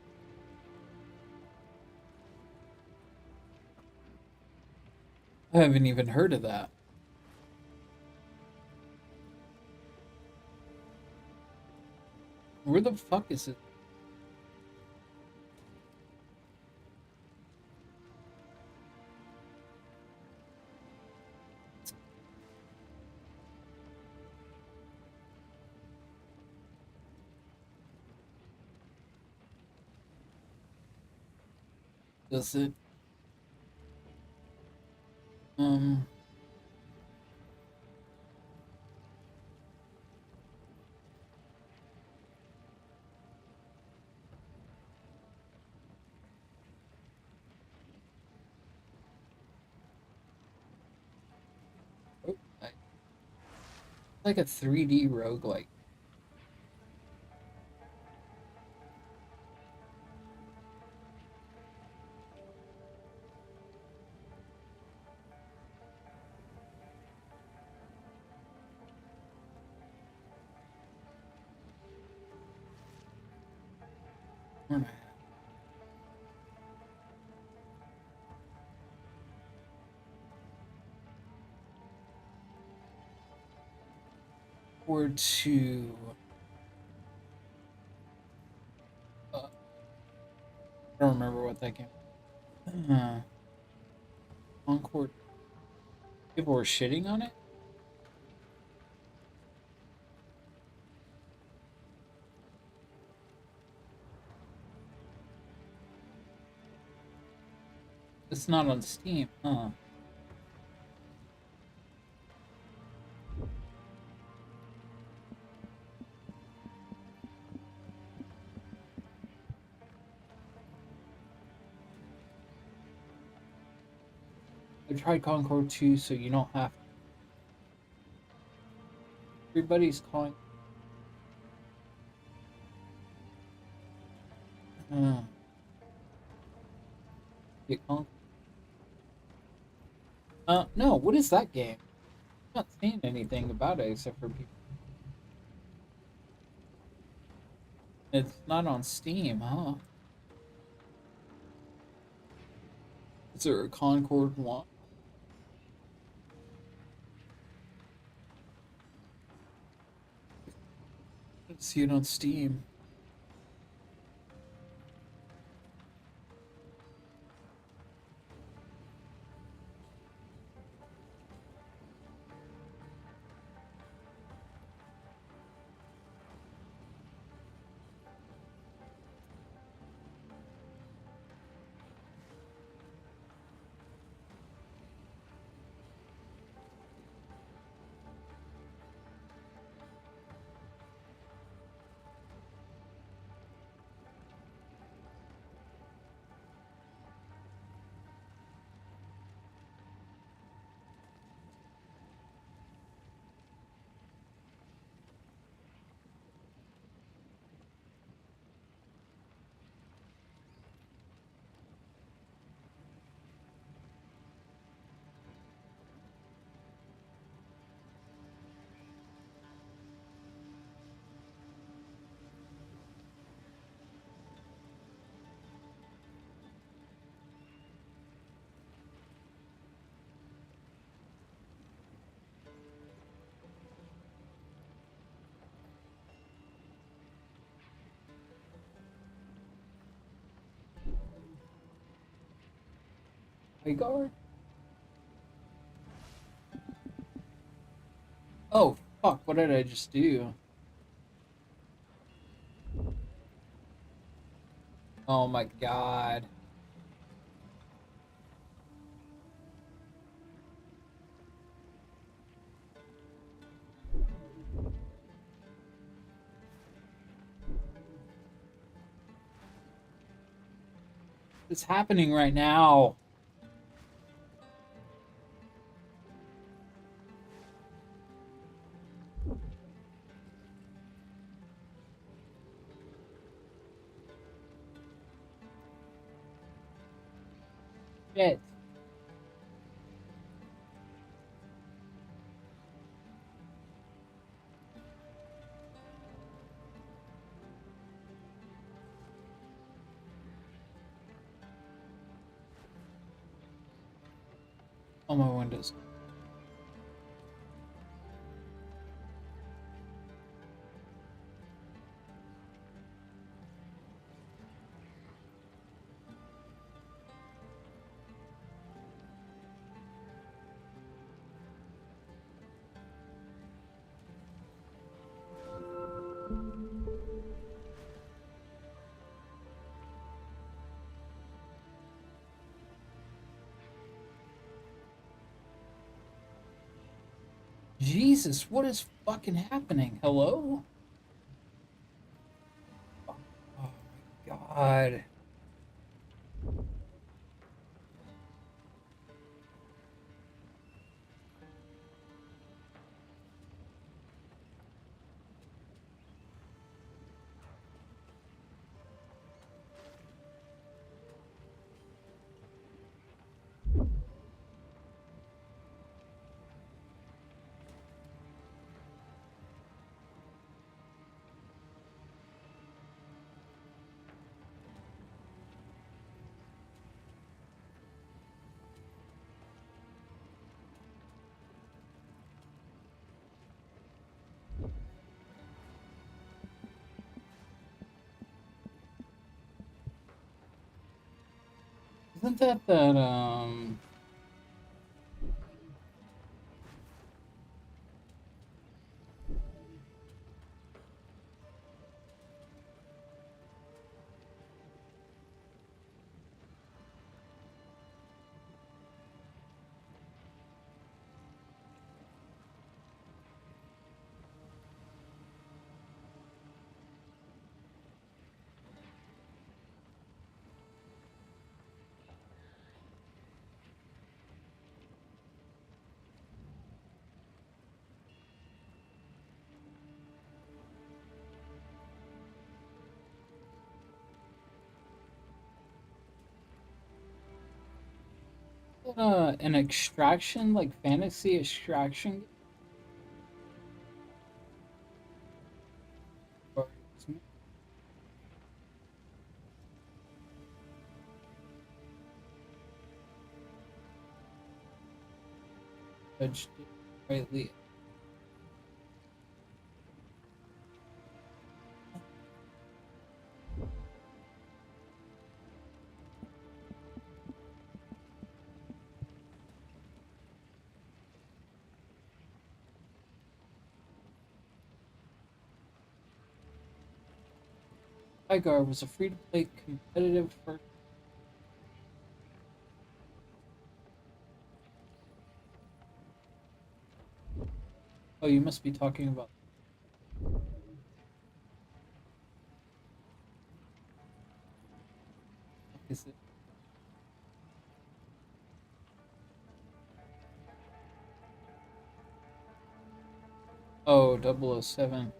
I haven't even heard of that. Where the fuck is it? Does it? Like a 3D roguelike. Or to I don't remember what that game. Concord. People were shitting on it. It's not on Steam, huh? I tried Concord 2, so you don't have to. Everybody's calling. Get Concord. No, what is that game? I'm not seeing anything about it except for people. It's not on Steam, huh? Is there a Concord 1? Let's see it on Steam. Guard? Oh, fuck, what did I just do? Oh my god. What's happening right now? Shit. On my windows. Jesus, what is fucking happening? Hello? Oh my god. Isn't that an extraction, like fantasy extraction? Or judged it rightly? Guard was a free-to-play competitive first. Oh, you must be talking about. Is it? Oh, 007.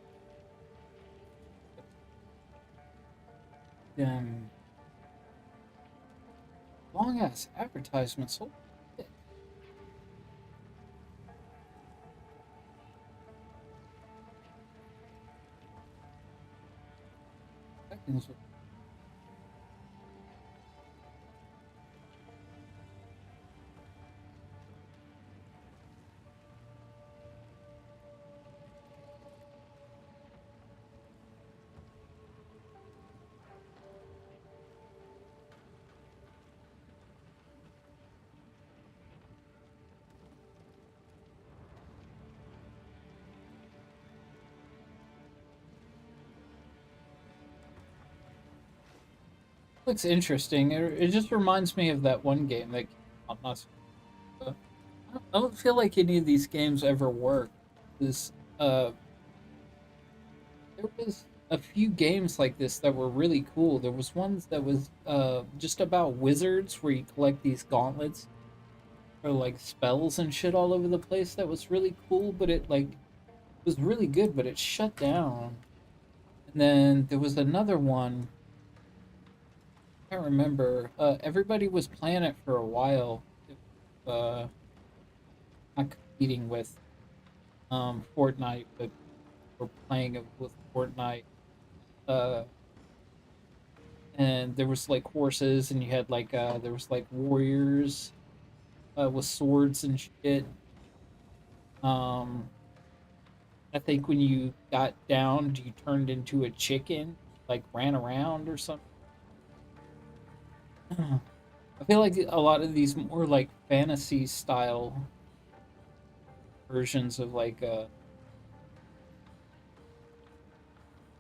Damn. Long ass advertisements. Holy shit. Seconds. Looks interesting. It just reminds me of that one game that came out I don't feel like any of these games ever work. This there was a few games like this that were really cool. There was ones that was just about wizards where you collect these gauntlets or like spells and shit all over the place. That was really cool, but it like was really good, but it shut down. And then there was another one. I can't remember. Everybody was playing it for a while. Not competing with Fortnite, but we're playing it with Fortnite. And there was like horses, and you had like there was like warriors with swords and shit. I think when you got downed, you turned into a chicken, like ran around or something. I feel like a lot of these more like fantasy style versions of like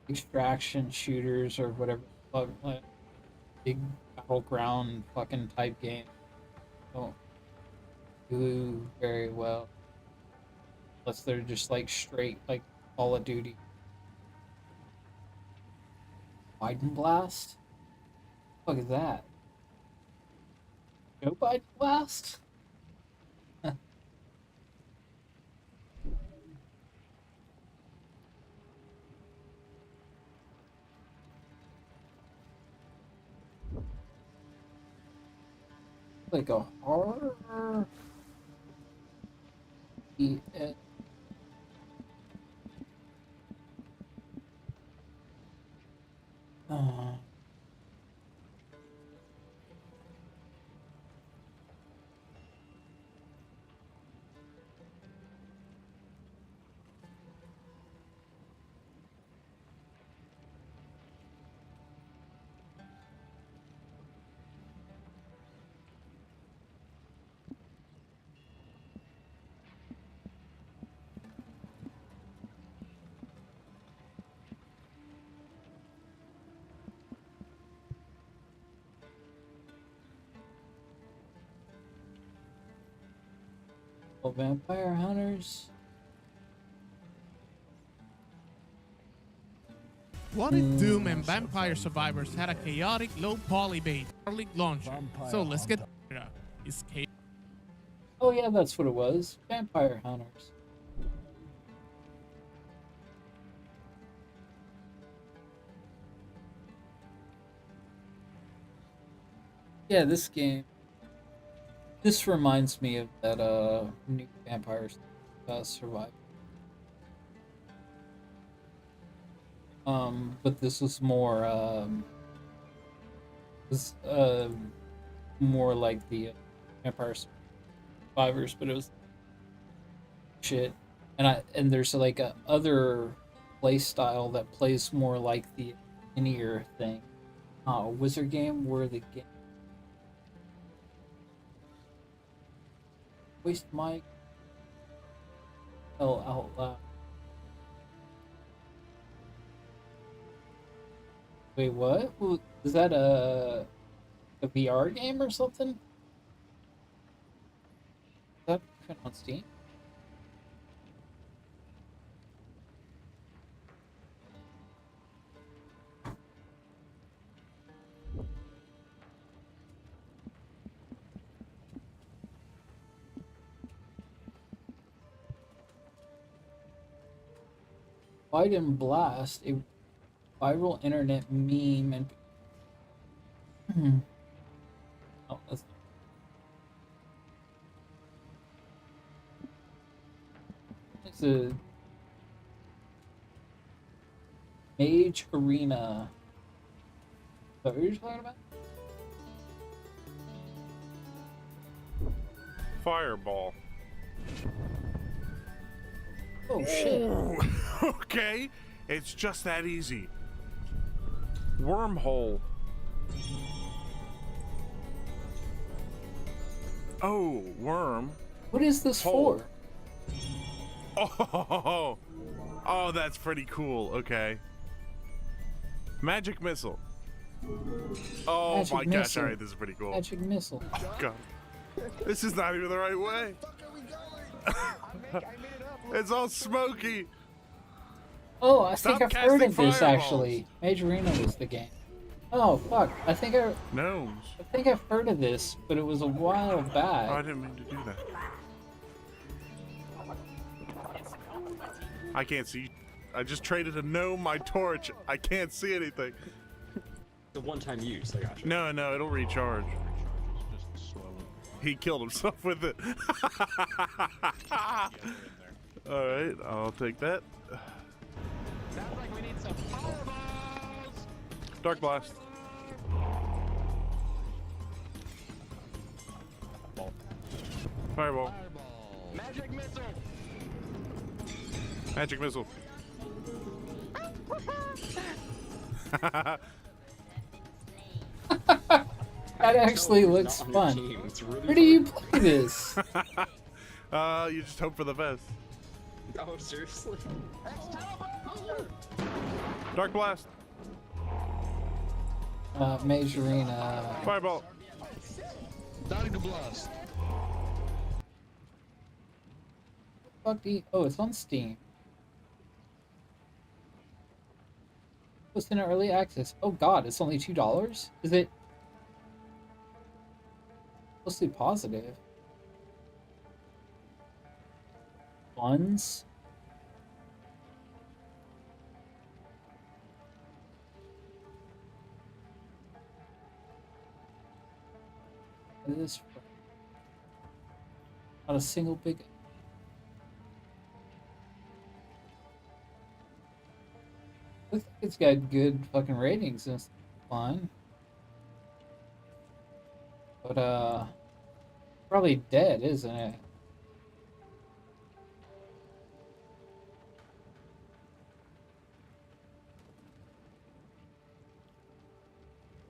extraction shooters or whatever the fuck, like, big battleground fucking type game don't do very well unless they're just like straight like Call of Duty. Biden Blast? What the fuck is that? Joe Biden Blast? Like a horror. Yeah. Vampire hunters. What if Doom and Vampire Survivors had a chaotic low poly bait launcher? So let's get is Oh yeah, that's what it was. Vampire hunters. Yeah, this game. This reminds me of that new Vampire Survivor. But this was more more like the Vampire Survivors, but it was shit. And there's like a other play style that plays more like the linear thing. A wizard game where the game waste mic hell out loud. Wait, what? Is that a VR game or something? Is that even on Steam? Biden Blast, a viral internet meme, and oh, that's it's a Mage Arena. Is that what you're talking about? Fireball. Oh shit. Okay, it's just that easy. Wormhole. Oh, worm. What is this for? Oh, that's pretty cool. Okay. Magic missile. Oh Magic my gosh! missile. All right, this is pretty cool. Magic missile. Oh god, this is not even the right way. It's all smoky. Oh, I Stop think I've heard of casting this fireballs. actually. Majorina was the game. Oh fuck! I think I've heard of this, but it was a while back. Oh, I didn't mean to do that. I can't see. I just traded a gnome my torch. I can't see anything. The one-time use, I gotcha. No, it'll recharge. He killed himself with it. All right, I'll take that. Sounds like we need some fireballs. Dark blast. Fireball. Magic missile. Magic missile. That actually looks fun. Where do you play this? You just hope for the best. Oh, seriously? Dark blast. Majorina. Fireball. Dark blast. Fuck do you... Oh, it's on Steam. It's in early access. Oh god, it's only $2? Is it mostly positive? Funds? What is this for? Not a single big... I think it's got good fucking ratings and it's fine. But, probably dead, isn't it?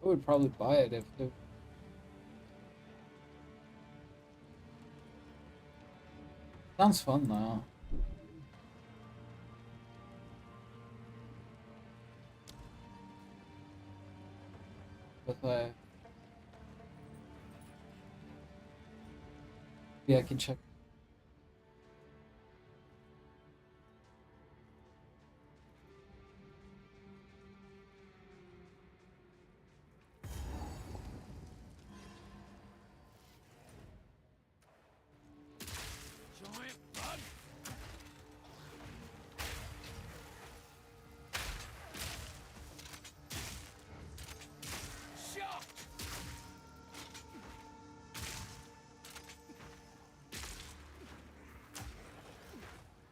I would probably buy it if it... Sounds fun, though. But, yeah, I can check.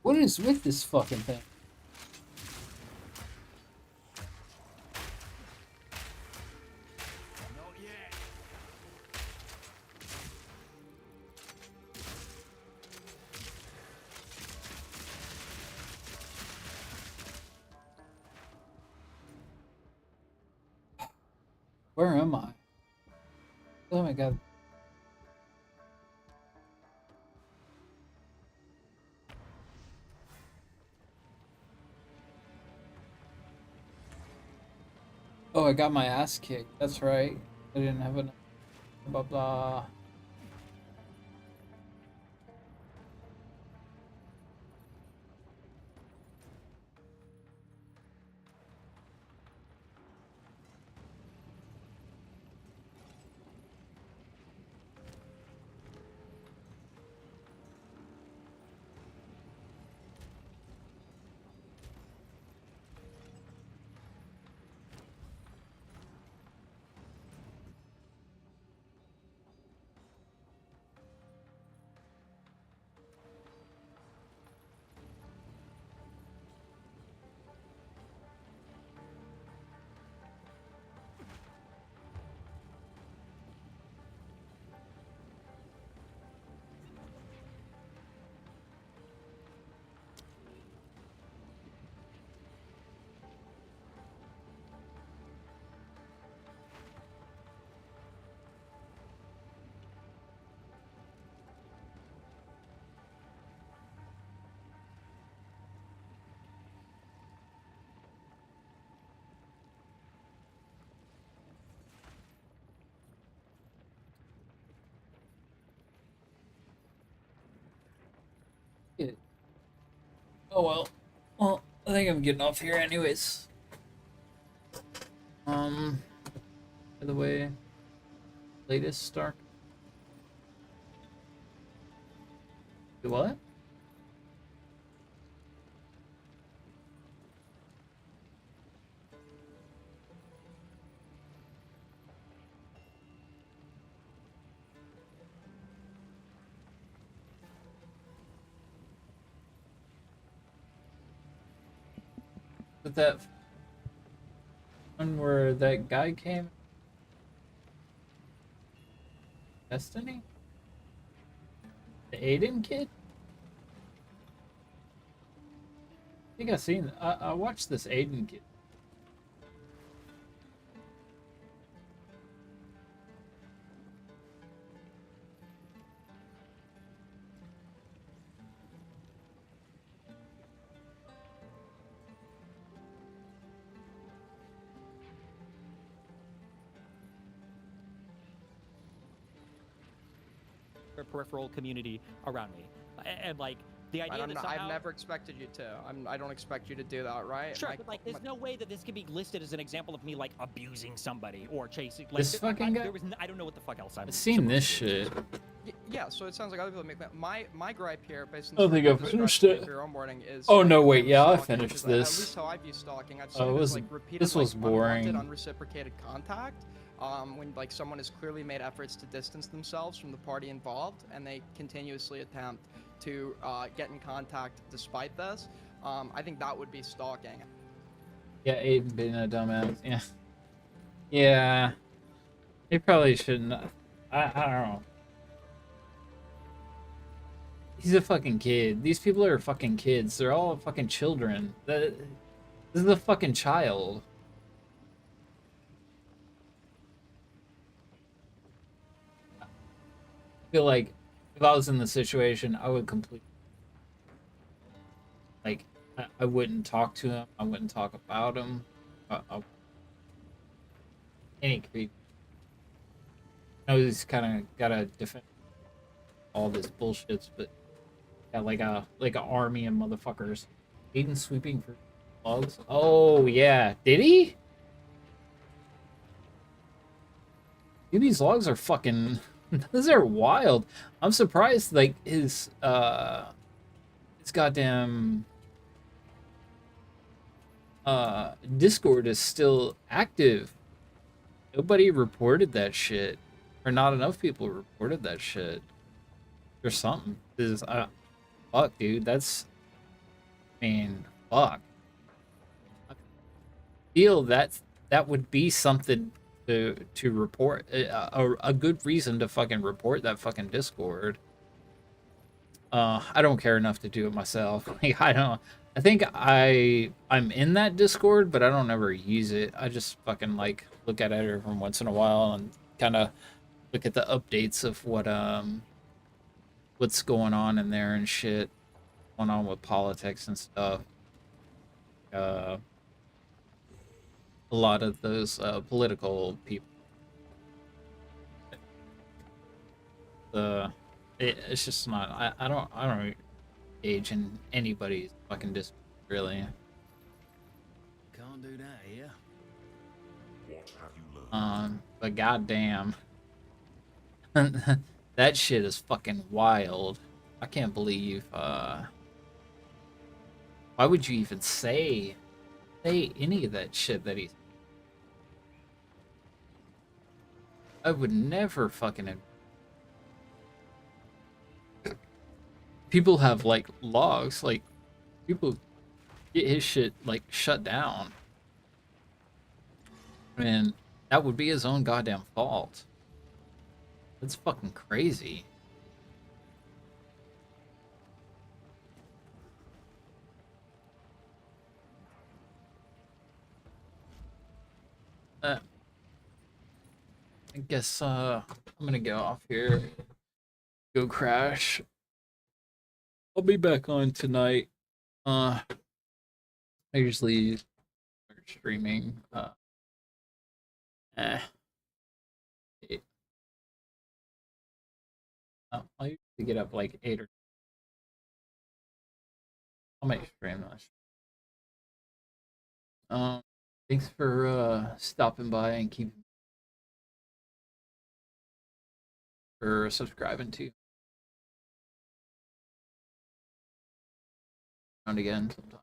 What is with this fucking thing? Where am I? Oh my god. Oh, I got my ass kicked. That's right. I didn't have enough. Blah blah. Oh well. Well, I think I'm getting off here anyways. By the way, latest Stark. What? But that one where that guy came, Destiny? The Aiden kid? I think I've seen. I watched this Aiden kid. Peripheral community around me, and like the idea that somehow... I've never expected you to. I don't expect you to do that, right? Sure, but like, there's no way that this can be listed as an example of me like abusing somebody or chasing. Like, This fucking guy. I don't know what the fuck else I've seen this shit. Yeah, so it sounds like other people make that. My gripe here, based on I don't think I've finished it. your onboarding, is. Oh no, wait, yeah, I stalking, finished at this. least how I view stalking, I've Oh, seen it as like repeated, this was like, boring. unwanted, unreciprocated contact. When like someone has clearly made efforts to distance themselves from the party involved, and they continuously attempt to get in contact despite this, I think that would be stalking. Yeah, Aiden being a dumbass. Yeah. Yeah. He probably shouldn't. I don't know. He's a fucking kid. These people are fucking kids. They're all fucking children. This is a fucking child. I feel like if I was in the situation, I would completely... Like, I wouldn't talk to him. I wouldn't talk about him. Any creep. I know he's kind of gotta defend all this bullshit, but yeah, like a army of motherfuckers. Aiden sweeping for logs. Oh yeah, did he? Dude, these logs are fucking. Those are wild. I'm surprised. Like his goddamn Discord is still active. Nobody reported that shit, or not enough people reported that shit, or something. This fuck, dude. That's, I mean, fuck. I feel that would be something to report, a good reason to fucking report that fucking Discord. I don't care enough to do it myself. Like, I think I'm in that Discord, but I don't ever use it. I just fucking like look at it every once in a while and kind of look at the updates of what's going on in there and shit, going on with politics and stuff. A lot of those political people. It's just not. I don't engage in anybody's fucking Discord, really. Can't do that here. What have you learned? But goddamn, that shit is fucking wild. I can't believe. Why would you even say any of that shit that he's? I would never fucking. People have like logs, like people get his shit like shut down. And that would be his own goddamn fault. That's fucking crazy. I guess I'm gonna get off here. Go crash. I'll be back on tonight. I usually start streaming. I usually get up like 8 or I'll make stream that. Thanks for stopping by and keep for subscribing too. Around again sometime.